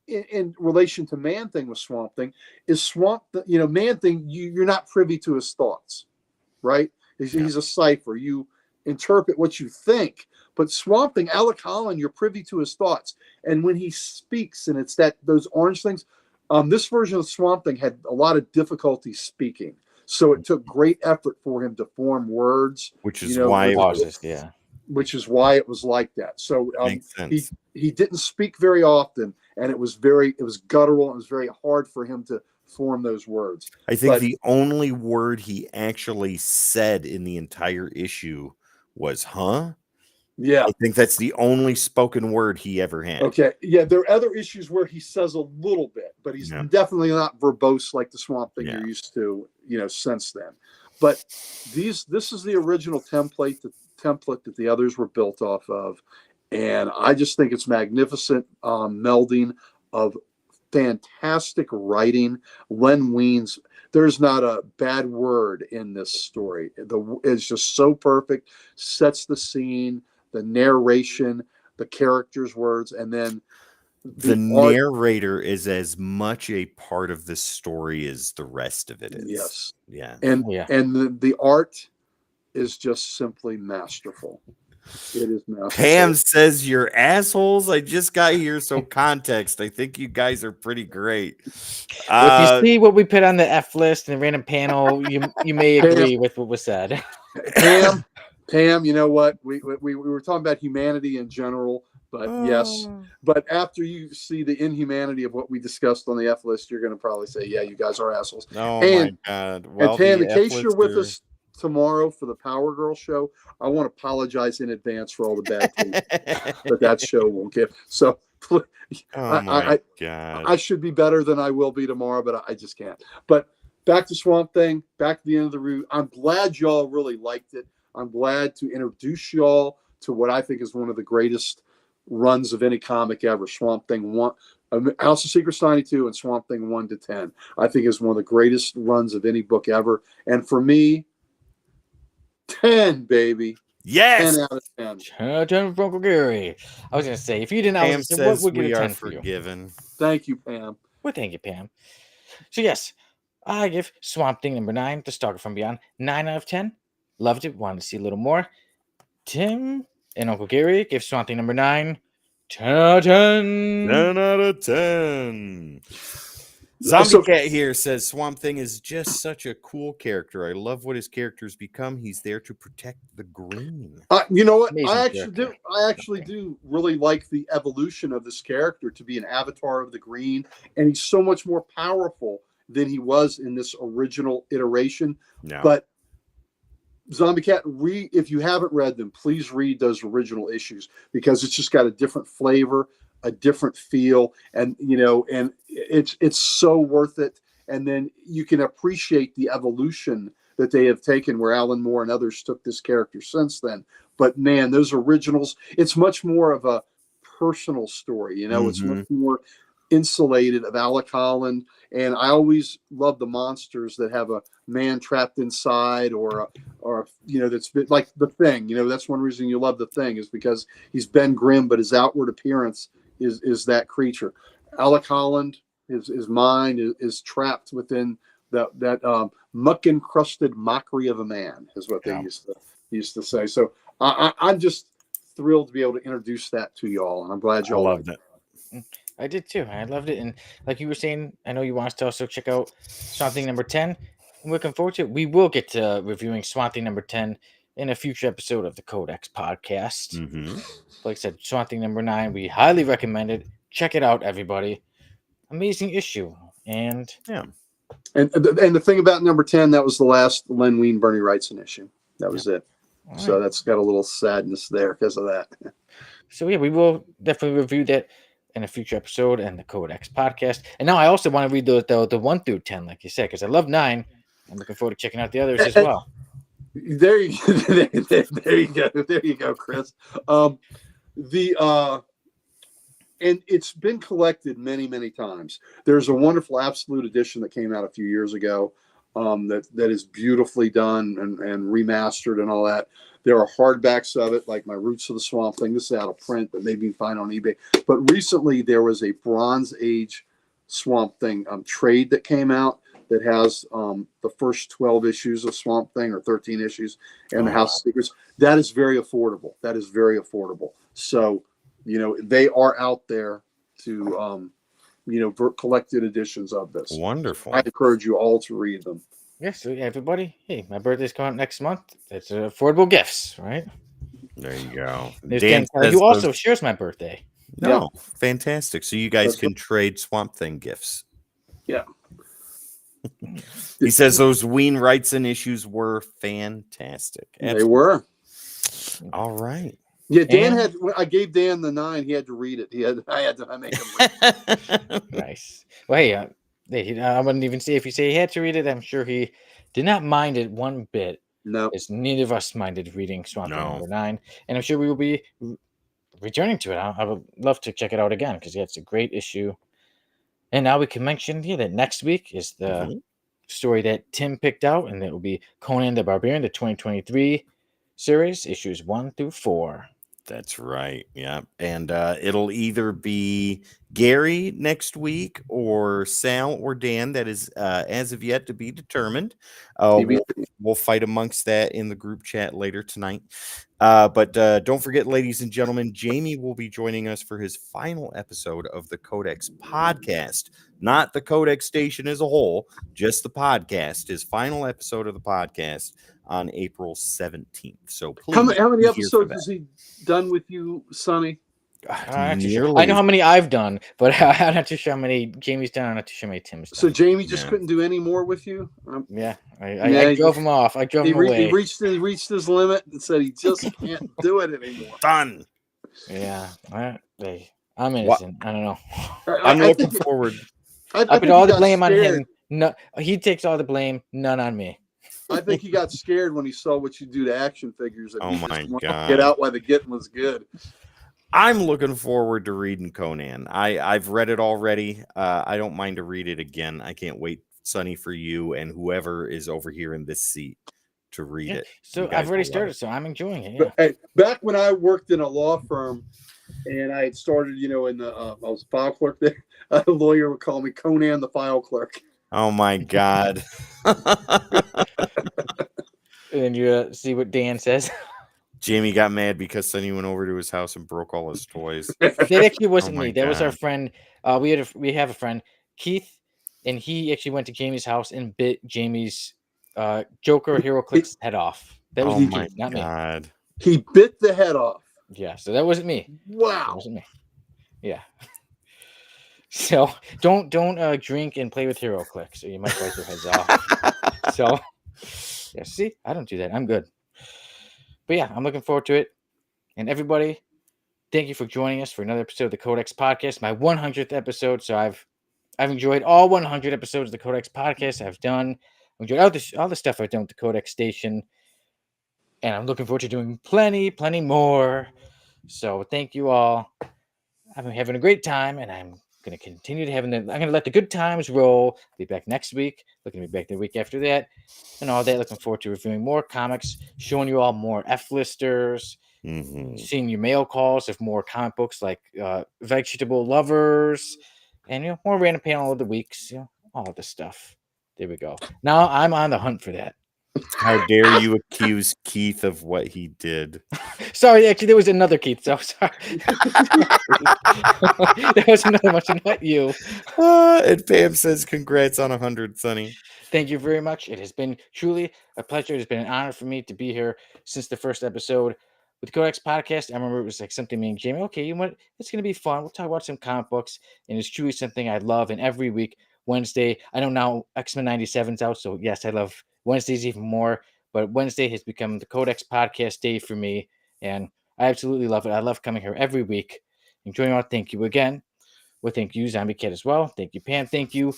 in relation to Man-Thing with Swamp Thing is Man-Thing, you're not privy to his thoughts, right? He's a cipher. You interpret what you think. But Swamp Thing, Alec Holland, you're privy to his thoughts. And when he speaks, and it's those orange things, this version of Swamp Thing had a lot of difficulty speaking. So it took great effort for him to form words. Which is why which is why it was like that. So he didn't speak very often, and it was guttural, and it was very hard for him to form those words. I think But the only word he actually said in the entire issue was "huh." yeah, I think that's the only spoken word he ever had. okay, yeah, there are other issues where he says a little bit, but he's Yeah. definitely not verbose like the Swamp Thing Yeah. you're used to, since then. But this is the original template, the template that the others were built off of, and I just think it's magnificent melding of fantastic writing. Len Wein's, there's not a bad word in this story. It's just so perfect, sets the scene, the narration, the characters' words, and then The the art. narrator is as much a part of this story as the rest of it is. Yes, Yeah. and Yeah. the art is just simply masterful. It is masterful. Pam says you're assholes. I just got here, so context. I think you guys are pretty great. Well, if you see what we put on the F list and the random panel, you may Pam. agree with what was said. Pam, you know what? We were talking about humanity in general, but yes. But after you see the inhumanity of what we discussed on the F list, you're going to probably say, yeah, you guys are assholes. Oh, and, my God. Well, and Pam, the in case you're with F-lister- us tomorrow for the Power Girl show, I want to apologize in advance for all the bad things that show won't give. So oh, my God. I should be better than I will be tomorrow, but I just can't. But back to Swamp Thing, back to the end of the route. I'm glad y'all really liked it. I'm glad to introduce y'all to what I think is one of the greatest runs of any comic ever. Swamp Thing 1, House of Secrets 92, and Swamp Thing 1 to 10. I think is one of the greatest runs of any book ever. And for me, 10, baby. Yes. 10 out of 10. 10 from Uncle Gary. I was going to say, if you didn't, I was Pam going to say, what says would get we a 10 are for you? forgiven. Thank you, Pam. Well, thank you, Pam. So, yes, I give Swamp Thing number 9, The Stalker from Beyond, 9 out of 10. Loved it. Wanted to see a little more. Tim and Uncle Gary give Swamp Thing number 9, 10 out of 10. 10 out of 10. Zombie Cat here says Swamp Thing is just such a cool character. I love what his character's become. He's there to protect the green. You know what? Amazing I actually character. do. I actually do really like the evolution of this character to be an avatar of the green, and he's so much more powerful than he was in this original iteration. No. But Zombie Cat, if you haven't read them, please read those original issues because it's just got a different flavor, a different feel, and and it's so worth it. And then you can appreciate the evolution that they have taken, where Alan Moore and others took this character since then. But man, those originals, it's much more of a personal story. It's much more insulated of Alec Holland. And I always love the monsters that have a man trapped inside, or that's been like the Thing. That's one reason you love the Thing, is because he's Ben Grimm, but his outward appearance is that creature. Alec Holland, his mind is trapped within that muck encrusted mockery of a man, is what they used to say. So I'm just thrilled to be able to introduce that to y'all, and I'm glad y'all loved it. I did too. I loved it. And like you were saying, I know you want us to also check out Swamp Thing number 10. I'm looking forward to it. We will get to reviewing Swamp Thing number 10 in a future episode of the Codex podcast. Like I said, Swamp Thing number 9, we highly recommend it. Check it out, everybody. Amazing issue. And yeah. And the thing about number 10, that was the last Len Wein Bernie Wrightson issue. That was it. Right. So that's got a little sadness there because of that. So yeah, we will definitely review that in a future episode and the Codex podcast. And now I also want to read the 1 through 10, like you said, because I love 9. I'm looking forward to checking out the others as well. There you go. There you go, Chris. And it's been collected many, many times. There's a wonderful Absolute edition that came out a few years ago that is beautifully done and remastered and all that. There are hardbacks of it, like my Roots of the Swamp Thing. This is out of print, but maybe you can find on eBay. But recently there was a Bronze Age Swamp Thing trade that came out that has the first 12 issues of Swamp Thing, or 13 issues, and the House of Secrets. That is very affordable. So, they are out there to, collected editions of this. Wonderful. I encourage you all to read them. Yes, so everybody. Hey, my birthday's coming up next month. It's affordable gifts, right? There you go. Dan who also shares my birthday. No, fantastic. So you guys can trade Swamp Thing gifts. Yeah. He says those Ween Wrightson issues were fantastic. They were. All right. Yeah, Dan had. I gave Dan the 9. He had to read it. I had to make him read it. Nice. Well, hey, I wouldn't even say if you say he had to read it. I'm sure he did not mind it one bit. No. As neither of us minded reading Swamp Thing No. number 9, and I'm sure we will be returning to it. I would love to check it out again because it's a great issue. And now we can mention that next week is the story that Tim picked out, and it will be Conan the Barbarian, the 2023 series, issues 1 through 4. That's right. Yeah. And it'll either be Gary next week or Sal or Dan. That is as of yet to be determined. We'll fight amongst that in the group chat later tonight. But don't forget, ladies and gentlemen, Jamie will be joining us for his final episode of the Codex podcast. Not the Codex station as a whole, just the podcast. His final episode of the podcast on April 17th. So please. How many episodes has he done with you, Sonny? I know how many I've done, but I'm not too sure how many Jamie's done. I'm not too sure how many Tim's done. So Jamie just couldn't do any more with you? I drove him off. I drove him away. He reached his limit and said he just can't do it anymore. Done. Yeah. I'm innocent. I don't know. I'm looking forward. I put all the blame on him. No, he takes all the blame. None on me. I think he got scared when he saw what you do to action figures. Oh my God. Get out while the getting was good. I'm looking forward to reading Conan. I've read it already. I don't mind to read it again. I can't wait, Sonny, for you and whoever is over here in this seat to read it. So I've already started, so I'm enjoying it. Yeah. But, back when I worked in a law firm and I had started, in the I was a file clerk there, a lawyer would call me Conan the file clerk. Oh my God. And you see what Dan says. Jamie got mad because Sonny went over to his house and broke all his toys. That actually wasn't me. That was our God. friend. We have a friend, Keith, and he actually went to Jamie's house and bit Jamie's Joker Hero Clicks head off. That was Keith, not me. He bit the head off. Yeah, so that wasn't me. Wow. That wasn't me. Yeah. So don't drink and play with Hero Clicks, or you might bite your heads off. So yeah, see, I don't do that. I'm good. But yeah, I'm looking forward to it. And everybody, thank you for joining us for another episode of the Codex Podcast, my 100th episode. So I've enjoyed all 100 episodes of the Codex Podcast I've done. I've enjoyed all the stuff I've done with the Codex Station. And I'm looking forward to doing plenty more. So thank you all. I've been having a great time, and I'm going to continue to I'm going to let the good times roll. Be back next week. Looking to be back the week after that. And all that. Looking forward to reviewing more comics, showing you all more F-listers, seeing your mail calls of more comic books like Vegetable Lovers, and more random panel of the weeks. All of this stuff. There we go. Now I'm on the hunt for that. How dare you accuse Keith of what he did? Sorry, actually, there was another Keith. So sorry. There was another one, not you. And Pam says, "Congrats on 100, Sonny." Thank you very much. It has been truly a pleasure. It has been an honor for me to be here since the first episode with the Codex Podcast. I remember it was like something me and Jamie. Okay, you know what? It's going to be fun. We'll talk about some comic books, and it's truly something I love. And every week, Wednesday, I know now X-Men 97's out, so yes, I love Wednesdays even more. But Wednesday has become the Codex Podcast day for me, and I absolutely love it. I love coming here every week. Enjoying our thank you again. Well, thank you, Zombie Cat, as well. Thank you, Pam. Thank you,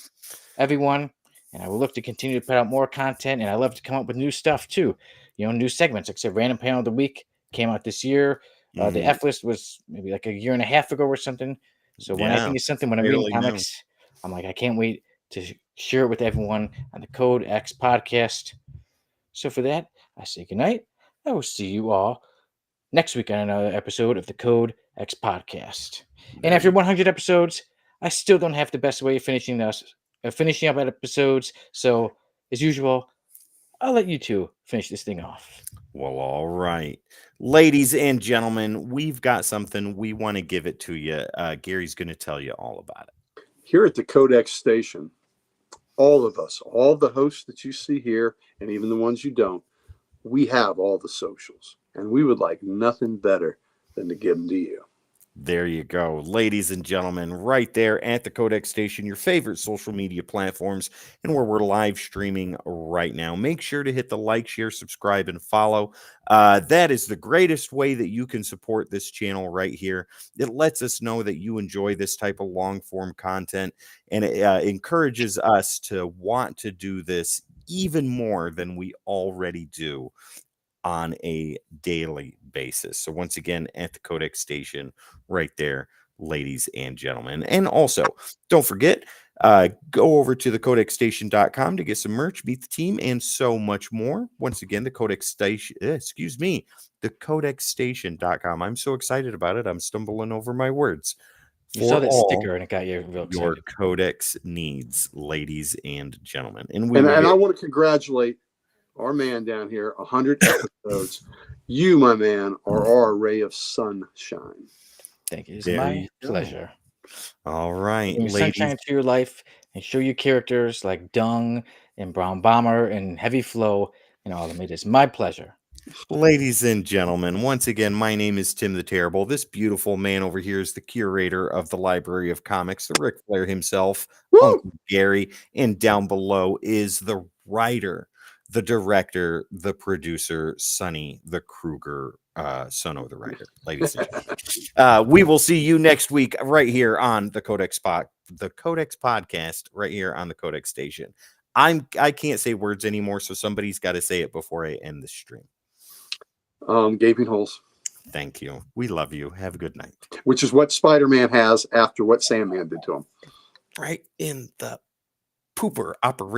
everyone. And I will look to continue to put out more content, and I love to come up with new stuff too. New segments. Like I said, Random Panel of the Week came out this year. The F list was maybe like a year and a half ago or something. So when I think of something, when I'm reading comics, I'm like, I can't wait to share it with everyone on the Code X podcast. So for that, I say goodnight. I will see you all next week on another episode of the Code X podcast. And after 100 episodes, I still don't have the best way of finishing up episodes. So as usual, I'll let you two finish this thing off. Well, all right. Ladies and gentlemen, we've got something. We want to give it to you. Gary's going to tell you all about it. Here at the Codex Station, all of us, all the hosts that you see here, and even the ones you don't, we have all the socials. And we would like nothing better than to give them to you. There you go, ladies and gentlemen, right there at the Codex Station, your favorite social media platforms, and where we're live streaming right now. Make sure to hit the like, share, subscribe, and follow. That is the greatest way that you can support this channel right here. It lets us know that you enjoy this type of long form content, and it encourages us to want to do this even more than we already do on a daily basis. So once again, at the Codex Station right there, ladies and gentlemen. And also, don't forget, go over to thecodexstation.com to get some merch, beat the team, and so much more. Once again, the Codex Station, thecodexstation.com. I'm so excited about it. I'm stumbling over my words. You saw For that all sticker and it got you real your excited. Codex needs, ladies and gentlemen. And And I want to congratulate our man down here, 100 episodes. You, my man, are our ray of sunshine. Thank you. It's There my you go. pleasure. All right, Bring ladies. sunshine to your life and show you characters like Dung and Brown Bomber and Heavy Flow and all of them. It is my pleasure. Ladies and gentlemen, once again, my name is Tim the Terrible. This beautiful man over here is the curator of the Library of Comics, the Ric Flair himself, Woo! Uncle Gary, and down below is the writer, the director, the producer, Sonny, the Kruger, son of the writer. Ladies and gentlemen, we will see you next week right here on the Codex Podcast, right here on the Codex Station. I can't say words anymore, so somebody's got to say it before I end the stream. Gaping holes. Thank you. We love you. Have a good night. Which is what Spider-Man has after what Sandman did to him. Right in the pooper operation.